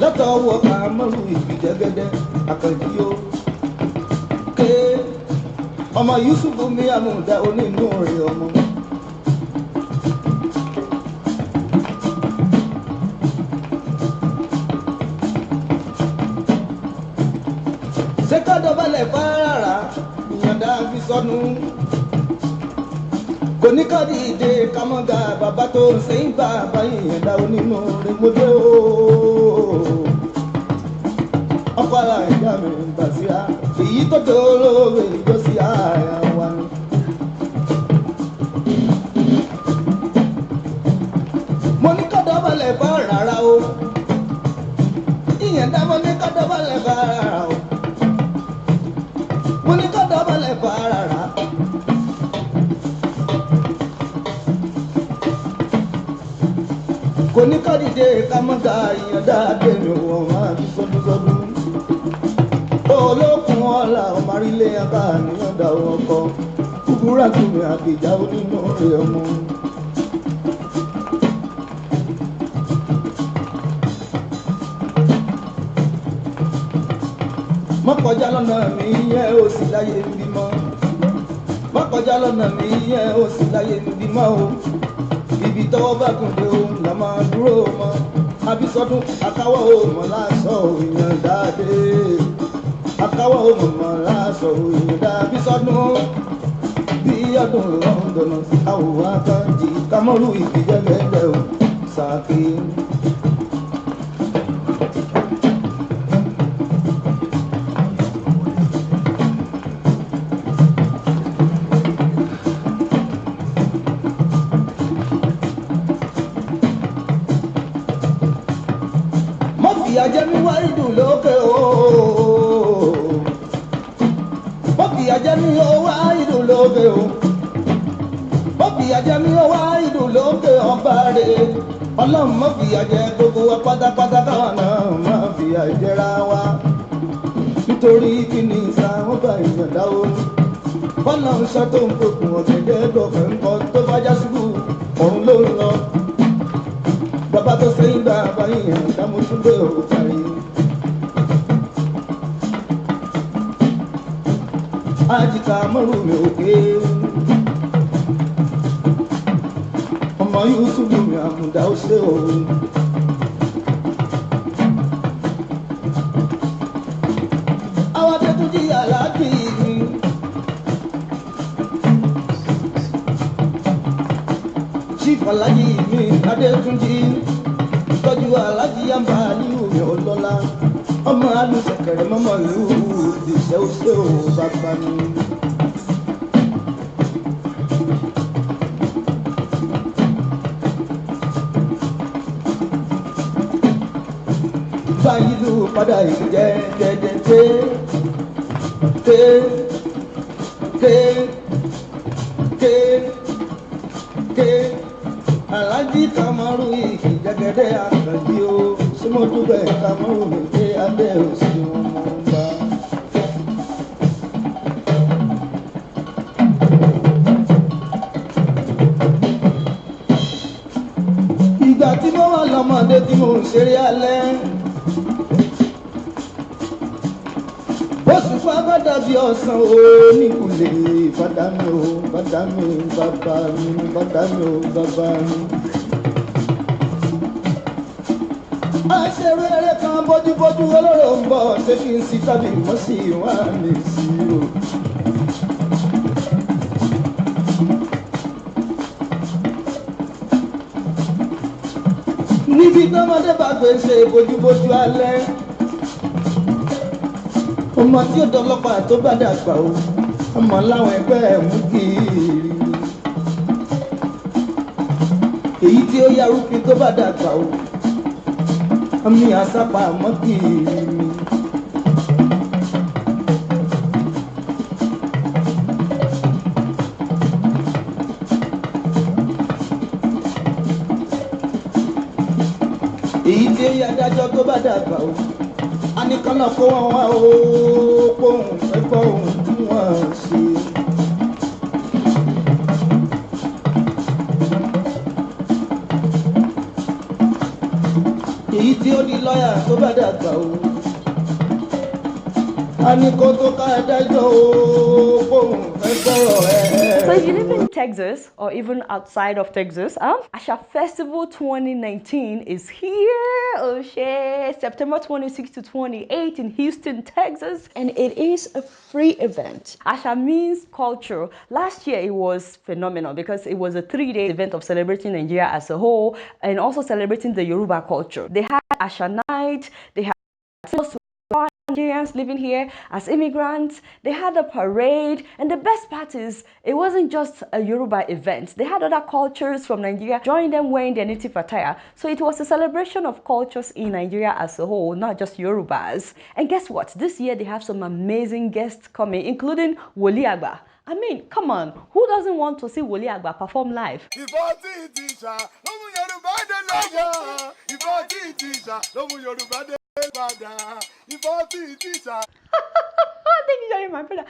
látọwọ́ Kamaru Ìjẹgẹdẹ Àkànjí o ké ọmọ Yusuf mi àmúdá onínú rẹ̀ ọmọ. ṣé ká dọ̀bálẹ̀ fárárá ìyànda fi sọnù kò ní ká dìde kámọ́gà bàbá tó ń sẹ́yìn bàbá ìyànda onínú rẹ̀ mo dé o. ọkọ ara ìyá mi Bàsírá èyí tó dolóore ìjọsí ààyè wa ni. mo ní ká dọ̀bálẹ̀ fárárá o ìyànda mo ní ká dọ̀bálẹ̀ fárárá o. mo ní ká dọ̀bálẹ̀ fárárá. kò ní ká dìde ká mọ́ ta ìyànda àdéhùn wọn máa fi sọdúnsọdún. olókun ọ̀la ọ̀márílé abá níyànda ọkọ̀ kúkúrà tùmí àgbèjà onínú rẹ̀ ọmọ. má kọjá lọ́nà mi yẹn ó sì láyé ń bímọ. má kọjá lọ́nà mi yẹn ó sì láyé ń bímọ o. ibi tọ́wọ́ bá gùn dé o là máa dúró mọ́. Abísọ́dún akáwọ́ ò mọ̀ láṣọ òyìn dáadé. akáwọ́ ò mọ̀ láṣọ òyìn dá Abísọ́dún. bí ọdún lọ́ndọ̀nà àwòrán Àkànjí Kamaru Ìjẹgẹdẹ o Sàkí. Ajẹ́mi wá ìdùn lókè o. Bọ́bí ajẹ́mi ó wá ìdùn lókè o. Bọ́bí ajẹ́mi ó wá ìdùn lókè ọba rẹ̀. Ọlọ́run má fi àjẹ gbogbo wa pátápátá káwa náà má fi àjẹra wa. Nítorí kí ni ìsàwọn bá ìyànda o. Bọ́lá ń ṣọ́ tó ń gbógun ọ̀gẹ̀dẹ̀ gbọ̀fẹ̀ ń kọ́ tó bá já síbù ọ̀run ló ń lọ. Bàbá tó sẹ́yìn bàbá yìnyín dámúṣúgbé òkàrí. Àjì Kamaru mi òkè. ọmọ Yusuf mi àmúdá ó ṣe òun. àwọn akẹ́kọ̀ọ́ jí aláàbí mi. Chief Aláàjì mi Adétúnjí tọ́jú Aláàjì Yamba Aliyu mi ọlọ́lá ọmọ alùsẹ̀kẹ̀rẹ̀ mọ́mọ́ ìlú ìṣẹ́ òṣè ò bàbá mi. báyìí lù padà ìjẹ́ dẹ́dẹ́ ké. Aláàjì Kamaru Ìjẹgẹdẹ Àkànjí o símọ́dúbẹ̀ Kamaru mi dé adé òsì wọn mọ̀ ń bá. ìgbà tí mo wà lọ́mọdé tí mo ń ṣeré alẹ́ oṣù fún abádàbí ọ̀sán o níkùlé bàdá mi o bàdá mi bàbá mi bàdá mi o bàbá mi. aṣèré eré kan bójúbójú olóró ń bọ̀ ṣé kí n sí tàbí mọ́ sí wà ní sí o. níbi tọ́mọdé bá gbé ṣe bójúbójú alẹ́ ọmọ tí ó dọlọ́pàá tó bá dàgbà o ọmọ láwọn ẹgbẹ́ ẹ̀ mú kiri èyí tí ó yarúfin tó bá dàgbà o ọmọ àsápà mọ́ kiri. èyí tí ó yá dájọ́ tó bá dàgbà o anikọ́nà kó wọn wá o kóhùn ẹ̀kọ́ ohun tí wọ́n ṣe. èyí tí ó di lọ́yà tó bá dàgbà o. A ní kó tó ká ẹ̀dájọ́ o, fóun fẹ́ sọ̀rọ̀ ẹ̀. So if you live in Texas or even outside of Texas, Asha Festival 2019 is here. Oh shit, September 26 to 28 in Houston, Texas, and it is a free event. Asha means culture. Last year it was phenomenal because it was a 3-day event of celebrating Nigeria as a whole and also celebrating the Yoruba culture. They had Asha Night, they had Nigerians living here as immigrants, they had a parade, and the best part is it wasn't just a Yoruba event. They had other cultures from Nigeria join them wearing their native attire. So it was a celebration of cultures in Nigeria as a whole, not just Yorubas. And guess what? This year they have some amazing guests coming, including Woli Agba. I mean, come on, who doesn't want to see Woli Agba perform live? Thank you, Jerry, my brother.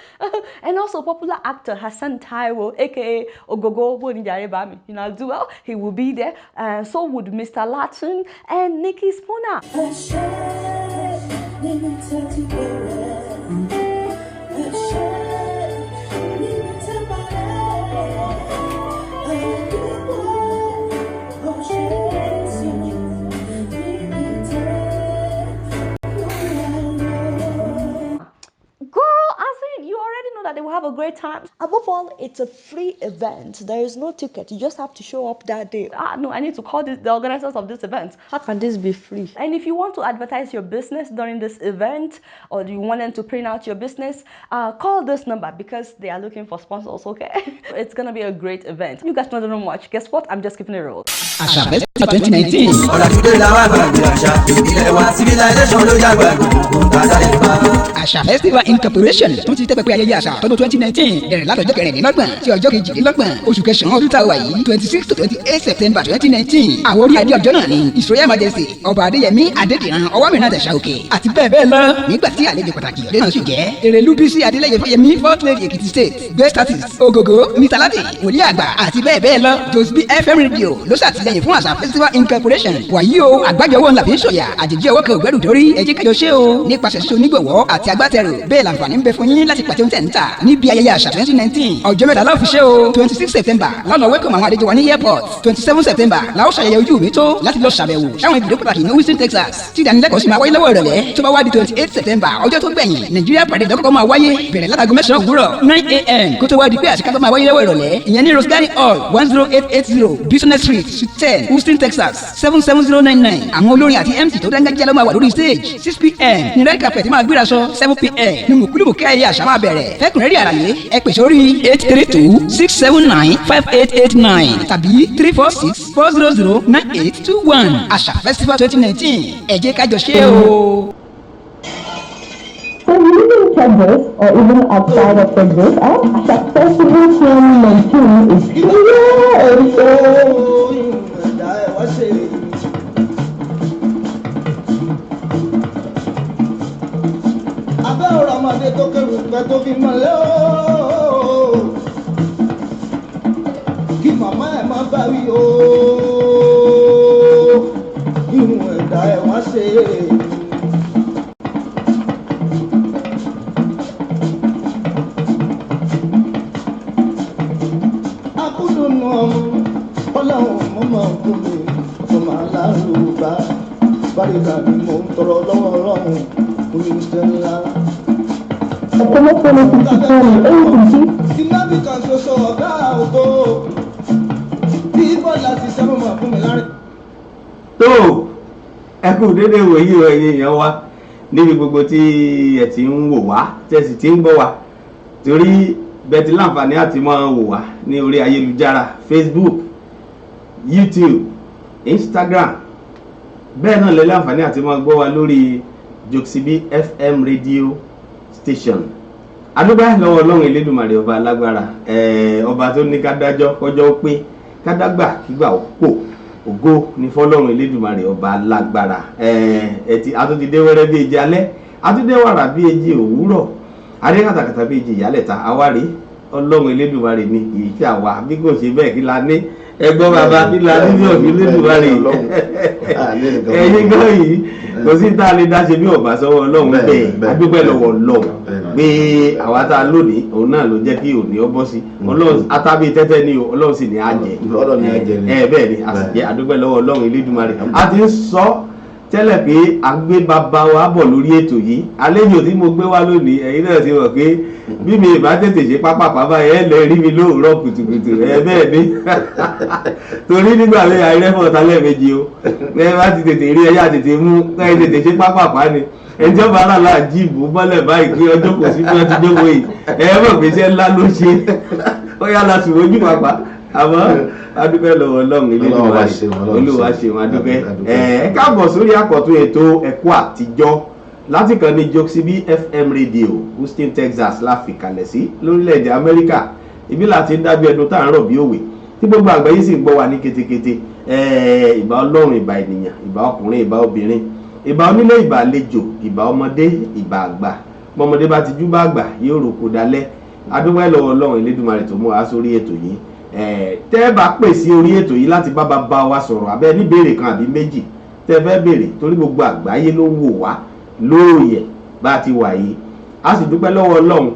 And also, popular actor Hassan Taiwo, aka Ogogo Bonijare, you know, do well. He will be there. So would Mr. Latin and Nikki Spooner. That they will have a great time. Above all, it's a free event. There is no ticket. You just have to show up that day. No, I need to call the organizers of this event. How can this be free? And if you want to advertise your business during this event, or do you want them to print out your business, call this number because they are looking for sponsors, okay? It's gonna be a great event. You guys don't know much. Guess what? I'm just keeping it real. Asha Festival 2019. Asha Festival Incorporation tún ti tẹ́ pẹpẹ ayẹyẹ àṣà tọdún 2019 bẹ̀rẹ̀ látọjọ́ kẹrìndínlọ́gbọ̀n sí ọjọ́ kejìdínlọ́gbọ̀n oṣù kẹsàn-án ọdún táwa yìí 26 to 28 September 2019. àwọn orí adé ọjọ́ náà ni His Royal Majesty Ọba Adéyẹmí Adédìran Ọwọ́mìrán Àtẹ̀sà Òkè àti bẹ́ẹ̀ bẹ́ẹ̀ lọ. nígbà tí àlejò pàtàkì ọdẹ náà sì jẹ́ Èrèlú Bísí Adélẹ́yẹ Fáyẹmí 4th Lady Èkìtì State Guest Artist Ogogo Mr. Lati Wòlíì Àgbà àti bẹ́ẹ̀ bẹ́ẹ̀ lọ. Josby FM Radio ló ṣàtìlẹ́yìn fún Asha Festival Incorporation. wàyí o àgbájọwọ́ ńlá fi ń ṣọ̀yà àjèjì ọwọ́ kan ògbẹ́rù dórí ẹ jẹ́ ká jọ ṣe o nípasẹ̀ ṣíṣe onígbọ̀wọ́ àti agbátẹrù. bẹ́ẹ̀ làǹfààní ń bẹ fún yín láti pàtẹ oúnjẹ ń tà níbi ayẹyẹ àṣà 2019. ọjọ́ mẹ́ta la fi ṣe o. 26 September lọ́nà welcome àwọn àlejò wa ní airport. 27 September la ó ṣàyẹyẹ ojú mi tó láti lọ ṣàbẹ̀wò sáwọn ibùdó pàtàkì ní Houston, Texas. tí ìdánilẹ́kọ̀ọ́ sì máa wáyé lọ́wọ́ ìrọ̀lẹ́ tó bá wá di 28 September ọjọ́ tó gbẹ̀yìn Nigeria parade lọ́kọ̀ọ́ máa wáyé bẹ̀rẹ̀ látago 9 òwúrọ̀ 9 a.m. kó tó wá di pé àṣekágbá máa wáyé lọ́wọ́ ìrọ̀lẹ́ ìyẹn ní Rose Garden Hall 10880 Business Street Suite 10 Houston, Texas 77099. àwọn olórin àti MC tó dáńgájíá ló máa wà lórí stage. 6 p.m. ní red carpet máa gbéra sọ. 7 p.m. ní mùkúlùmùkẹ́ ayẹyẹ àṣà máa bẹ̀rẹ̀. fẹ́kùnrẹ́rì àlàyé ẹ pè sórí 832-679-5889 tàbí 346-400-9821. Asha Festival 2019 ẹ jẹ́ ká jọ ṣe o. So living in Texas or even outside of Texas, Asha Festival 2019 is here. abẹ́ ọ̀rọ̀ ọmọdé tó kẹrù pẹ́ tó fi mọ́lẹ́ ooo kí màmá ẹ̀ má bá wí ooo irun ẹ̀dá ẹ̀ wá ṣe. akúndùnú ọmọ ọlọ́run mọ́mọ́ fún mi ọmọ alárùbá báríga ni mò ń tọrọ lọ́wọ́ ọlọ́run. tó ẹ kú dédé wòyí o ẹ̀yin èèyàn wa níbi gbogbo tí ẹ ti ń wò wá tí ẹ sì ti ń gbọ́ wá torí bẹ́ẹ̀ ti láǹfààní àti máa wò wá ní orí ayélujára Facebook, YouTube, Instagram bẹ́ẹ̀ náà lè láǹfààní àti máa gbọ́ wá lórí Joksibi FM radio station. adúgbà lọ́wọ́ Ọlọ́run Elédùmarè ọba alágbára ọba tó ní kádájọ́ kọjọ́ pé kádàgbà kígbà pò ògo ní fọ́lọ́run Elédùmarè ọba alágbára. àtúndé wẹ́rẹ́ bí èjì alẹ́ àtúndé wàrà bí èjì òwúrọ̀ adé kàtàkàtà bí èjì ìyálẹ̀ta àwárí Ọlọ́run Elédùmarè ní kì í ṣe àwa bí kò ṣe bẹ́ẹ̀ kí la ní ẹ̀gbọ́n bàbá nílò adébíyọ fi lódùmarè ẹ̀yin gan yìí kò sí tá a lè dá ṣe bí ọba sọ́wọ́ Ọlọ́run bẹ́ẹ̀ adúpẹ́ lọ́wọ́ Ọlọ́run pé àwa tá a lónìí òun náà ló jẹ́ kí òní ọ bọ́ sí Ọlọ́run atábí tẹ́tẹ́ ní Ọlọ́run sì ní àjẹ́ bẹ́ẹ̀ ni a sì jẹ́ adúpẹ́ lọ́wọ́ Ọlọ́run Elédùmarè a ti ń sọ tẹ́lẹ̀ pé a gbé bàbá wa bọ̀ lórí ètò yìí àlejò tí mo gbé wá lónìí ẹ̀yin náà ti mọ̀ pé bí mi ìbá tètè ṣe pápápá báyìí ẹ lè rí mi lóòrọ̀ kùtùkùtù bẹ́ẹ̀ ni torí nígbà mi àìrẹ́fọ̀ tálẹ̀ méjì o ẹ bá ti tètè rí ẹyà tètè mú ẹ tètè ṣe pápápá ni ẹjọ́ bá rà láà jíìbù mọ́lẹ̀ báyìí pé ọjọ́ kò sí bí wọ́n ti jókòó yìí ẹ mọ̀ pé iṣẹ́ ńlá ló ṣe ó yá la sùn ojú pàpà àmọ́ adúpẹ́ lọ́wọ́ Ọlọ́run Elédùmarè Olúwa ṣeun adúpẹ́ ẹ káàbọ̀ sórí àkọ́tún ètò ẹ̀kọ́ àtijọ́ láti kàn ní Joxibí FM radio Houston Texas la fi kalẹ̀ sí lórílẹ̀‐èdè Amẹ́ríkà ibi láti ń dábí ẹdun tá à ń rọ̀ bí òwe tí gbogbo àgbáyé sì ń gbọ́ wa ní ketekete ìbà Ọlọ́run ìbà ènìyàn ìbà ọkùnrin ìbà obìnrin ìbà onílé ìbà àlejò ìbà ọmọdé ìbà àgbà bọ́mọdé bá ti jú bá àgbà yóò roko dalẹ̀ adúpẹ́ lọ́wọ́ Ọlọ́run Elédùmarè tó mú wa sórí ètò yìí tẹ́ bá pè sí orí ètò yìí láti bá bá wa sọ̀rọ̀ abẹ́ ní béèrè kan àbí méjì tẹ́ fẹ́ béèrè torí gbogbo àgbáyé ló ń wò wá lóòyẹ̀ bá ti wà yìí a sì dúpẹ́ lọ́wọ́ Ọlọ́run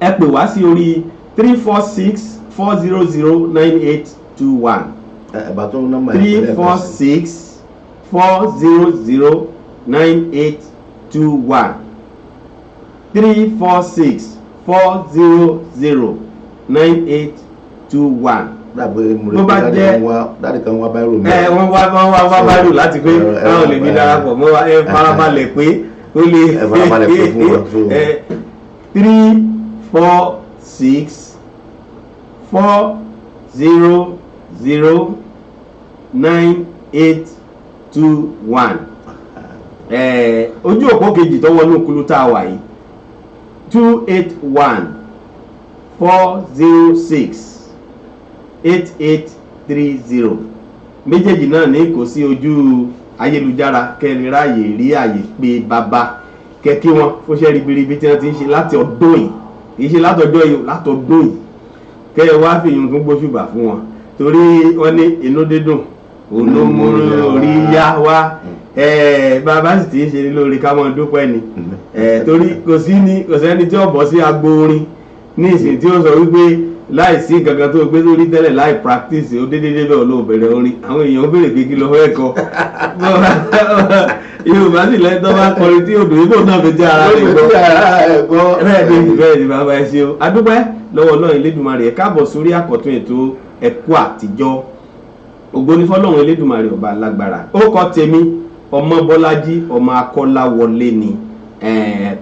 ẹ pè wá sí orí 346-400-9821 346-400-9821 346-400-9821 bó bá jẹ́ dáàdì kan wá báírò mi. wọ́n wá báírò láti pé káwọn lè fi darapọ̀ mọ́ ẹ farabalẹ̀ pé ó lè farabalẹ̀ pé fún wọn. 346-400-9821 ojú òpó kejì tó wọnú kulu tá a wà yìí 281-406-8830 méjèèjì náà ní kò sí ojú ayélujára kẹrin ráàyè rí àyè pé bàbá kẹkí wọn fúnṣẹ́ ribiribi tí wọ́n ti ń ṣe láti ọdún yìí kì í ṣe látọjọ́ yìí látọdún yìí kẹ́ ẹ wá fìyàn tó gbóṣùbà fún wọn torí wọ́n ní inú dídùn òun ló mú orí yá wá bàbá sì ti ń ṣe ní lórí ká mọ́ dúpẹ́ ni torí kò sẹ́ni tí ó bọ́ sí agbo orin ní ìsìn tí ó sọ wípé láìsí gangan tó gbé lórí tẹ́lẹ̀ láì practice ó dédé débẹ̀ olóòbẹ̀rẹ̀ orin àwọn èèyàn béèrè pé kí ló fẹ́ kọ Yorùbá sì lẹ́yìn tó bá kọrin tí odò ibò náà fi jẹ́ ara rẹ̀ gbọ́ bẹ́ẹ̀ ni bàbá ẹ ṣe o adúpẹ́ lọ́wọ́ Ọlọ́run Elédùmarè ẹ káàbọ̀ sórí àkọ́tún ètò ẹ̀kọ́ àtijọ́ ògbóni fọ́lọ́run Elédùmarè ọba alágbára ó kọ tèmi ọmọ Bọ́lájí ọmọ Akọ́láwọlé ni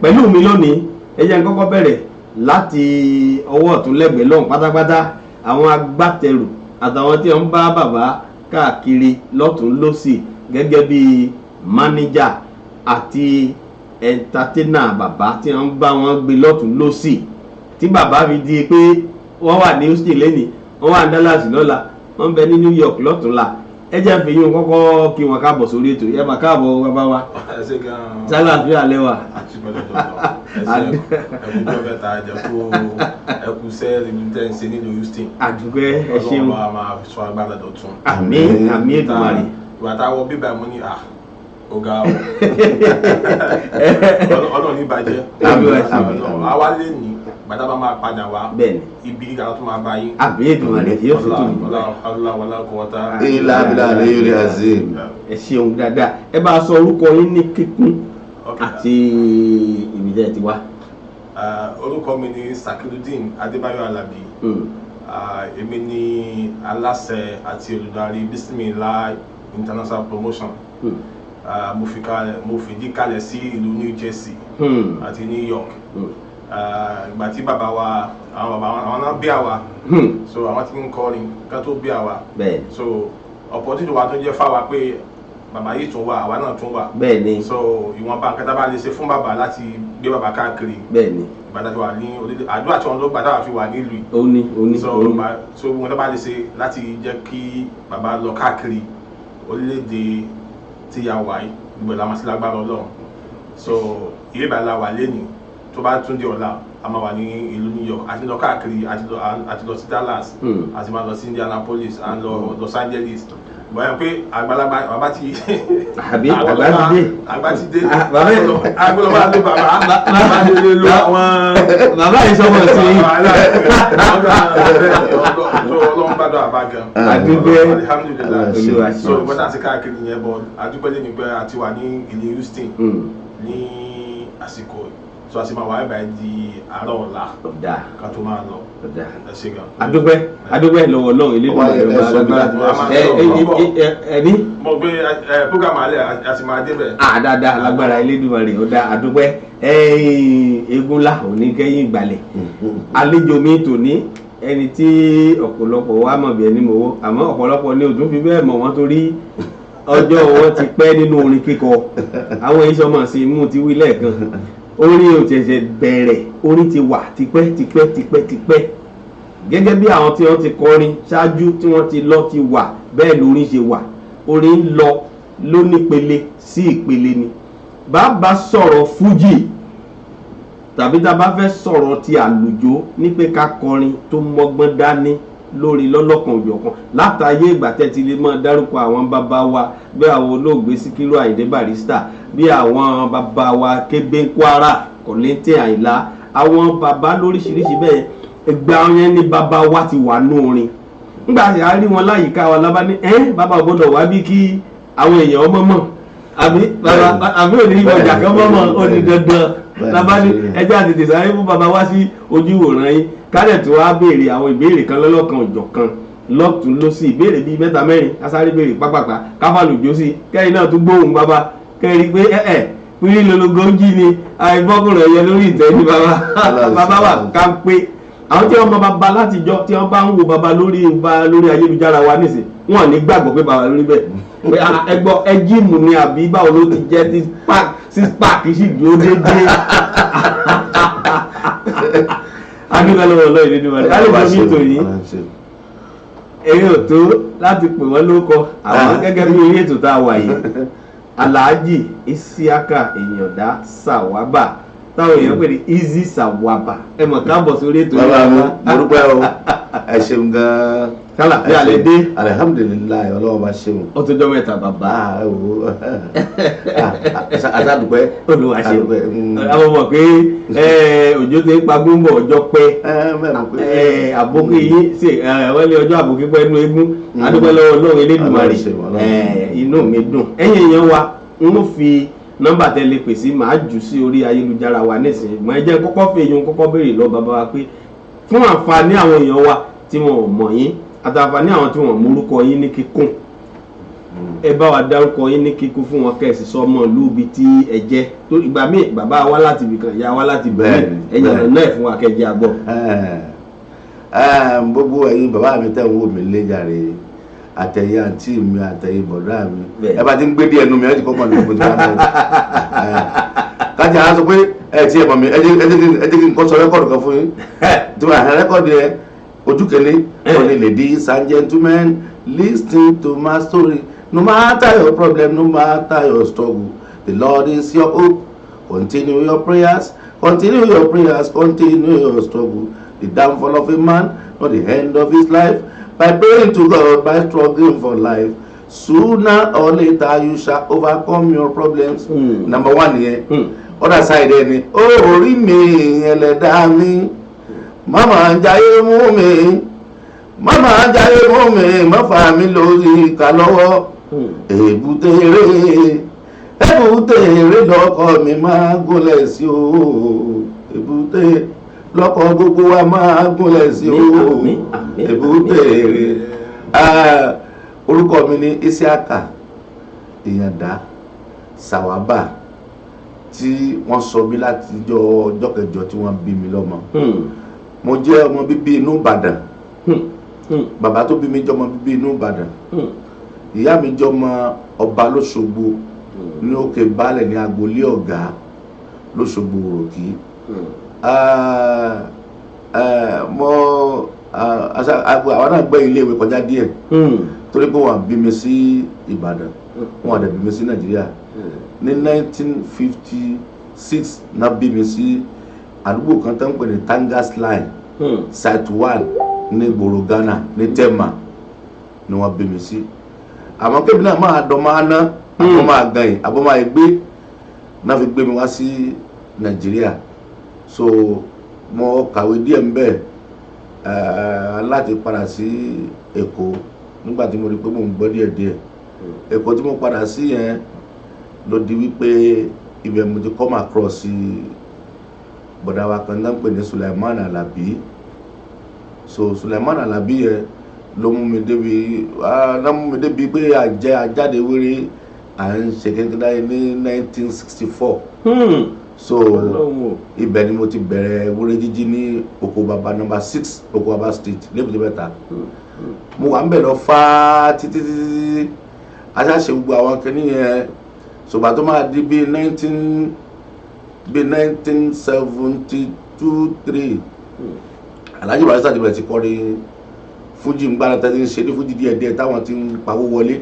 pẹ̀lú mi lónìí ẹ jẹ́ n kọ́kọ́ bẹ̀rẹ̀ láti ọwọ́ ọ̀tún lẹ́gbẹ̀ẹ́ lọ́hùn pátápátá àwọn agbátẹrù àtàwọn tí wọ́n ń bá bàbá káàkiri lọ́tún lọ́sì gẹ́gẹ́ bí mánéjà àti ẹ̀ńtátẹ́nà bàbá tí wọ́n ń bá wọn gbé lọ́tún lọ́sì tí bàbá fi di pé wọ́n wà ní Houston lẹ́nìí wọ́n wà ní Dallas lọ́la wọ́n ń bẹ ní New York lọ́tún la ẹ jẹ́ fi yín kọ́kọ́ kí wọn káàbọ̀ sórí ètò ẹ máa káàbọ̀ bàbá wa sálà fi àlẹ́ wa. ẹkú sẹ́ẹ̀lì ní tẹ́ ń ṣe nílùú Houston. àdúgbẹ́ ẹ ṣeun Ọlọ́run bá máa sọ agbára dọ̀tun. àmín àmín Èdùmàrè. ìwà táwọn bíbá mo ní ọ̀gá Ọlọ́run ní ìbàjẹ́. àwa lè ní gbàdá bá máa padà wá ibi gíga tó máa bá yín. àmín Èdùmàrè yóò fi tó mi. ilá abilá lè yọrí azim. ẹ ṣeun dáadáa ẹ bá a sọ orúkọ yín ní kíkún àti ìbílẹ̀ ti wá. orúkọ mi ni Sakirudeen Adébáyọ̀ Alábí. èmi ni aláṣẹ àti olùdarí Bismillah International Promotion. mo fìdí kalẹ̀ sí ìlú New Jersey àti New York. ìgbà tí bàbá wa àwọn náà bí àwa so àwọn tí ń kọrin ká tó bí àwa so opportunity wa tó jẹ́ fáwa pé bàbá yìí tún wà àwa náà tún wà so ìwọ̀nba nǹkan tá a bá lè ṣe fún bàbá láti gbé bàbá káàkiri ìgbà tá a fi wà ní orílẹ̀ àdúrà tí wọn ló gbà tá a fi wà nílùú so wọn tá a bá lè ṣe láti jẹ́ kí bàbá lọ káàkiri orílẹ̀-èdè tí a wà yìí gbogbo ìlànà sí lágbára Ọlọ́run so ilé ìbàlá wà lẹ́nìí tó bá tún di ọ̀la a máa wà ní ìlú New York àti lọ káàkiri àti lọ sí Dallas àti máa lọ sí Indianapolis àti lọ Los Angeles bọ́yá pé àgbàlagbà bàbá ti àbí àgbà ti dé agbọ́dọ̀ máa lé bàbá lè lo àwọn bàbá yìí sọ́mọ̀ sí ọlọ́run bá dọ̀ àbá gan àdúgbẹ́ alhamdulillah so ìbọ́dà sí káàkiri yẹn bọ́ àdúgbẹ́ lè ní pé àti wà ní ìlú Houston ní àsìkò so a sì máa wà ẹ̀ di àárọ̀ ọ̀la ká tó máa lọ ẹ ṣe gan. adúgbẹ́ lọ́wọ́ Ọlọ́run ilé ẹni. mo gbé program alẹ́ a sì máa débẹ̀. dáadáa alágbára Elédùmarè ó dá adúgbẹ́ eégún ńlá òní kẹ́yìn ìgbàlẹ̀ àlejò mi tòní ẹni tí ọ̀pọ̀lọpọ̀ wa mọ̀ bí ẹni mọ̀ wọ́ àmọ́ ọ̀pọ̀lọpọ̀ ni òtún fi bẹ́ẹ̀ mọ̀ wọ́n torí ọjọ́ wọn ti pẹ́ nínú orin kíkọ àwọn ìṣọmọ sí mú ti wí lẹ́ẹ̀kan orin ò tẹ̀sẹ̀ bẹ̀rẹ̀ orin ti wà tipẹ́ gẹ́gẹ́ bí àwọn tí wọ́n ti kọrin ṣáájú tí wọ́n ti lọ ti wà bẹ́ẹ̀ lórin ṣe wà orin ń lọ lónípele sí ìpele ni bàbá sọ̀rọ̀ fújì tàbí tá a bá fẹ́ sọ̀rọ̀ ti àlùjó ní pé ká kọrin tó mọ́gbọ́n dání lórí lọ́lọ́kan òjọ̀kan látàyé ìgbà tẹ́tí lè máa dárúkọ àwọn bàbá wa bí àwọn olóògbé Síkírù Àyìndé Barrister bí àwọn bàbá wa Kébé Kwara Kọ̀lẹ́ntẹ̀ Àyìnlá àwọn bàbá lóríṣiríṣi bẹ́ẹ̀ ẹgbẹ́ àwọn yẹn ní bàbá wa ti wà nú orin nígbà tí a rí wọn láyìíká wa lábá ní bàbá gbọ́dọ̀ wá bí kí àwọn èèyàn ọmọ mọ̀ àbí òní ọjà kan mọ̀ mọ̀ ó ní dandan lábá ní ẹjọ́ àtètè sáré fún bàbá wá sí ojú ìwòran yín kálẹ̀ tó wá béèrè àwọn ìbéèrè kan lọ́lọ́kan òjọ̀kan lọ́tún lọ́sí ìbéèrè bíi mẹ́ta mẹ́rin kásáré béèrè pápápá káfàlùjó sí kẹ́yìn náà tún gbóhùn bàbá kẹ́rin pé pírí lologo ń jí ni àìbọ́kùnrin ẹ̀yẹ lórí ìtẹ́ ní bàbá wà ká ń pé àwọn tí wọ́n mọ bàbá látijọ́ tí wọ́n bá ń wo bàbá lórí ayélujára wa nísìn wọn ní gbàgbọ́ pé bàbá lórí bẹ́ẹ̀ pé ẹgbọ́ ẹjíìmù ni àbí báwo ló ti jẹ́ tí six pack sì dúró déédéé adúgbòlówó lọ́yìn nínú wọn kálífà mi tò yìí eré òtó láti pè wọ́n lóko àwọn gẹ́gẹ́ bí orí ètò tá a wà yìí Alhaji Isiaka Ìyàndá Sawaba táwọn èèyàn pè ní Easy Sawaba ẹ mọ̀ káàbọ̀ sórí ètò yìí. bàbá mi mo dúpẹ́ o ẹ ṣeun gan-an. kálá bí alẹ́ dé. alihamudulilayi ọlọ́wọ́ bá ṣeun. ó tó jọ mẹ́ta bàbá. àtàdùpẹ́. olùwà ṣeun àwọn ọmọ pé òjò ti ń pagún bọ̀ ọjọ́ pẹ́ àbókí yìí ṣe wọ́n lé ọjọ́ àbókí pẹ́ nú eégún adúpẹ́ lọ́wọ́ Ọlọ́run Elédùmarè inú mi dùn ẹ̀yin èèyàn wa ń fi nọ́mbà tẹ́lẹ̀ pè sí màá jù sí orí ayélujára wa nísìnyí mọ̀ ẹ jẹ́ kọ́kọ́ fẹ́ yín kọ́kọ́ béèrè lọ bàbá wa pé fún àǹfààní àwọn èèyàn wa tí wọn ò mọ̀ yín àtàǹfààní àwọn tí wọn mórúkọ yín ní kíkún ẹ bá wa dárúkọ yín ní kíkún fún wọn kẹ́sì sọmọ lúbi tí ẹ jẹ́ tó ìgbà míì bàbá wa láti ibìkan ìyá wa láti ibìkan ẹ̀yàn náà fún wa kẹjẹ àgbọ̀. gbogbo ẹ̀yin bàbá mi tẹ̀ ń wò mí léjàre àtẹ̀yẹ àǹtí mi àtẹ̀yẹ bọ̀dá mi ẹ bá ti ń gbé díẹ̀ nu mi ẹ ti kọ́kọ́ ní gbogbo tí wọ́n náà kájà á sọ pé ẹ ti ẹ̀ mọ̀ mi ẹ jẹ́ kí n kọ́ sọ rẹ́kọ̀dù kan fún yín tí wọ́n àhẹ́ rẹ́kọ̀dù yẹn ojú kẹ́lẹ́ only ladies and gentlemen listen to my story no matter your problem no matter your struggle the Lord is your hope continue your prayers continue your struggle the downfall of a man not the end of his life. By praying to God, by struggling for life, sooner or later you shall overcome your problems. Number one here. Other side there, orí mi ẹlẹ́dàá mi, mama jayé mú mi, má fà mí lórí ìka lọ́wọ́. Èbúté eré lọ́kọ mi máa gúnlẹ̀ sí o. Èbúté lọ́kọ̀ gbogbo wa máa gúnlẹ̀ sí o èbúté èrè orúkọ mi ní Isiaka Ìyàndá Sawaba tí wọ́n sọ mí láti ọjọ́ kẹjọ tí wọ́n bí mi lọ́mọ mo jẹ́ ọmọ bíbí inú Ìbàdàn bàbá tó bí mi jẹ́ ọmọ bíbí inú Ìbàdàn ìyá mi jẹ́ ọmọ ọba lóṣogbo ní òkè baálẹ̀ ní agboolé ọ̀gá lóṣogbo òròkì àwọn náà gbé ilé ìwé kọjá díẹ̀ torí pé wọ́n bí mi sí Ìbàdàn wọ́n àdẹ̀ bí mi sí Nàìjíríà ní 1956 náà bí mi sí àdúgbò kan tó ń pè ní Tangas Line site 1 ní gbòòrò Ghana ní Tema ni wọ́n bí mi sí. Àmọ́ kébì náà máa dán máa ná àbọ̀ máa gan yìí àbọ̀ máa gbé náà fi gbé mi wá sí Nàìjíríà. So mo kàwé díẹ̀ ń bẹ̀ láti padà sí Èkó nígbà tí mo rí pé mo ń gbọ́ díẹ̀díẹ̀. Èkó tí mo padà sí yẹn ló di wípé ibẹ̀ mo ti come across sí bọ̀dá wa kan náà ń pè ní Sulaiman Alabi. So Sulaiman Alabi yẹn ló mú mi débi pé àjáde wéré à ń ṣe kékeré ní 1964. So ibẹ̀ ni mo ti bẹ̀rẹ̀ wéré jíjí ní Oko Baba number 6 Oko Baba Street lébùté Bẹ́ta. Mo wà ń bẹ̀ lọ fá títí aṣáṣe gbogbo àwọn kìíní yẹn. Ṣùgbọ́n tó máa di bí 1972-3 Alhaji Barrister ti bẹ̀rẹ̀ ti kọrin fújì ń gbára tẹ́tí ń ṣe ní fújì díẹ̀díẹ̀ táwọn ti ń pawó wọlé.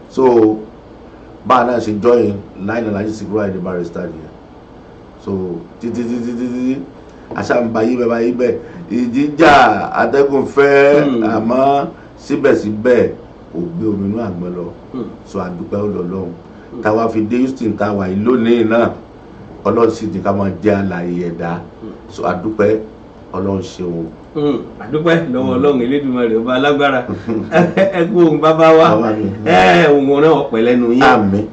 So báà náà ṣe join line Alhaji Sikiru Ayinde Barrister nìyẹn. So títí àṣà ń ba yí bẹ́ẹ̀ ìjíjà atẹ́gùn fẹ́ àmọ́ síbẹ̀síbẹ̀ kò gbé omi inú àgbọn lọ. So àdúpẹ́ Ọlọ́run táwa fi dé Houston táwa yìí lónìí náà Ọlọ́run sì ní ká máa jẹ́ àlàyé ẹ̀dá. So àdúpẹ́ Ọlọ́run ṣeun. Àdúpẹ́ lọ́wọ́ Ọlọ́run Elédùmarè ọba alágbára. Ẹ kú ohun bàbá wa ohun náà ọ̀pẹ lẹ́nu yín. Àmín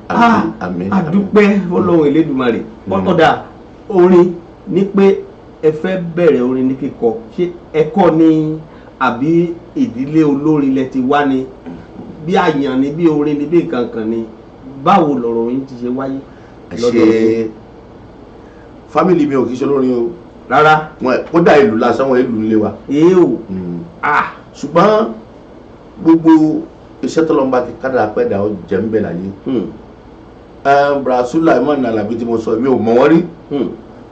àmín. Àdúpẹ́ Ọlọ́run Elédùmarè. Ọ̀dà orin ní pé ẹ fẹ́ bẹ̀rẹ̀ orin ní kíkọ ṣé ẹ̀kọ́ ni àbí ìdílé olórin lẹ ti wá ni bí àyàn ni bí orin ni bí nǹkan kan ni báwo lọ̀rọ̀ yín ti ṣe wáyé lọ́dọ̀ yín? Fámìlì mi ò kí ṣe olórin o rárá. Kódà ìlú lásán wọn ìlú ńlé wa. Ṣùgbọ́n gbogbo iṣẹ́ tọ́lọ́mbà ti kádà pẹ́dà ó jẹ́ ń bẹ̀ láyé. Bra Sulaiman Alabi tí mo sọ mi ò mọ̀ wọ́n rí.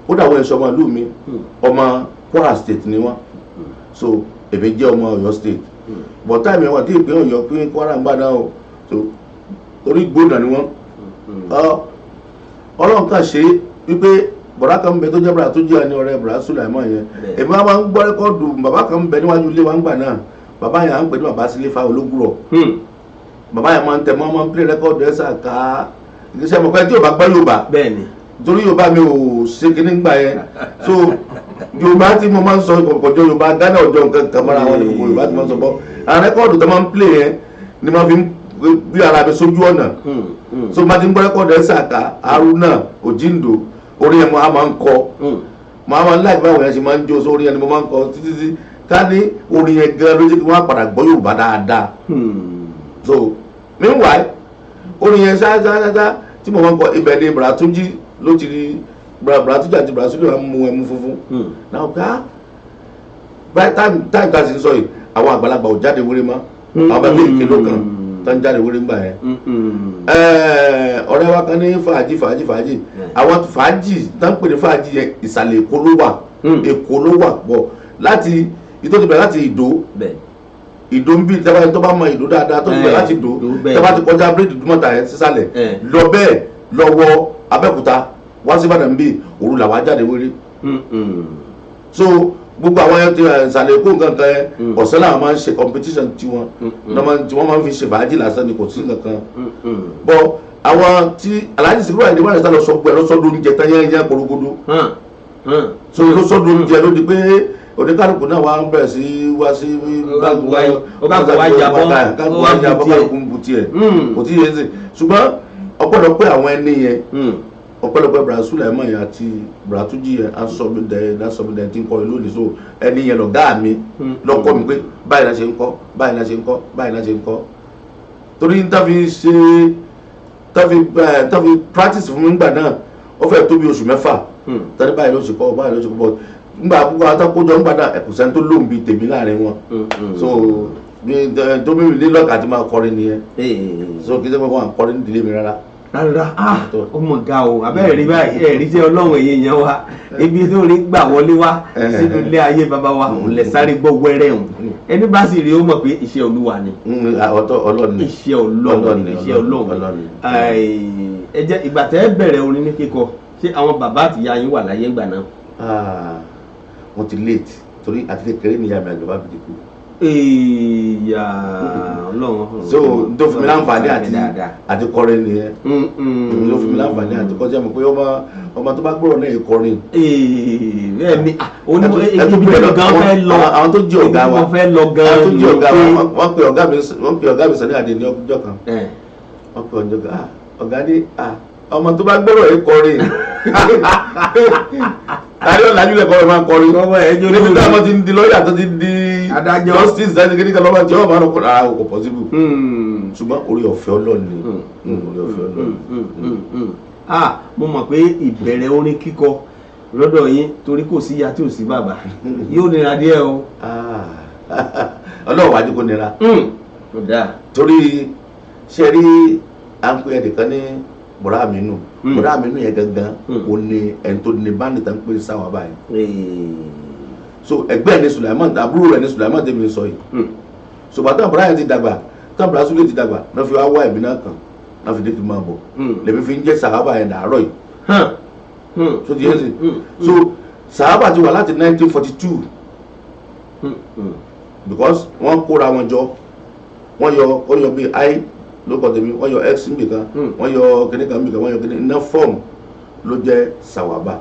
Kódà wọ́n ẹ̀ṣọ́ ọmọ ìlú mi ọmọ Kwara State ni wọ́n. So èmi jẹ́ ọmọ Ọ̀yọ́ State. But time wọn tí ìpín Ọ̀yọ́ pín Kwara ń gbádá o. So orí gbóná ni wọ́n. Ọlọ́run kàn ṣe wípé bọ̀dá kan ń bẹ tó jẹ́ bọ̀dá tó jẹ́ ẹni ọ̀rẹ́ bọ̀dá Sulaiman yẹn. Èmi máa ń gbọ́ rẹ́kọ́ọ̀dù bàbá kan ń bẹ níwájú ilé wa ń gbà náà. Bàbá yẹn à ń pè ní bàbá Sílífà Ológùrọ̀. Bàbá yẹn máa ń tẹ̀ mọ́ máa ń play rẹ́kọ́ọ̀dù ẹ̀ sàká. Ìgbésẹ̀ mọ̀ pé tí Yorùbá gbọ́ Yorùbá. Bẹ́ẹ̀ni. Torí Yorùbá mi ò ṣe kíní gbà yẹn. So Yorùbá tí mo máa ń sọ ọ̀pọ̀jọ Yorùbá Ghana ọjọ́ nǹkan kan mọ́ra wọn ni gbogbo Yorùbá tí mo máa ń sọ bọ́. Àwọn rẹ́kọ́ọ̀dù tó máa ń play yẹn ni máa fi ń bí ara mi sójú ọ̀nà. So máa ti ń gbọ́ rẹ́kọ́ọ̀dù ẹ̀ sàká Haruna Ojindo orí ẹ̀ mo máa ń kọ. Mo máa ń láì báwọn yẹn ṣe máa ń jó sórí ẹ̀ ni mo máa ń kọ títí ká ní orin yẹn gan ló jẹ́ kí wọ́n á padà gbọ́ Yorùbá dáadáa. So meanwhile orin yẹn ṣáṣáṣá tí mo máa ń kọ ibẹ̀ ni Bùràtúnjí ló ti rí Bùràtúnjí àti Bùràtúnjí ló mú ẹmu funfun. Náà ká báyìí táìmù ká sì ń sọ yìí àwọn àgbàlagbà ò jáde wéré mọ́ àwọn bẹ́ẹ̀ bí kìló kan tó ń jáde wéré ńgbà yẹn. Ọ̀rẹ́ wa kan ní fàájì àwọn fàájì tó ń pè ní fàájì yẹn ìsàlẹ̀ Èkó ló wà Èkó ló wà pọ̀ láti ìtòtí bẹ̀rẹ̀ láti Ìdó ń bí tẹ́bá tó bá mọ Ìdó dáadáa tó ti bẹ̀rẹ̀ láti Ìdó tẹ́bá ti kọjá bíréèdì Dúmọ̀tà yẹn sísàlẹ̀ lọ bẹ́ẹ̀ lọ́wọ́ Abẹ́òkúta wá sí Ìbàdàn bí òru làwọn jáde wéré. So gbogbo àwọn ẹyọ tí ìsàlẹ̀ Èkó nǹkan kan yẹn ọ̀sẹ̀ làwọn máa ń ṣe competition tiwọn tí wọ́n máa ń fi ṣe fàájì lásán ni kò sí nǹkan. Bọ́ àwọn tí Alhaji Sikiru Ayinde Barrister lọ sọ pé lọ́sọ́dún oúnjẹ tán yẹn korogodo. So lọ́sọ́dún oúnjẹ ló di pé oníkálukú náà wá ń bẹ̀rẹ̀ sí wá sí báàgù wá jábọ́ kálukú ń bu tiẹ̀ kò tí yẹn sè ṣùgbọ́n ọ̀pọ̀lọpọ̀ àwọn ẹni yẹn ọ̀pọ̀lọpọ̀ Bùràtúnjí Sulaiman yẹn àti Bùràtúnjí yẹn asọ́bìdẹ̀ tí ń kọ́ lónìí so ẹni yẹn lọ̀gá mi lọ́kọ́ mi pé báyìí náà ṣe ń kọ́ báyìí náà ṣe ń kọ́ báyìí náà ṣe ń kọ́ torí táfi practice fún mi nígbà náà ó fẹ́ tó bí oṣù mẹ́fà tani báyìí ló ṣe kọ́ báyìí ló ṣe kọ́ bọ́ nígbà púpọ̀ àtàkójọ ń gbàdá ẹ̀kùsẹ́ tó lóun bíi tèmi láàrin wọn so tó mímì nílọ́ọ̀kì àti máa kọrin nìyẹn so kí sẹ́wọ́n máa kọrin nídìílé mi rárá. Ọmọ ga o abẹ́rẹ́ rí báyìí ẹ̀rí jẹ́ Ọlọ́run èyí yẹn wa ibi tó rí gbà wọlé wá sínú ilé ayé bàbá wa òun lẹ̀ sáré gbọ́ wẹ́rẹ́ òun ẹni bá sì rí ó mọ̀ pé iṣẹ́ Olúwa ni iṣẹ́ Ọlọ́run ẹ jẹ́ ìgbà tẹ́ bẹ̀rẹ̀ orin ní kíkọ ṣé àwọn bàbá àti ìyá yín wà láyé ìgbà náà? wọ́n ti late torí àti kékeré ni ìyá mi àgbà bá fi kú. ìyá Ọlọ́run. so tó fún mi láǹfààní àti kọrin nìyẹn ló fún mi láǹfààní àti kọjá mi pé ọmọ tó bá gbọ́rọ̀ náà kọrin. ẹ̀ẹ́mi àwọn tó jẹ́ ọ̀gá wa wọ́n pe ọ̀gá mi Sani Ade ní ọjọ́ kan wọ́n pe ọ̀gá ní ọmọ tó bá gbọ́rọ̀ yìí kọrin tàbí ọ̀làjú lẹ́kọ̀ọ́ rẹ̀ máa ń kọrin níbi tí àwọn ti ń di lọ́ọ̀yà tó ti di adájọ́ justice ẹni kékeré lọ́wọ́ tí wọ́n máa ń kọ́ ara kò possible ṣùgbọ́n orí ọ̀fẹ́ Ọlọ́run ni orí ọ̀fẹ́ Ọlọ́run. Mo mọ̀ pé ìbẹ̀rẹ̀ orin kíkọ lọ́dọ̀ yín torí kò sí ìyá tí ò sí bàbá yóò nira díẹ̀ o. Ọlọ́run wájú kò nira torí ṣe rí à ń pè ẹnìkan ní bọ̀dá Aminu bọ̀dá Aminu yẹn gangan o ní ẹni tó ní báńdì tá ń pè sáwà báyìí so ẹgbẹ́ ẹni Sulaiman àbúrò rẹ̀ ní Sulaiman tẹ́mi sọ yìí so bàtà bọ̀dá yẹn ti dàgbà tán bọ̀dá Sule ti dàgbà náà fi wá ẹ̀mí náà kàn náà fi dé kí n máa bọ̀ lèmi fi ń jẹ́ sàhábà yẹn dàárọ̀ yìí so ti yẹn sì so sàhábà ti wà láti 1942 because wọ́n kóra wọn jọ wọ́n yọ bíi i lókọ̀ tèmi wọ́n yọ x nbìkan wọ́n yọ kìnìkan nbìkan wọ́n yọ kìnìkan iná fọ́ọ̀mù ló jẹ́ sàwábà.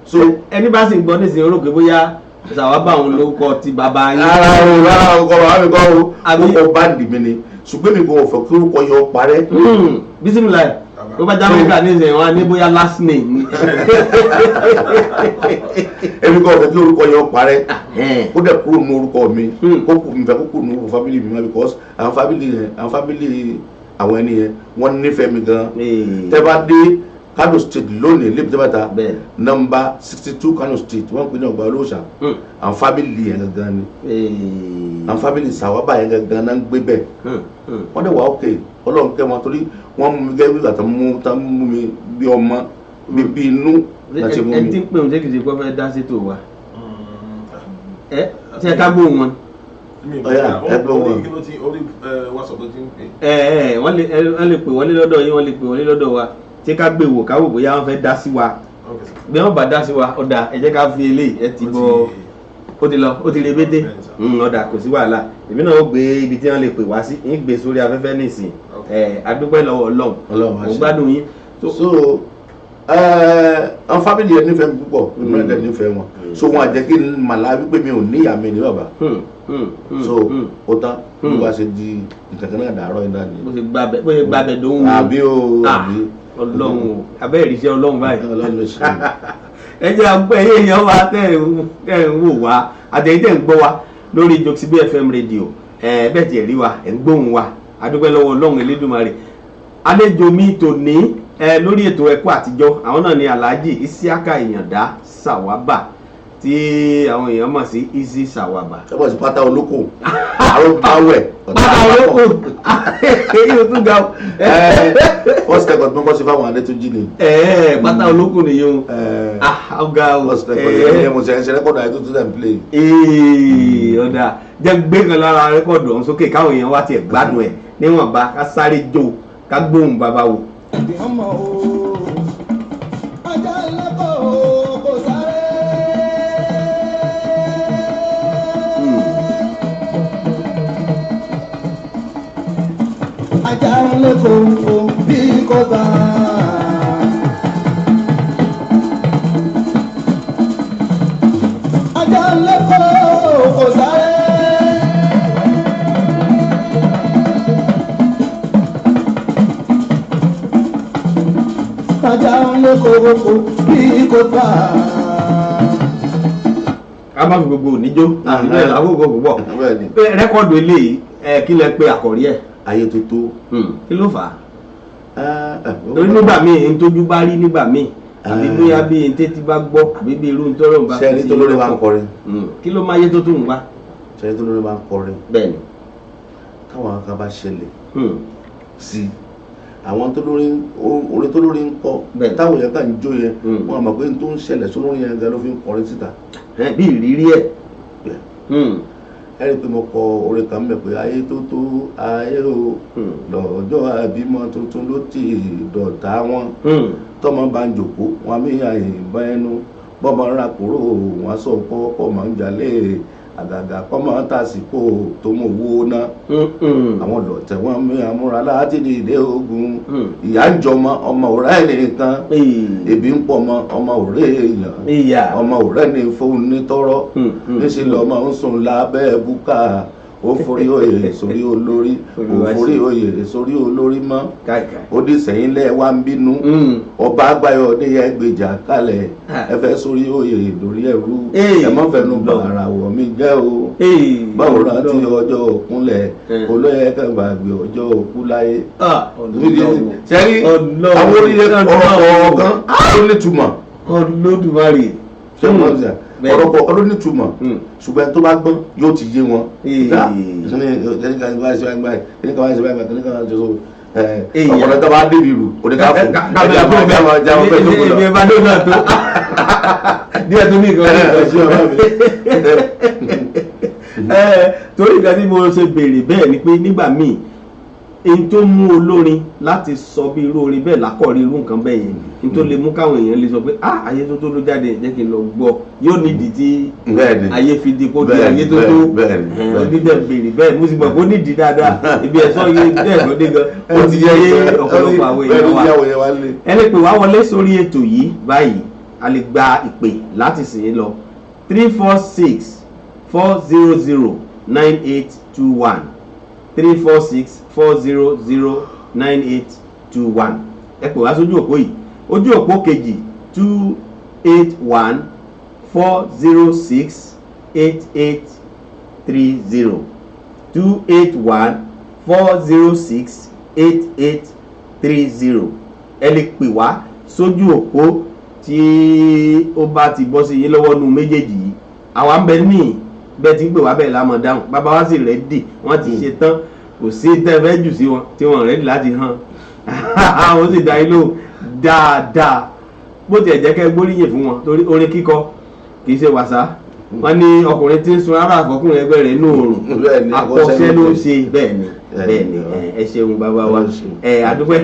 so ẹni bá sì gbọ́ nísìnyí olóògbé bóyá sàwábà òun ló kọ ti bàbá yín. rárá o kọ bàbá mi kọ́ o orúkọ báńdì mi ni ṣùgbọ́n mi kò fẹ́ kí orúkọ yọ parẹ́. Bismillah ló bá jáwé nígbà nísìnyí wọn á ní bóyá last name. èmi kò fẹ́ kí orúkọ yọ parẹ́ ó dẹ̀ kúrò ní orúkọ mi kó kù mi fẹ́ kó kúrò ní orúkọ family mi because àwọn family àwọn ẹni yẹn wọ́n nífẹ̀ẹ́ mi gan. tẹ́ bá dé Kano State lónìí lẹ́bi tẹ́ bá ta nọ́mbà 62 Kano State wọ́n pè ní ọgbà olóòṣà àwọn family yẹn gangan ni àwọn family sàwábà yẹn gangan náà ń gbé bẹ́ẹ̀ wọ́n dẹ̀ wá òkè Ọlọ́run kẹ́ wọn torí wọ́n mú mi gẹ́gẹ́ bí àtàn mú mi bí ọmọ bí inú láti mú mi. ẹ ti ń pè wọn ṣé kìí ṣe kó fẹ́ dá sétò wa ṣe ká gbóhùn wọn. ẹgbẹ́ wọn. wọ́n lè pè wọlé lọ́dọ̀ yín wọ́n lè pè wọlé lọ́dọ̀ wa ṣé ká gbé wò káwò bóyá wọ́n fẹ́ dá sí wa bí wọ́n bá dá sí wa ọ̀dà ẹ jẹ́ ká fi eléyìí ẹ ti bọ́ ó ti lọ ó ti rebété ọ̀dà kò sí wàhálà èmi náà ó gbé ibi tí wọ́n lè pè wá sí ń gbé sórí afẹ́fẹ́ nìsín adúpẹ́ lọ́wọ́ Ọlọ́run mo gbádùn yín. so àwọn fábílì yẹn nífẹ̀ẹ́ mi púpọ̀ ìmọ̀ ẹ̀dẹ̀ nífẹ̀ẹ́ wọn so wọn àjẹ́ kí n màlá wípé mi ò ní ìyá mi ní bàbá so ó tán bí wàá ṣe di ìkàkẹ́ náà dàárọ̀ iná ni. bó ṣe gbàbẹ̀ dóhùn àbí o àbí Ọlọ́run abẹ́ ìrìṣẹ́ Ọlọ́run báyìí. Ọlọ́run ló ṣe ẹ jẹ́ àgbẹ̀ ẹ̀yẹ́ èèyàn wa tẹ̀ ń wò wá àtẹ̀yìn tẹ̀ ń gbọ́ wa lórí Jokesibi FM rédíò bẹ́ẹ̀ tiẹ̀ rí wa ẹ̀ ń gbóhùn wa adúpẹ́ lọ́wọ́ Ọlọ́run Elédùmarè. àlejò mi tòní lórí ètò ẹ̀kọ́ àtijọ́ àwọn náà ni Alhaji Isiaka Ìyàndá Sawaba tí àwọn èèyàn mọ̀ sí Easy Sawaba. ẹ bọ̀ sí pátá olóko àrùn báwẹ̀ pátá olóko èyí ò tún ga o. first record tó ń bọ́ sí fáwọn Adétúnjì ni. pátá olóko nìyí o. ọ̀gá o. first record ẹ̀ mo ṣe rẹ́kọ̀dù ayé tó tún dẹ̀ ń play. ọ̀dà jẹ́ gbé kan lára rẹ́kọ̀dù ọ̀hún sókè káwọn èèyàn wá tiẹ̀ gbádùn ẹ̀ níwọ̀nba ká sáré jó ká gbóhùn bàbá wò. ọmọ o ajá lẹ́kọ̀ọ́ kò sáré. ajá lẹ́kọ̀ọ́ bí kò bá. ajá lẹ́kọ̀ọ́ kò sáré. ajá lẹ́kọ̀ọ́ bí kò bá. ká má fi gbogbo oníjó níbẹ̀ lákòókò púpọ̀ rẹ́kọ̀dù eléyìí kí lẹ pé àkọ́rí ẹ̀. ayé tó tó. kí ló fà á. torí nígbà míì ń tójú bá rí nígbà míì àbí bóyá bí n tẹ́tí bá gbọ́ àbí bí irú ntọ́rọ̀ bá sẹ́ni tó lórí máa ń kọrin. kí ló máa yé tó tó ń wá. sẹ́ni tó lórí máa ń kọrin. bẹ́ẹ̀ni. táwọn kan bá ṣẹlẹ̀ sí àwọn tó lórí orin tó lórí ń kọ táwọn yẹn kàn ń jó yẹn wọn àmọ́ pé n tó ń ṣẹlẹ̀ sólórin yẹn gan ló fi ń kọrin síta. bí ìrírí ẹ̀. ẹ̀rí pé mo kọ orin kan mẹ́ pé ayé tó tó ayé o lọ́jọ́ àbímọ tuntun ló ti dọ̀tá wọn tọmọ bá ń jòkó wọn mí àyìnbá ẹnu bọ́mọ rà kúrò wọn sọ pọ́ máa ń jalè àgàgà pọ́mọ tàsíkò tó mú owó ná àwọn lọ́tẹ̀ wọn mí àmúra láti dìde ogun ìyá ń jọmọ ọmọ ọ̀rẹ́ nìkan ebi ń pọ̀ ọmọ ọ̀rẹ́ èèyàn ọmọ ọ̀rẹ́ ní fóun ní tọrọ níṣẹ́ lọ́mọ ń sùn lábẹ́ búkà ó forí oyè sórí olórí ó forí oyè sórí olórí mọ́ ó dì sẹ́yìn lẹ́ wá ń bínú ọba àgbáyọ̀ ní ẹgbẹ̀jà kalẹ̀ ẹ fẹ́ sórí oyè lórí ẹrú ẹ mọ́ fẹnu bá ara wọ̀ mí jẹ́ o báwo rántí ọjọ́ òkúnlẹ̀ olóyè kẹgbàgbé ọjọ́ òkú láyé. sẹ́rí àwọn orílẹ̀ ọ̀kan ó nítumọ̀. Olódùmarè ọ̀rọ̀pọ̀ ọdún nítumọ̀ ṣùgbọ́n tó bá gbọ́n yóò ti yé wọn. ọ̀pọ̀lọpọ̀ tó bá débi rù oníkà fún ẹ̀jẹ̀ bá dé náà tó díẹ̀ tó ní torí ìgbà tí mo ṣe béèrè bẹ́ẹ̀ ni pé nígbà míì èyí tó mú olórin láti sọ bí irú orin bẹ́ẹ̀ lákọ̀ọ́rí irú nǹkan bẹ́ẹ̀ yẹn ní tó lè mú káwọn èèyàn lè sọ pé ayé tó tó ló jáde jẹ́ kí n lọ gbọ́ yóò nídìí tí ayé fi di kó di ayé tó tó onídẹ̀ béèrè bẹ́ẹ̀ mo sì mọ̀ kó nídìí dáadáa ibi ẹ̀sọ́ yé bẹ́ẹ̀ ló dé gan ó ti yẹ ọ̀pọ̀lọpọ̀ àwọn èèyàn wa ẹ lè pè wá wọlé sórí ètò yìí báyìí a lè gba ìpè láti sìn ín lọ 346-400-9821 346-400-9821 ẹ pè wá sójú òpó yìí ojú òpó kejì 281-406-8830 281-406-8830 ẹ lè pè wá sójú òpó tí ó bá ti bọ́ sí yín lọ́wọ́ nu méjèèjì yìí àwa ń bẹ ní bẹ́ẹ̀ tí ń pè wá bẹ́ẹ̀ lámọ̀ dáhùn bàbá wa sì rẹ́dì wọ́n ti ṣe tán kò sí tẹ́fẹ́ jù sí wọn tí wọ́n rẹ́dì láti hàn àwọn sì dá ilé dáadáa bó tiẹ̀ jẹ́ kẹ́ gbóríyìn fún wọn torí orin kíkọ kì í ṣe wàsá wọ́n ní ọkùnrin tí ń sun ara àfọkùnrin ẹgbẹ́ rẹ̀ ní òòrùn àkọsẹ́ ló ń ṣe bẹ́ẹ̀ ni ẹ ṣeun bàbá wa àdúpẹ́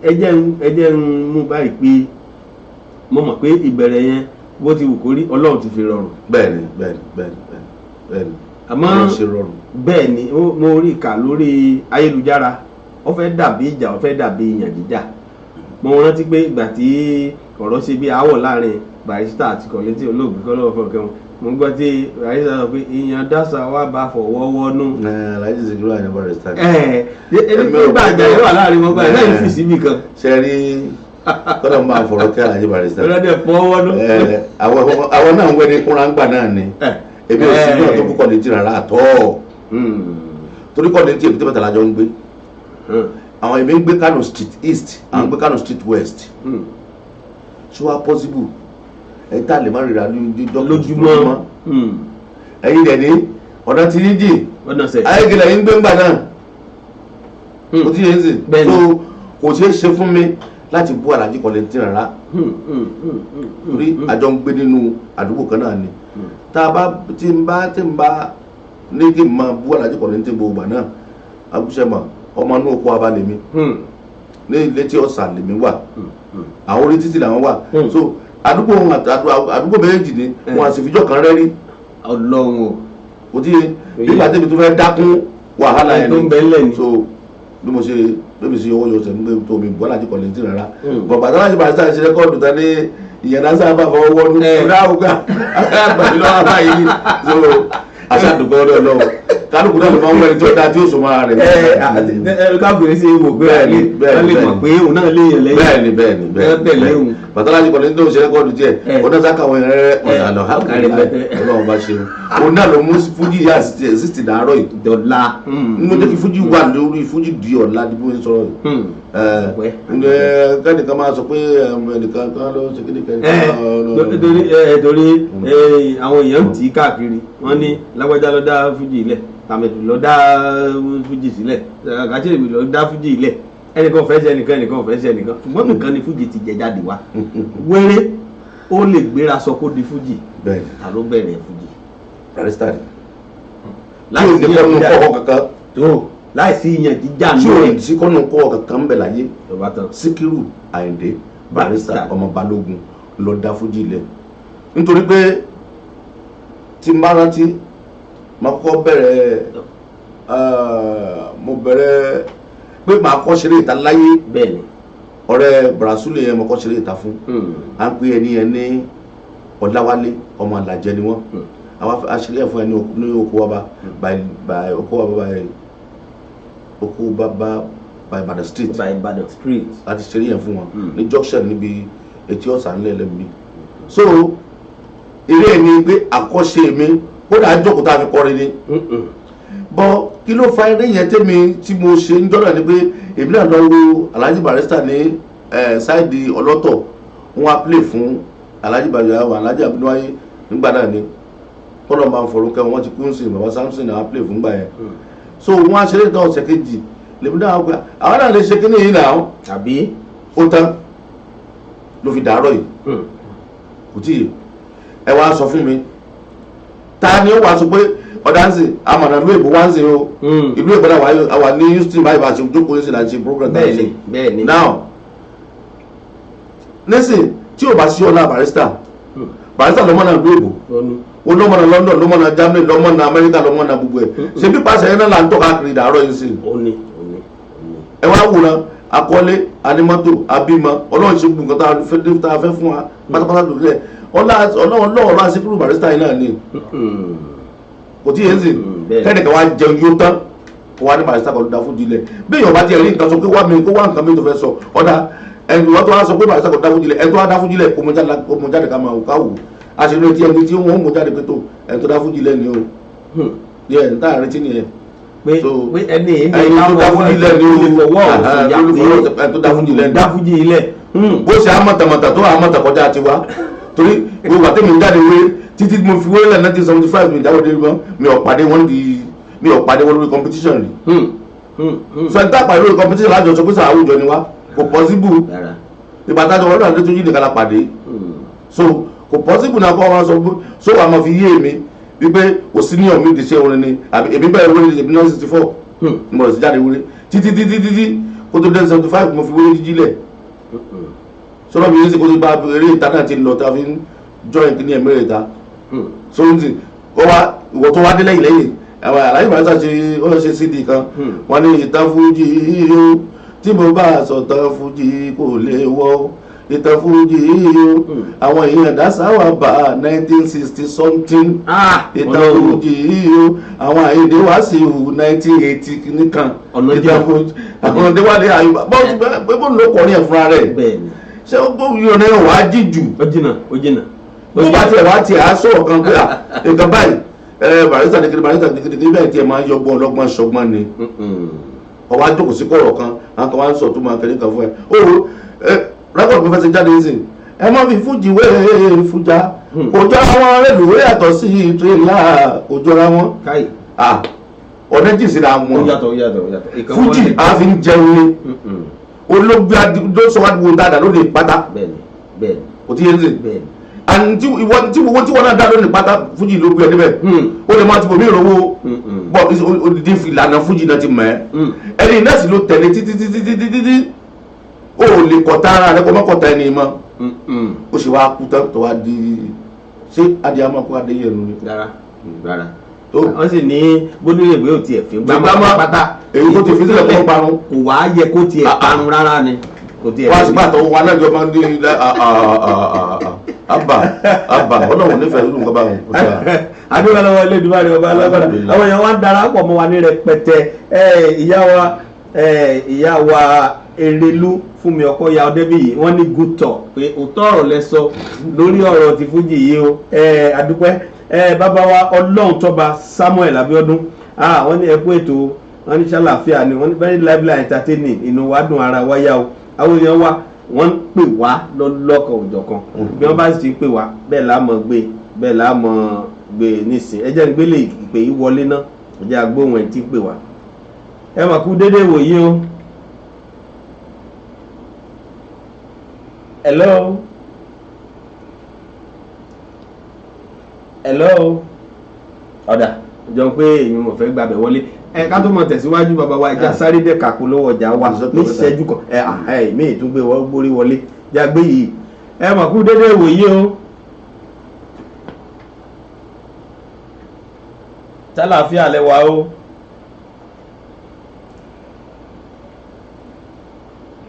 ẹ jẹ́ ń mú báyìí pé mo mọ̀ pé ìbẹ̀rẹ̀ yẹn bó ti wù kó rí Ọlọ́run ti fi rọrùn. bẹ́ẹ̀ni àmọ́ bẹ́ẹ̀ni mo rí ìkà lórí ayélujára ó fẹ́ dàbí ìjà ó fẹ́ dàbí ìyàn jíjà mo rántí pé ìgbà tí ọ̀rọ̀ ṣe bí aáwọ̀ láàrin Barrister àti Kollington olóògbé kọ́lọ́wọ́ fọ̀kẹ́ wọn mo gbọ́ tí Barrister sọ pé ìyàn dásà wà bá fọwọ́ wọnú. aláìsí ti dúró àyàn Barrister. nígbà àjà yẹn wà láàrin wọn báyìí láì fi síbì kan. ṣe rí kọ́dọ̀ máa fọ̀rọ̀ kí àyè Barrister. ọlọ́dẹ fọwọ́ nú. àwọn náà ń wẹ́ ní kúnráńgbà náà ni ebi òsì náà tó kú Kollington rárá àtọ́ torí Kollington èbúté mẹ́ta lájọ ń gbé àwọn èmi ń gbé Kano Street East àwọn ń gbé Kano Street West ṣé wàá possible ẹ̀yin tá a lè má rira lójúmọ́ ẹ̀yin dẹ̀ ní ọ̀nà tí ní jìn ayégele ẹ̀yin gbé ńgbà náà ó ti yẹn sè so kò ṣeé ṣe fún mi láti bú Alhaji Kollington rárá torí àjọ ń gbé nínú àdúgbò kan náà ni tá a bá tí n bá ní kí n máa bú Alhaji Kollington gbogbo náà abúṣẹ́mọ̀ ọmọ inú oko abalẹ̀ mi ní ilé tí ọ̀sà lèmi wà àwọn orí títì làwọn wà so àdúgbò méjì ni wọn àti ìfijọ́ kan rẹ́rí Ọlọ́run o ti nígbà tẹ́bi tó fẹ́ dákún wàhálà yẹn ni so bí mo ṣe owó yóò ṣe nígbà tó mi bú Alhaji Kollington rárá bọ̀bà tó láti Barrister ṣe rẹ́kọ́ọ̀dù tán ní ìyẹn náà sábà fọwọ́ wọnú ọ̀rẹ́ àwùgbà àgbàdì lọ́wọ́ báyìí ni so aṣáàdùgbọ́ ọ̀dọ́ lọ́wọ́ kálukú náà ló máa ń wẹ́ni tó dáa tí ó sọ máa rẹ̀. káàkiri sí ìwò pé wọ́n lè mọ̀ pé òun náà lè yẹn lẹ́yìn. bẹ́ẹ̀ni tẹ̀lé òun. Alhaji Kollington ṣe rẹ́kọ́ọ̀dù díẹ̀ ọ̀dọ́ sákàwé rẹ̀ ọ̀nà ọlọ́run bá ṣe òun náà ló mú fújì yá sísì dàárọ̀ yìí. dọ̀la. nínú jẹ́ kí fújì wà lórí fújì di ọ̀la bí wọ́n sọ̀rọ̀ yìí. kẹ́nìkan máa sọ pé ẹnìkan kan ló ṣe kíníkan. torí àwọn èèyàn tì í káàkiri wọ́n ní lágbájá ló dá fújì ilẹ̀ tàmẹ̀dù lọ dá fújì sílẹ̀ kàkàtìrì lọ dá fújì ilẹ̀ ẹnìkan fẹ́ ṣe ẹnìkan ẹnìkan fẹ́ ṣe ẹnìkan ṣùgbọ́n nìkan ni fújì ti jẹ jáde wá wéré ó lè gbéra sọ kó di fújì ta ló bẹ̀rẹ̀ fújì. Barrister tí ò ní kọ́nu kọ́ kankan tó láìsí ìyàn jíjà tí náà ò sí kọ́nu kọ́ kankan ń bẹ̀ láyé Síkírù Àyìndé Barrister ọmọ Balógun lọ dá fújì lẹ̀ nítorí pé tí n bá rántí máa kọ́kọ́ bẹ̀rẹ̀ mo bẹ̀rẹ̀ pé màá kọ́ ṣeré ìta láyé bẹ́ẹ̀ ni ọ̀rẹ́ Brasule yẹn mo kọ́ ṣeré ìta fún à ń pè ẹni yẹn ní Ọláwálé ọmọ Àlàjẹ ni wọ́n àwọn aṣèlè fún ẹni ní oko bàbá by oko bàbá by Ibadan street láti ṣeré yẹn fún wọn ní junction níbi etí ọ̀sán ńlẹ̀ lẹ́mí so eré ni pé àkọ́ṣe mi kódà àjọkù tá a fi kọrin ni bọ́ kí ló fa eré yẹn tẹ́mi tí mo ṣe ń jọ́nà ni pé èmi náà lọ wo Alhaji Barrister ní ṣáìdì ọlọ́tọ̀ wọn á play fún Alhaji Barrister Alhaji Abdulwaye nígbà náà ni kọ́lọ̀ máa ń forúkẹ́ wọn ti kú ń sìn bàbá Samson náà á play fún gbà yẹn so wọn á ṣeré ìtàn ọ̀sẹ̀ kejì lèmi náà wọ́n pé àwọn náà lè ṣe kíní yìí náà tàbí ó tán ló fi dàárọ̀ yìí kò tí ì ẹ wá sọ fún mi ta ni ó wàá sọ pé ọ̀dánsì àmọ̀nà ìlú èbó wá ń sìn o ìlú èbó náà wà ní Houston báyìí bá ṣe jókòó ní sinadí program náà ṣe bẹ́ẹ̀ni now nísìn tí ò bá sí ọ̀nà Barrister lọ́mọ́nà ìlú èbó o lọ́mọ́nà London lọ́mọ́nà Germany lọ́mọ́nà America lọ́mọ́nà gbogbo ẹ̀ ṣe bí pàṣẹ yẹn náà là ń tọ́ káàkiri dàárọ̀ yìí sìn ẹ wá wòran akọ́lé anímọ́tò abímọ Ọlọ́run ṣe gbogbo nǹkan tá a fẹ́ fún wa pátápátá tó lẹ̀ Ọlọ́run lọ́wọ́ Síkírù Barrister yìí náà ni kò tí yẹn sìn kẹ́nìkan wá jẹun yóò tán kó wá ní Barrister kan ló dá fún dilẹ̀ bí èèyàn bá ti rí nǹkan sọ pé wá mi kó wá nǹkan mi tó fẹ́ sọ ọ̀dà ẹni wọ́n tó wá sọ pé Barrister kan dá fún dilẹ̀ ẹni tó wá dá fún dilẹ̀ kó mo jáde ká máa ká wò àṣírí ti ẹni tí wọ́n mú jáde pé tó ẹni tó dá fún dilẹ̀ ni o yẹ ẹni tá à ń retí nìyẹn pé ẹni tó dá fún dilẹ̀ ni o ẹni tó dá fún dilẹ̀ ni dá fún dilẹ̀ bó ṣe àmọ̀tàmọ̀tà tó àmọ̀tà kọjá tiwa torí gbogbo àtẹ̀mí jáde wé títí mo fi wọlé 1975 mi dáwọ́ dé mọ́ mi ò pàdé wọn lórí competition rí fẹ́ntà pàdé lórí competition lájọ sọ pé sàá àwùjọ ni wá kò possible ìbátájọ wọlé àti tó yí nìkan la pàdé so kò possible náà kọ́ wọn sọ pé so wàá ma fi yé mi wípé kò sí ní ọ̀mí ìdíṣẹ́ orin ni àbí èmi bẹ̀rẹ̀ wọlé ní 1964 mo rẹ̀ sí jáde wọlé títí kó tó dé 75 mo fi wọlé jíjí lẹ̀ sọ́nà mi ní sí kó tó bá eré ìta náà ti lọ tá a fi ń join kí ní ẹ̀mẹ́rẹ̀ ìta so n ti ìwọ tó wá dé lẹ́yìn àwọn Alhaji Barrister ṣe CD kan wọ́n ní ìtàn fújì yíyó tí mo bá sọ̀tàn fújì kò lè wọ́ ìtàn fújì yíyó àwọn èèyàn dásáwà bá 1960 something ìtàn fújì yíyó àwọn Àyìndé Wàsíù 1980 nìkan ìtàn fújì àwọn Adéwálé Àyùbá bó ló kọrin ẹ̀ fúnra rẹ̀ ṣé ó gbóyún ọ̀nà wàá jíjù ó jìnà bó bá tiẹ̀ wá tiẹ̀ á sọ̀rọ̀ kan pé nǹkan báyìí Barrister nìkiri bẹ́ẹ̀ tiẹ̀ máa ń yọgbọ́n ọlọ́gbọ́n ṣọgbọ́n ni ọwọ́ àjòkò sí kọ̀rọ̀ kan àwọn kan wá ń sọ tó máa kẹ́lẹ́ kan fún ẹ o rẹ́kọ̀dù pípẹ́ ti jáde nísìn ẹ má fi fújì wé fújà kò jọra wọn rẹ́lùwé yàtọ̀ sí tírélà kò jọra wọn ọ̀nà jì síra wọn fújì á fi ń jẹun ni olóògbé adúlọ́sọ̀wádìí dáadáa lóde pátá kò tí yé ní àti ìwọ tí wọ́n náà dá lónìí pátá fújì ló gbé ẹ níbẹ̀ ó lè máa ti bòmí ìrówó bọ́ odidi ìlànà fújì náà ti mọ̀ ẹ́ ẹni náà sì ló tẹ̀lé títí ó lè kọ̀tà ara rẹ kó má kọ̀tà ẹni mọ́ ó sì wá kú tán tó wá di ṣé adìyẹ máa kó adìyẹ nù ni. rárá wọ́n sì ní bólúyè ìwé ò tiẹ̀ fi gbàgbá pátá èyí tó ti fi sílẹ̀ kó parun kò wá yẹ kó tiẹ̀ parun rárá ni wọ́n á sì gbà tó wọn náà jọ máa ń dín àbà ọlọ́run nífẹ̀ẹ́ lórí nǹkan báwọn. adúgbò lọ́wọ́ ilé ìdúbà rẹ̀ ọba alágbára àwọn èèyàn wá ń darapọ̀ mọ́ wa ní rẹpẹtẹ ìyá wa Erelú Fúnmi Ọkọ̀yà Ọdẹ́bíyì wọ́n ní good talk pé òótọ́ ọ̀rọ̀ lẹ sọ lórí ọ̀rọ̀ ti fújì yìí o adúpẹ́ bàbá wa Ọlọ́run Tọ́ba Samuel Abíọ́dún wọ́n ní ẹkú ètò wọ́n ní ṣàlàáfíà ni wọ́n ní very lively entertaining inú wa dùn ara wa yá o àwọn èèyàn wa wọ́n ń pè wá lọ́lọ́kan òjọ̀kan bí wọ́n bá sì ti pè wá bẹ́ẹ̀ la mọ̀ gbé nísìn ẹ jẹ́ ń gbélé ìpè yìí wọlé náà ẹ jẹ́ agbóhùn ẹ̀ tí ń pè wá ẹ mà kú déédéé wòye o. hello ọ̀dà jọ pé èyàn ò fẹ́ gbàbẹ̀ wọlé ká tó mọ̀ tẹ̀síwájú bàbá wa ẹja sáré dẹ́ka polówó ọjà wa ní ìṣẹ́jú kan míì tún gbé gbórí wọlé jágbé yìí mọ̀ kú dédé ìwòyí o tálàáfíà lẹ́wà o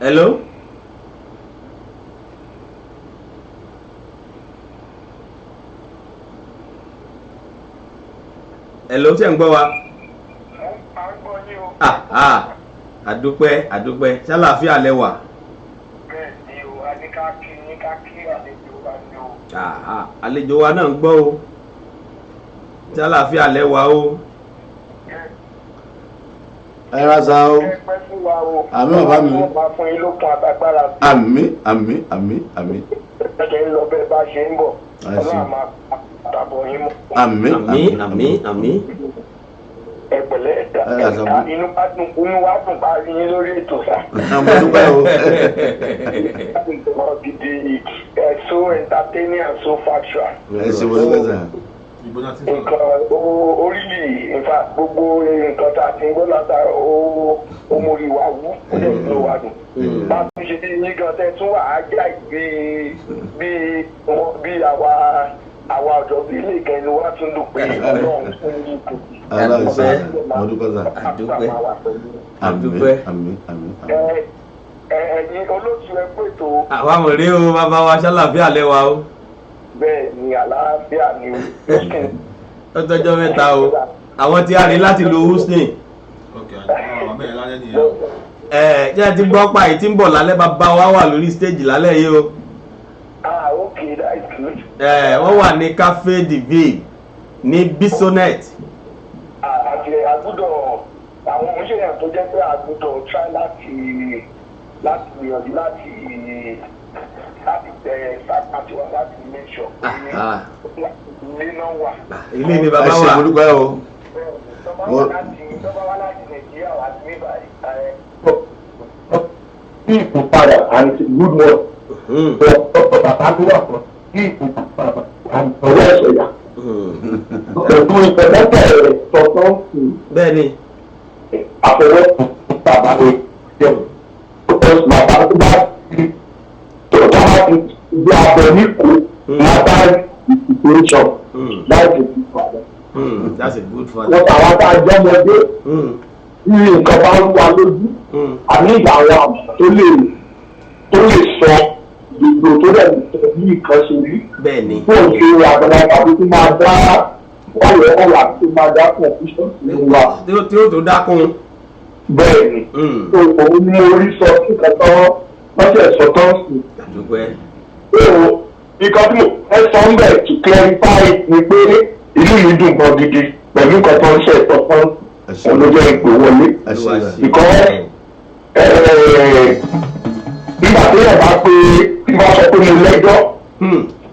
hello hello tí ẹ̀ ń gbọ́ wa àdúpẹ́ ṣàlàáfíà lẹ́wà. bẹ́ẹ̀ni o adékákí àlejò wa ni o. àlejò wa náà ń gbọ́ o ṣàlàáfíà lẹ́wà o. ẹ ra sa o. ẹ pẹ́ fún wa o. àmín bàbá mi. wọ́n máa fún yín lókun àtàgbára. àmín. ẹ̀jẹ̀ ń lọ bẹ́ẹ̀ bá ṣe ń bọ̀ ọlọ́run máa tàbọ̀ yín mọ́. àmín. ẹ̀pẹ̀lẹ́ inú wa dùn bá rí yín lórí ètò sá. mo dúpẹ́ o. gidi so entertaining and so factual. ẹ ṣe mo dúpẹ́ sá. nǹkan orílẹ̀ nfa gbogbo nǹkan tá a ti ń gbọ́ látara ó mórí wa wú ó lè lọ wa dùn. bá a tún ṣe bí yín gan tẹ́ tún wà á já bí àwa ọ̀dọ́ bí ilé ìkẹyìn wa tún lò pé ọlọ́run fún yín kò sí. aláìsàn mo dúpẹ́ sá. àdúpẹ́. ẹ̀yin olóòtú ẹ pé tó. àwa mọ̀ rí o bàbá wa ṣàlàáfíà lẹ́wà o. bẹ́ẹ̀ ni àlàáfíà ni o. ó tọ́jọ́ mẹ́ta o àwọn tí a rí láti lo Houston. jẹ́ ti gbọ́ pa èyí tí ń bọ̀ lálẹ́ bàbá wa wà lórí stage lálẹ́ yìí o. Okay, that's good. wọ́n wà ní Café de Ville ní Bisonet. àti àgùdọ̀ àwọn oníṣẹ́yàn tó jẹ́ pé àgùdọ̀ try láti gbìyànjú láti sápàtì wa láti make sure pé ilé náà wà. ilé ni bàbá wa. ẹ ṣe mo dúpẹ́ o. tọ́ba wá láti Nàìjíríà wá sí báyìí. kí ìkúpadà and good morning. bàbá tó wà fún kí ìkúpadà and ọwọ́ ẹ̀ṣẹ̀ yà. pẹ̀lú ìpẹ̀lẹ́pẹ̀ rẹ̀ tọ̀tọ̀ bẹ́ẹ̀ni. àfọwọ́sùn bàbá rẹ̀ jẹun. bàbá tó bá ti tọ́jà láti gbé abẹ ní kó máa bá ìsìnkú láti fi padà. That's a good father. wọ́n tàwọn tá a jẹ́ ọmọdé ní nǹkan bá ń wá lójú àní ìgbà àwọn àmọ́ tó lè sọ gbogbo tó dẹ̀ bí nǹkan ṣe rí. bẹ́ẹ̀ni. fún òṣèré àgbàlagbà tó máa dá wáyé ọ̀la tó máa dá confusion nínú wa. tí ó tó dákun. bẹ́ẹ̀ni òun ni orí sọ sí kẹtọ́ wọ́n ṣe sọ tán sí. àdúpẹ́. nǹkan tí mo fẹ́ sọ ń bẹ̀ to clarify ni pé inú mi dùn gan gidi pẹ̀lú nǹkan tó ń ṣe ìtọ́sán olójó ipò wọlé. because nígbà tó yẹ bá pé tí wọ́n sọ pé mo lẹ́jọ́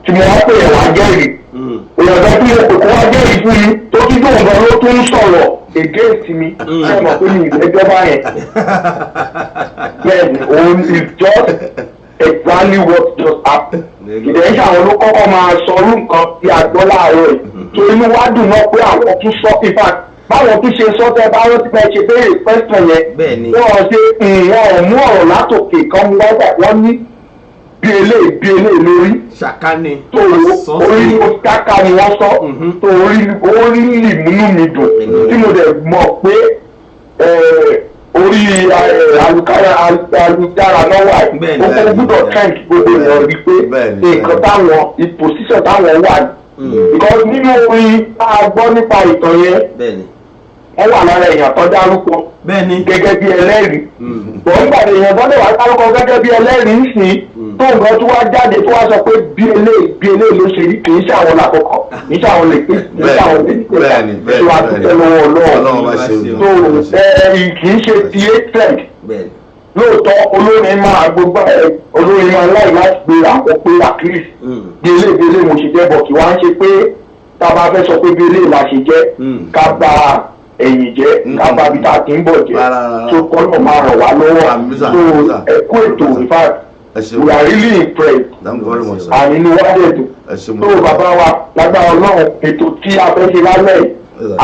tí mo wá pé ẹ̀ wá jẹ́rìí ìyàtọ̀ tí mo pè kó wá jẹ́rìí fún mi tó tún dùn gan ló tún sọ̀rọ̀ against mi ṣe mọ̀ pé mi ìlẹ́jọ́ báyẹn. bẹ́ẹ̀ni òun is just exactly what just happened. ìdẹ́yìn àwọn ló kọ́kọ́ máa sọ orú nǹkan tí a gbọ́ láàárọ̀ yìí tó inú wá dùn náà pé àwọn tún sọ fífa báwọn tún ṣe sọ tẹ báwọn ti fẹ́ ṣe béèrè pẹ́sàn yẹn wọ́n ṣe wọ́n mú ọ̀rọ̀ látòkè kan mú wájà wọ́n ní bí eléyìí lórí. ṣàkánì. tó orí káká ni wọ́n sọ tó orí lì múnú mi dùn tí mo dẹ̀ mọ̀ pé orí ayélujára náà wà yìí ó gbọ́dọ̀ trend gbogbo èèyàn rí pé nǹkan táwọn position táwọn wà because nínú orin tá a gbọ́ nípa ìtàn yẹn wọ́n wà lára èèyàn tó dárúkọ gẹ́gẹ́ bí ẹlẹ́rìí bọ̀ nígbà tí èèyàn gbọ́dọ̀ wá dárúkọ gẹ́gẹ́ bí ẹlẹ́rìí ń sìn tó nǹkan tó wá jáde tó wá sọ pé bí eléyìí ló ṣe rí kì í ṣe àwọn làkọ́kọ́ kì í ṣe àwọn lè pé kì í ṣe àwọn lè pé tó wá tó tẹ lọ́wọ́ ọlọ́run tó kì í ṣe ti hatred lóòótọ́ olórin máa gbogbo olórin máa láì láti gbé àwọn pé àkíyèsí bí eléyìí mo ṣe jẹ́ bọ̀ kí wọ́n á ṣe pé tá a bá fẹ́ sọ pé bí eléyìí la ṣe jẹ́ ká gba ẹ̀yìn jẹ́ kábàbí tá a ti ń bọ̀ jẹ́ tó kọ́nà máa ràn wá lọ́wọ́ tó ẹ̀kú ètò in fact we are really impressed àní ni wọ́n dẹ̀ dùn tó bàbá wa lágbára ọlọ́run ètò tí a fẹ́ ṣe lálẹ́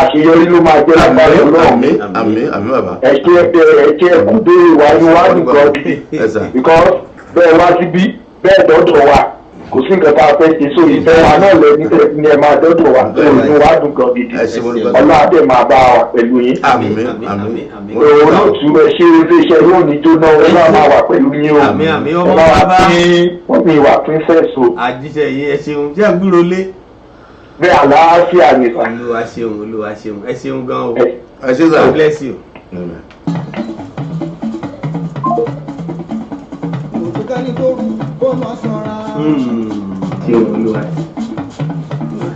àṣeyọrí ló máa jẹ́ lágbára náà. àmín bàbá. ẹ̀kẹ́ ẹ̀kúndé ìwájú nìkan because bẹ́ẹ̀ wá síbí bẹ́ẹ̀ dọ́dọ̀ wa kò sí nǹkan tá a fẹ́ ṣe sórí ìfẹ́ wa náà lẹ́ni ní ẹ máa dọ́dọ̀ wa lórí wa dùn gan gidi ọlọ́àdẹ máa bá wa pẹ̀lú yín. olóòtú ẹ ṣe iléeṣẹ́ yóò ní jóná ẹ náà máa wà pẹ̀lú yín o. ọmọ bàbá wọ́n ní ìwà princess o. àjíṣe yìí ẹ ṣeun jẹ́ àgbúrò lé. bẹ́ẹ̀ àlàáfíà nìkan. olúwa ṣeun ẹ ṣeun gan o. ẹ ṣe sọ. God bless you. Òtúkẹ́ni tó rú kó má sanra. ṣeun olúwa.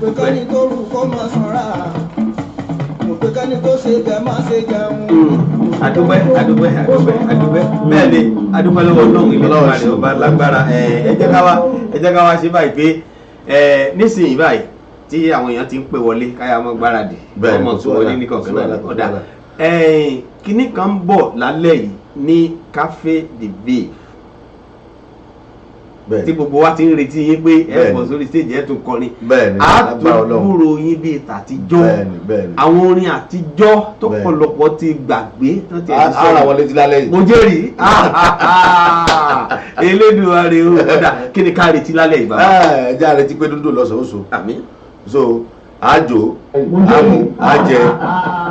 Òtúkẹ́ni tó rú kó má sanra. Òtúkẹ́ni tó ṣe bẹ́ẹ̀ má ṣe jẹun. adúpẹ́ bẹ́ẹ̀ ni adúpẹ́ lọ́wọ́ ọlọ́run ìlọ́wọ́ rẹ̀ ọba lágbára ẹ jẹ́ ká wá ṣe báyìí pé nísìnyí báyìí tí àwọn èèyàn ti ń pè wọlé káyà mọ́ gbáradì ọmọ tó wọlé ní kọ̀ọ̀kan náà ọ̀dà kinní kan ń bọ̀ lálẹ́ yìí ní Café de Ville tí gbogbo wa ti ń retí yín pé ẹ bọ̀ sórí stage ẹ tún kọrin àtúgbòrò yín bíi tàtijọ́ àwọn orin àtijọ́ tó pọ̀lọpọ̀ ti gbàgbé ara wọlé ti lálẹ́ yìí mo jẹ́rìí Elédùmarè o ọ̀dà kí ni ká retí lálẹ́ yìí bàbá. ẹ jẹ́ àrètí pé dúndùn lọ́sọ̀ọ́sọ so àjò àmú àjẹ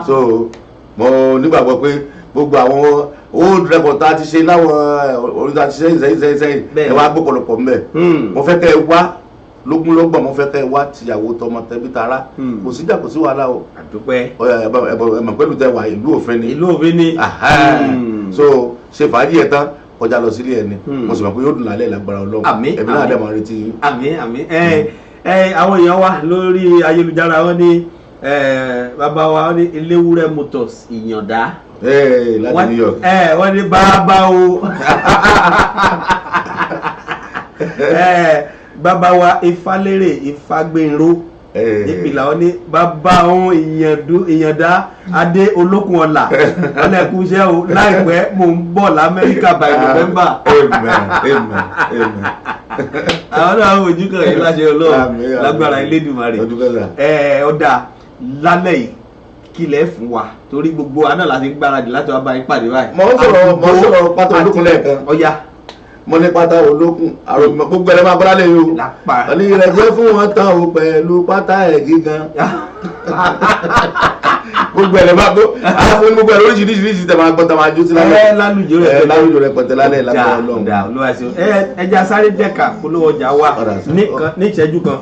so mo nígbàgbọ́ pé gbogbo àwọn old record tá a ti ṣe láwọn orin tá a ti ṣe sẹ́yìn ẹ wá gbọ́pọ̀lọpọ̀ mbẹ́ mo fẹ́ kẹ́ ẹ wá lógúnlọ́gbọ̀n mo fẹ́ kẹ́ ẹ wá tìyàwó tọmọ tẹbí tara kò síjà kò sí wàhálà o ẹ̀mọ̀ pẹ̀lú tẹ wà ìlú òfin ni so ṣe fàájì ẹ̀ tán kọjá lọ sílé ẹni mo sì mọ̀ pé yóò dùn lálẹ́ lágbára Ọlọ́run ẹ̀mí náà dẹ̀ máa retí yín. àmín àwọn èèyàn wa lórí ayélujára wọn ní bàbá wa wọn ní Eléwúrẹ́ Motors Ìyàndá láti New York wọ́n ní bàbá o bàbá wa Ifálérè Ifágbénró nípìnlẹ̀ wọn ní bàbá òun Ìyàndá Adé Olókun Ọlà ọlẹ́kùnṣẹ́ o láìpẹ́ mò ń bọ̀ l'Amẹ́ríkà by November. àwọn náà ojú kan yìí láṣẹ Ọlọ́run lágbára Elédùmarè ọ̀dà lálẹ́ yìí kílẹ̀ fún wa torí gbogbo aná láti gbáradì láti wá bá yín pàdé báyìí. mo sọ̀rọ̀ pátá olókun lẹ́ẹ̀kan ọ̀ya mo ní pátá olókun àròmọ gbogbo ẹ̀rẹ́ máa bọ́lá lẹ́yìn o ọ̀lẹ́ ìrẹ̀jẹ̀ fún wọn tán o pẹ̀lú pátá ẹ̀ gígan gbogbo ẹ̀rẹ́ máa gbó àwọn gbogbo ẹ̀rẹ́ oríṣiríṣi tẹ̀ máa gbọ́ tẹ̀ máa jó sí lálẹ́ lálùjọ rẹ̀ pẹ̀tẹ́ lálẹ́ lágbára Ọlọ́run. ẹja sáré dẹ́ka polówó ọjà wa ní ìṣẹ́jú kan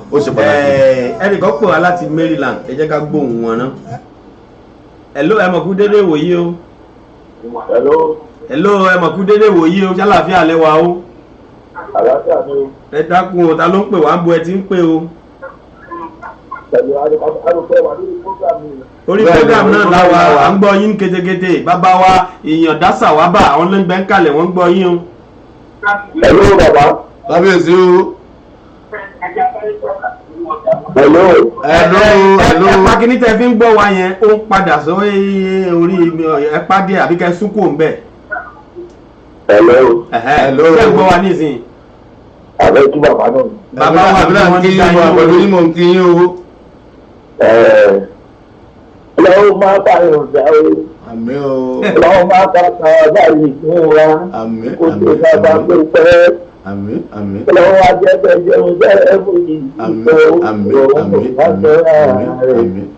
ẹnìkan pè wá láti Maryland ẹ jẹ́ ká gbóhùn wọn náà. Hello ẹ mọ̀ kú dédé wòyí o. Hello ẹ mọ̀ kú dédé wòyí o ṣàlàáfíà lẹ́wà o. àlàáfíà ni o. ẹ dákun o ta ló ń pè wá ń bo ẹ ti ń pè o. orí program náà láwa à ń gbọ́ yín kétékété bàbá wa Ìyàndá Sàwábà àwọn ló ń gbẹ́ ń kalẹ̀ wọ́n ń gbọ́ yín o. Hello bàbá. kábíyèsí o. Hello. ẹ̀pá kìíní tẹ́ fi ń gbọ́ wa yẹn ó ń padà sórí orí ẹ̀pá díẹ̀ àbí kẹ́ sún kò ń bẹ̀. Hello. ṣé ń gbọ́ wa nísìnyí. àbẹ́ kí bàbá náà. bàbá wa bí wọ́n ti dá yín pẹ̀lú yín mò ń kí yín o. lọ́wọ́ máa bá yàn já o. àmín o. lọ́wọ́ máa bá kan báyìí fún wa. àmín kó tó sábà pé pẹ́. àmín àmín. lọ́wọ́ ajẹ́bẹ̀ jẹun jẹ́ ẹ̀fọ́ yìí. àmín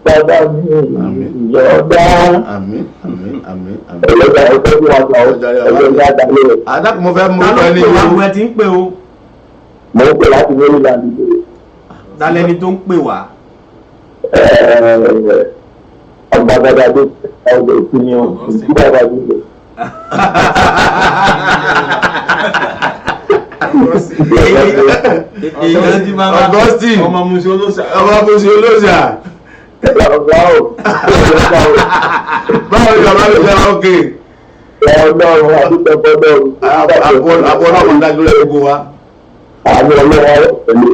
bàbá mi Ìyàndá. àmín. ẹlẹ́dàá ẹ̀fọ́ bí wọ́n sọ ẹlẹ́dàá àdàlẹ́. àdàkùn mo fẹ́ mú ẹni o. àwọn ẹ ti ń pè o. mo ń pè láti Maryland. dálẹ́ni tó ń pè wá. ọgbàgbàdà tó ọgbà ìpínlẹ̀ ìgbàgbà gbogbo. èèyàn ti máa Augustine ọmọ musu olóṣà. ọgbà o. báwo ni bàbá mi fẹ́ ókè. Ọlọ́run àdúgbò gbọ́dọ̀. àbọ̀ náà kò dájú lẹ́yìn gbogbo wa. àmì Ọlọ́run pẹ̀lú.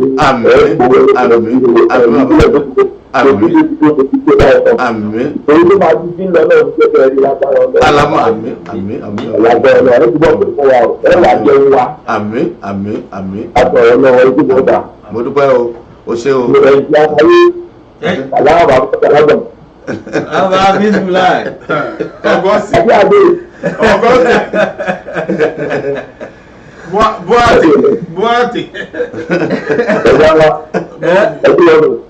àmín. èyí tó máa ti dín lọ́nà ìjọba ẹ̀rí lágbára Ọlọ́run. alámọ̀ àmín. lágbára Ọlọ́run ẹ̀rí gbọ́ pé fún wa ẹ̀ là jẹun wa. àmín. lágbára Ọlọ́run ẹ̀rí gbọ́ dà. mo dúpẹ́ o ṣé o. ìrẹ̀lẹ̀ ìjà ayé aláwọ̀ bàbá alágbọ̀n. Aba bismillah. Ọgọ́sì. Buhati.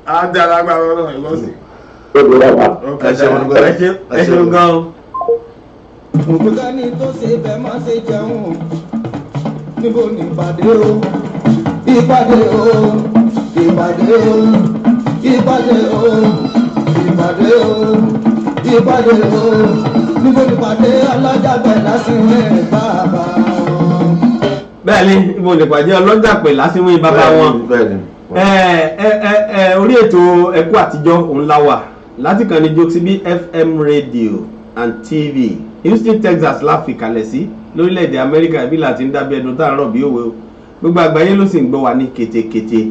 Adalagbara ọlọ́run Ọgọ́sì. Ẹ ṣeun gan. òkúta ní tó ṣe bẹ́ẹ̀ má ṣe jẹun níbo ní ìpàdé o ìpàdé o ìpàdé o ìpàdé o ìpàdé o ìpàdé o níbo ní ìpàdé alájàgbẹ̀ lásìwé bàbá wọn. Bẹ́ẹ̀ni ibo ní ìpàdé ọlọ́jàpẹ̀ lásìwé bàbá wọn. Orí ètò ẹkú àtijọ́ òun la wà láti kàn ní Jokesibi FM radio and TV Houston, Texas la fi kalẹ̀ sí lórílẹ̀‐èdè Amẹ́ríkà ibi láti ń dábẹ́ ẹnu tá à ń rọ̀ bí òwe o gbogbo àgbáyé ló sì ń gbọ́ wa ní ketekete.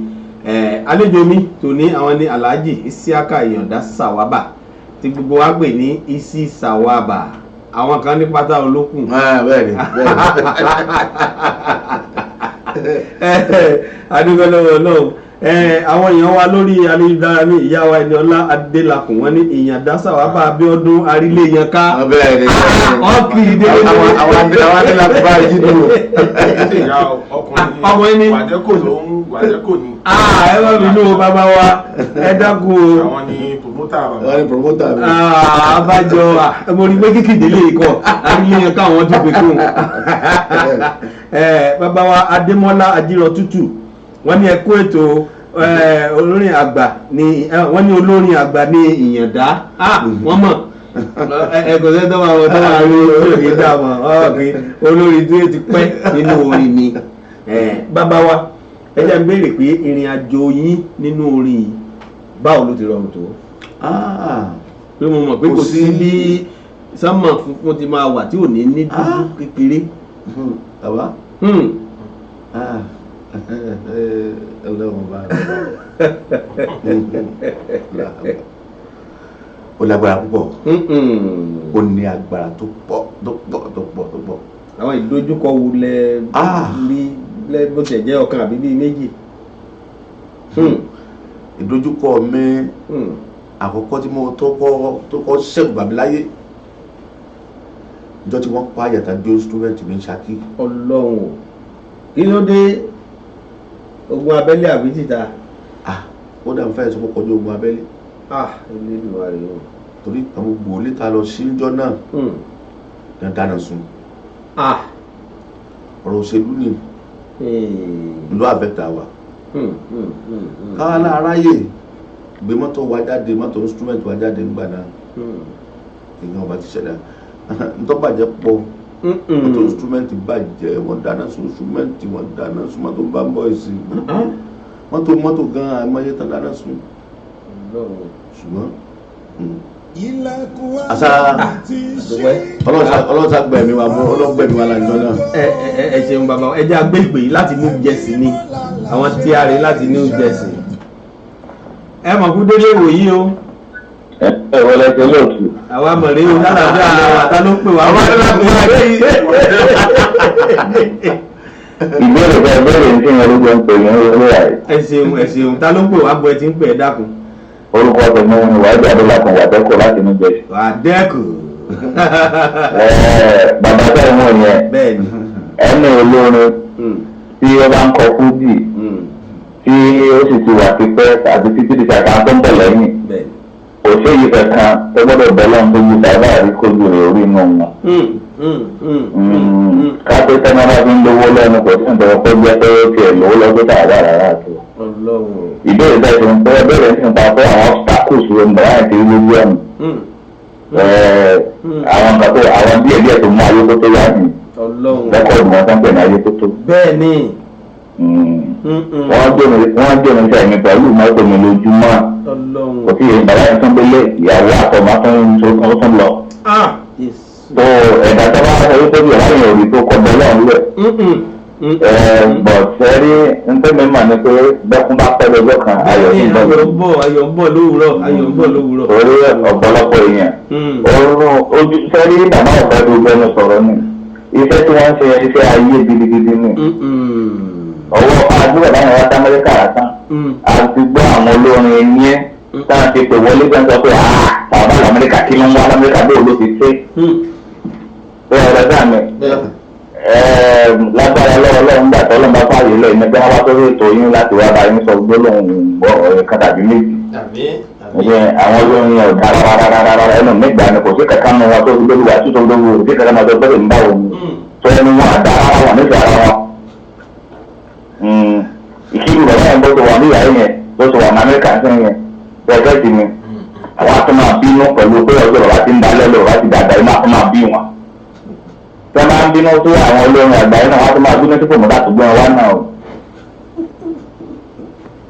Àlejò mi tòní àwọn ní Alhaji Isiaka Ìyàndá Sawaba tí gbogbo wa gbè ní Isi Sawaba àwọn kan ní pátá olókùn. Bẹ́ẹ̀ni adúgbò lọ́wọ́ náà àwọn èèyàn wa lórí ayélujára ní ìyá wa Ẹniọlá Adélakùn wọn ní Ìyàndá Sawaba Abíọ́dún Aríléyanká ọkì ìdílé àwọn Adélakùn bá yí dúró. ọkùnrin ní Wàjẹ́kò ló ń Wàjẹ́kò ní. ẹ bá mi nú bàbá wa ẹ dákun o. Àwọn ni promoter bàbá. Àwọn ni promoter mi. Abájọ mo rí pé kíkìdé lè kọ Aríléyanká àwọn tó pè fún bàbá wa Adémọ́lá Ajírọ̀tútù wọ́n ní ẹkú ètò olórin àgbà ní wọ́n ní olórin àgbà ní Ìyàndá wọ́n mọ̀ ẹ̀kọ́ sẹ́tọ́ máa wọ́n tó máa rí olórí dáàmọ̀ ọ̀gbìn olórí tó ti pẹ́ nínú orin ni. Bàbá wa ẹ jẹ́ ń béèrè pé ìrìn àjò yín nínú orin yìí báwo ló ti rọrùn tó? Pé mo mọ̀ pé kò sí bí sánmà funfun ti máa wà tí ò ní ní dúdú kékeré. Bàbá Ọlọ́run bá ó lágbára púpọ̀ ó ní agbára tó pọ̀. Àwọn ìdojúkọ wo lẹ rí bó tiẹ̀ jẹ́ ọ̀kan àbí bíi méjì? Ìdojúkọ mi àkọ́kọ́ tí mo tó kọ́ ṣẹ́gun bàbí láyé ìjọ tí wọ́n pa àyàtà bí instrument mi ń Ṣakí. Ọlọ́run kí ló dé? Ogun abẹ́lé àbí tìta? Ó dà ń fẹ́ ìsọpọ̀ kọjú ogun abẹ́lé. Ilé ìlú wa rèé o. Torí àwọn gbòó létà lọ sí ìjọ náà ní dáná sun. Ọ̀rọ̀ òṣèlú ni ìlú àbẹ́ta wa. Káwá náà aráyè gbé mọ́tò wa jáde mọ́tò instrument wa jáde nígbà náà. Ìyẹn ọba ti ṣẹlẹ̀ ntọ́ bàjẹ́ pọ̀. Mọ́tò instrument bàjẹ́ wọ́n dáná sun instrument wọ́n dáná sun mọ́tò bá ń bọ̀ ìsìn. Mọ́tò gan-an àìmọye tán dáná sun. Ṣùgbọ́n àṣà ọlọ́sà gbẹ̀mí wa ọlọ́gbẹ̀mí wa lájọ náà. Ẹ ṣeun bàbá ẹ jẹ́ agbègbè láti New Jersey ni àwọn tí a rí láti New Jersey. Ẹ mọ̀ kú délé wòyí o. Ẹ wọlé ẹgbẹ́ lóòtù. Àwa mọ̀rẹ́ o lálàáfíà àwọn àtà ló pè wá. Ìbéèrè bẹ́ẹ̀ bẹ́ẹ̀rẹ̀ ní kíni orúkọ ń pè ní orí àyè. Ẹ ṣeun ta ló pè wá bọ̀ ẹ ti ń pè ẹ dákun. Orúkọ tèmi ni Wàájú Adélakùn Wàdẹ́kù láti New Jersey. Wàdẹ́kù. Bàbá bẹ́ẹ̀ mú yẹn ẹni olórin tí ó bá ń kọ fújì tí ó sì ti wà pípẹ́ àti títí di kàkà tó ń bọ̀ lẹ́yìn. Kò sí èyí kankan tó gbọ́dọ̀ bẹ́ẹ̀ lọ́n tó gbé sábà rí kójú rẹ̀ orí inú wọn. Kápẹ́ tẹ́lẹ̀ bá fi ń lówó lẹ́nu kò sí nǹkan tó jẹ́ pé ó tiẹ̀ lówó lọ́gbẹ́ tààrà rárá àti. Ìbéèrè bẹ́ẹ̀ ti ń pẹ́ bẹ́ẹ̀ sì ń pa pé àwọn obstacles wo ń bọ̀ láì fi lójú ọ̀nà. Àwọn kan tó àwọn díẹ̀ tó mú ayé tó tó yá ni. Rẹ́kọ̀dù wọn tó ń pè ní ayé tó tó. Bẹ́ẹ̀ ni. Wọ́n gbé mi sẹ́yìn pẹ̀lú mọ́tò mi lójúmọ́. Kò sí ìbàdàn yẹn tó ń gbélé ìyàwó àtọ̀mọ́ tó ń lọ. tó ẹ̀dá tó bá sọ wípé bí ọ̀hún òrì tó kọ bẹ́ẹ̀ lọ́hùn lẹ̀. bọ̀ sẹ́rí ntẹ́mi mà ní pé bẹ́kún bá pẹ́ lọ́jọ́ kan ayọ̀ ń bọ̀. ayọ̀ ń bọ̀ lówùrọ̀ ayọ̀ ń bọ̀ lówùrọ̀. orí ọ̀pọ̀lọpọ̀ èèyàn. ojú sẹ́rí bàbá ọ̀fẹ́ tó gbẹ́nu sọ̀rọ̀ ni iṣẹ́ tí wọ́n ń ṣe iṣẹ́ ayé gidigidi ni. ọwọ́ àdúrà báwọn wá sí Amẹ́ríkà rà tán. àti gbọ́ àwọn olórin yẹn táwọn ti pè wọlé gbọ́n sọ pé bàbá lamẹ́ríkà kí ló ń wá lamẹ́ríkà bó ló ti ṣe. bẹ́ẹ̀ ọ̀rẹ́ sáà mi lágbára lọ́wọ́ gbà tọ́lọ́ bá fààyè lọ ìmọ̀ bí wọ́n wá sórí ètò yín láti wá bá yín sọ gbólóhùn ọ̀rẹ́ kan tàbí méjì. àwọn olórin ọ̀dà rárá ẹnu nígbà ni kò sí kankan mọ́ wọn tó fi lórí wa tó lórí òde kankan máa tó bẹ́ẹ̀ ń bá wọn tó ẹnu wọn àdá rárá wọn nígbà ara wọn. ìṣirò rẹ̀ náà bó ṣe wà níyàá yẹn bó ṣe wà ní Amẹ́ríkà sí yẹn bẹ́ẹ̀ ti ni àwọn àti máa bínú pẹ̀lú pé ọjọ́ bàbá ti ń dalẹ̀ lọ bá ti dàgbà yìí máa bí wọn. tí wọ́n máa ń bínú sí àwọn olórin àgbáyé náà wọ́n á tún máa bínú sí fòmù láti gbé wọn wá náà o.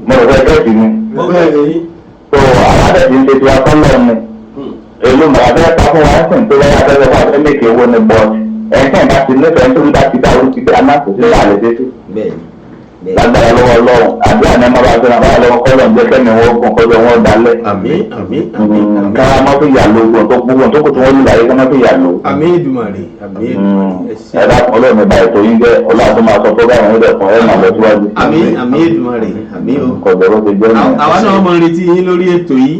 mo rò bẹ́ẹ̀ ti ni. so àwọn àtẹ̀sí ń ṣe tiwa kọ́lọ̀ ni èlò màá bẹ́ẹ̀ pa fún wa ń sìn tó lọ́wọ́ abẹ́rẹ́ fún abẹ́rẹ́ méje owó ni bọ́ọ̀dù ẹ̀ńtẹ́ ìbá ti nífẹ̀ẹ́ nítorí bá ti dá orí ti dá má kò sí láàlẹ́ dé sí. lágbára lọ́wọ́ Ọlọ́run àbí àná má bàa fẹ́ràn báyà lọ́wọ́ kọ́lọ̀ ń jẹ́ kẹ́mi wọ́n kún kọ́jọ́ wọn dalẹ̀. kára má fi yà lóògùn tó gbogbo tó kò tó wọ́n lù láyé ká má fi yà lò. àmín Èdùmàrè àmín Èdùmàrè. ẹ̀dá Ọlọ́run mi báyìí tó yín jẹ́ Ọlọ́run tó máa sọ tó báwọn ẹ̀dẹ̀ fún ẹ̀ máa lọ síwájú. àmín Èdùmàrè àmín o. kọ̀dọ̀ ló ti jẹ́ mi. àwa náà mọ retí yín lórí ètò yìí.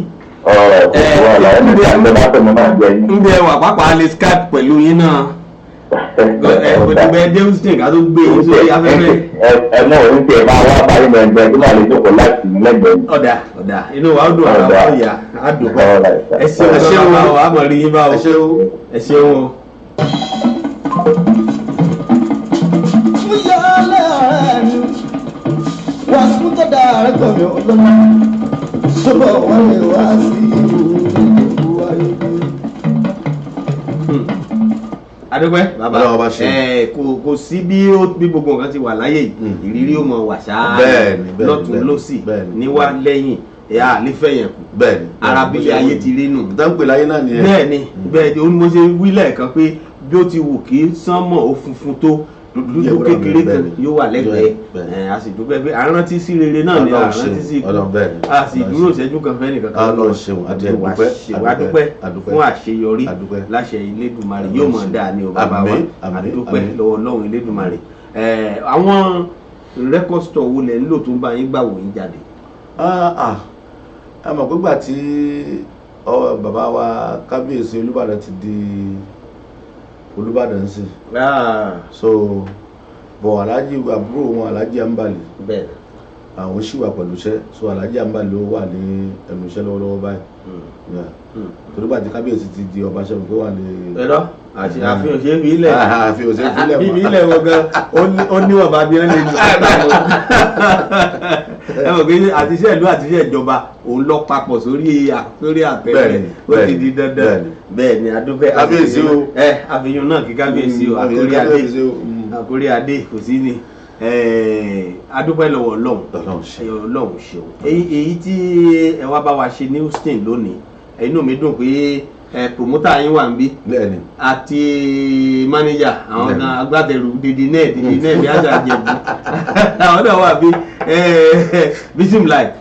ń bẹ wà pápá lè Skype pẹ̀lú yín náà. Bẹ́ẹ̀ Deustin ká tó gbé yín sórí afẹ́fẹ́. ẹ mọ̀ òun tí ẹ máa wá báyìí lọ ẹgbẹ́ tí wọ́n lè jókòó láti lẹ́gbẹ̀ẹ́. ọ̀dà inú wa ó dùn ara wa yà á dùn. ẹ ṣeun o àmọ̀ rí yín bá o. ẹ ṣeun o. mo yọ ọ́lẹ́ ọ̀rẹ́ mi wà fún tọ́da rẹ̀ kọ̀ mí ọlọ́mọ sọ́bọ̀ wọn lè wá sí ìlú ayé. adúpẹ́ bàbá kò sí bí gbogbo nǹkan ti wà láyé ìrírí ó mọ wà ṣáá lọ́tún lọ́sì níwá lẹ́yìn ẹ̀yà nífẹ̀ẹ́ yẹn kù arábílẹ̀ ayé ti rí nù. ìdánpẹ̀ láyé náà nìyẹn. bẹ́ẹ̀ni ó ní mo ṣe wí lẹ́ẹ̀kan pé bí ó ti wù kí sánmọ̀ ó funfun tó dúdú kékeré kan yóò wà lẹ́gbẹ̀ẹ́ a sì dúpẹ́ pé àrántí sí rere náà ni àrántí sí ikú a sì dúró ìṣẹ́jú kan fẹ́ nìkan kan lọ adúpẹ́ fún àṣeyọrí láṣẹ Elédùmarè yóò mọ̀ dáa ní ọba bá wa adúpẹ́ lọ́wọ́ Ọlọ́run Elédùmarè. àwọn record store wo lẹ̀ ń lò tó ń bá yín gbà wò yín jáde. a mọ̀ pé gbà tí bàbá wa kábíyèsí Olúbàdàn ti di Olúbàdàn sí so bọ̀ Alhaji àbúrò wọn Alhaji Ambali àwọn sì wà pẹ̀lú iṣẹ́ so Alhaji Ambali ó wà ní ẹnu iṣẹ́ lọ́wọ́lọ́wọ́ báyìí torí bàtí kábíyèsí ti di ọba ṣẹ́gun pé wà ní. ẹ̀rọ àti àfihàn ṣe fi ilẹ̀ bíbí ilẹ̀ wọn gan ó níwọ̀n bá bí wọ́n lè lọ. ẹ mọ̀ pé àtiṣẹ́ ìlú àtiṣẹ́ ìjọba òun lọ papọ̀ sórí àpẹẹrẹ ó ti di dandan bẹ́ẹ̀ ni adúpẹ́ kábíyèsí o àfihàn náà kí kábíyèsí o àkórí adé kò sí ni adúpẹ́ lọ́wọ́ Ọlọ́run ṣeun èyí tí ẹ wá bá wa ṣe ní Houston lónìí inú mi dùn pé promoter yín wà níbí àti manager àwọn kan agbátẹrù didi náà bí àjà jẹ̀bù àwọn náà wà bí bisim live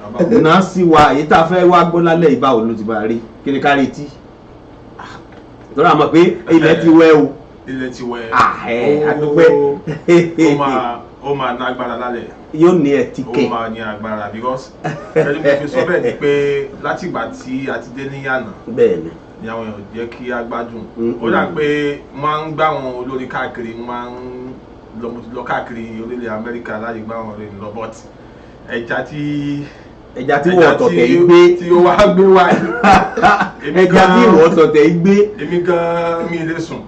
náà sì wà èyí tá a fẹ́ wá gbọ́ lálẹ́ ìbáwò ló ti bá rí kí ni ká retí tọ́lá àmọ́ pé ilẹ̀ ti wẹ́ o. ilẹ̀ ti wẹ́ adúpẹ́ ó máa ní agbára lálẹ́. yóò ní ẹtíkẹ́. ó máa ní agbára because ẹni mo fi sọ bẹ́ẹ̀ ni pé láti ìgbà tí a ti dé ní Yànà ni àwọn èèyàn jẹ́ kí a gbádùn. ó dà pé máa ń gbá àwọn olórin káàkiri máa ń lọ káàkiri orílẹ̀ Amẹ́ríkà láti gbá àwọn olórin lọ but ẹja tí wọ́n tọ̀tẹ̀ yìí gbé tí ó wá gbé wá ẹja tí wọ́n tọ̀tẹ̀ yìí gbé. èmi gan mi lè sùn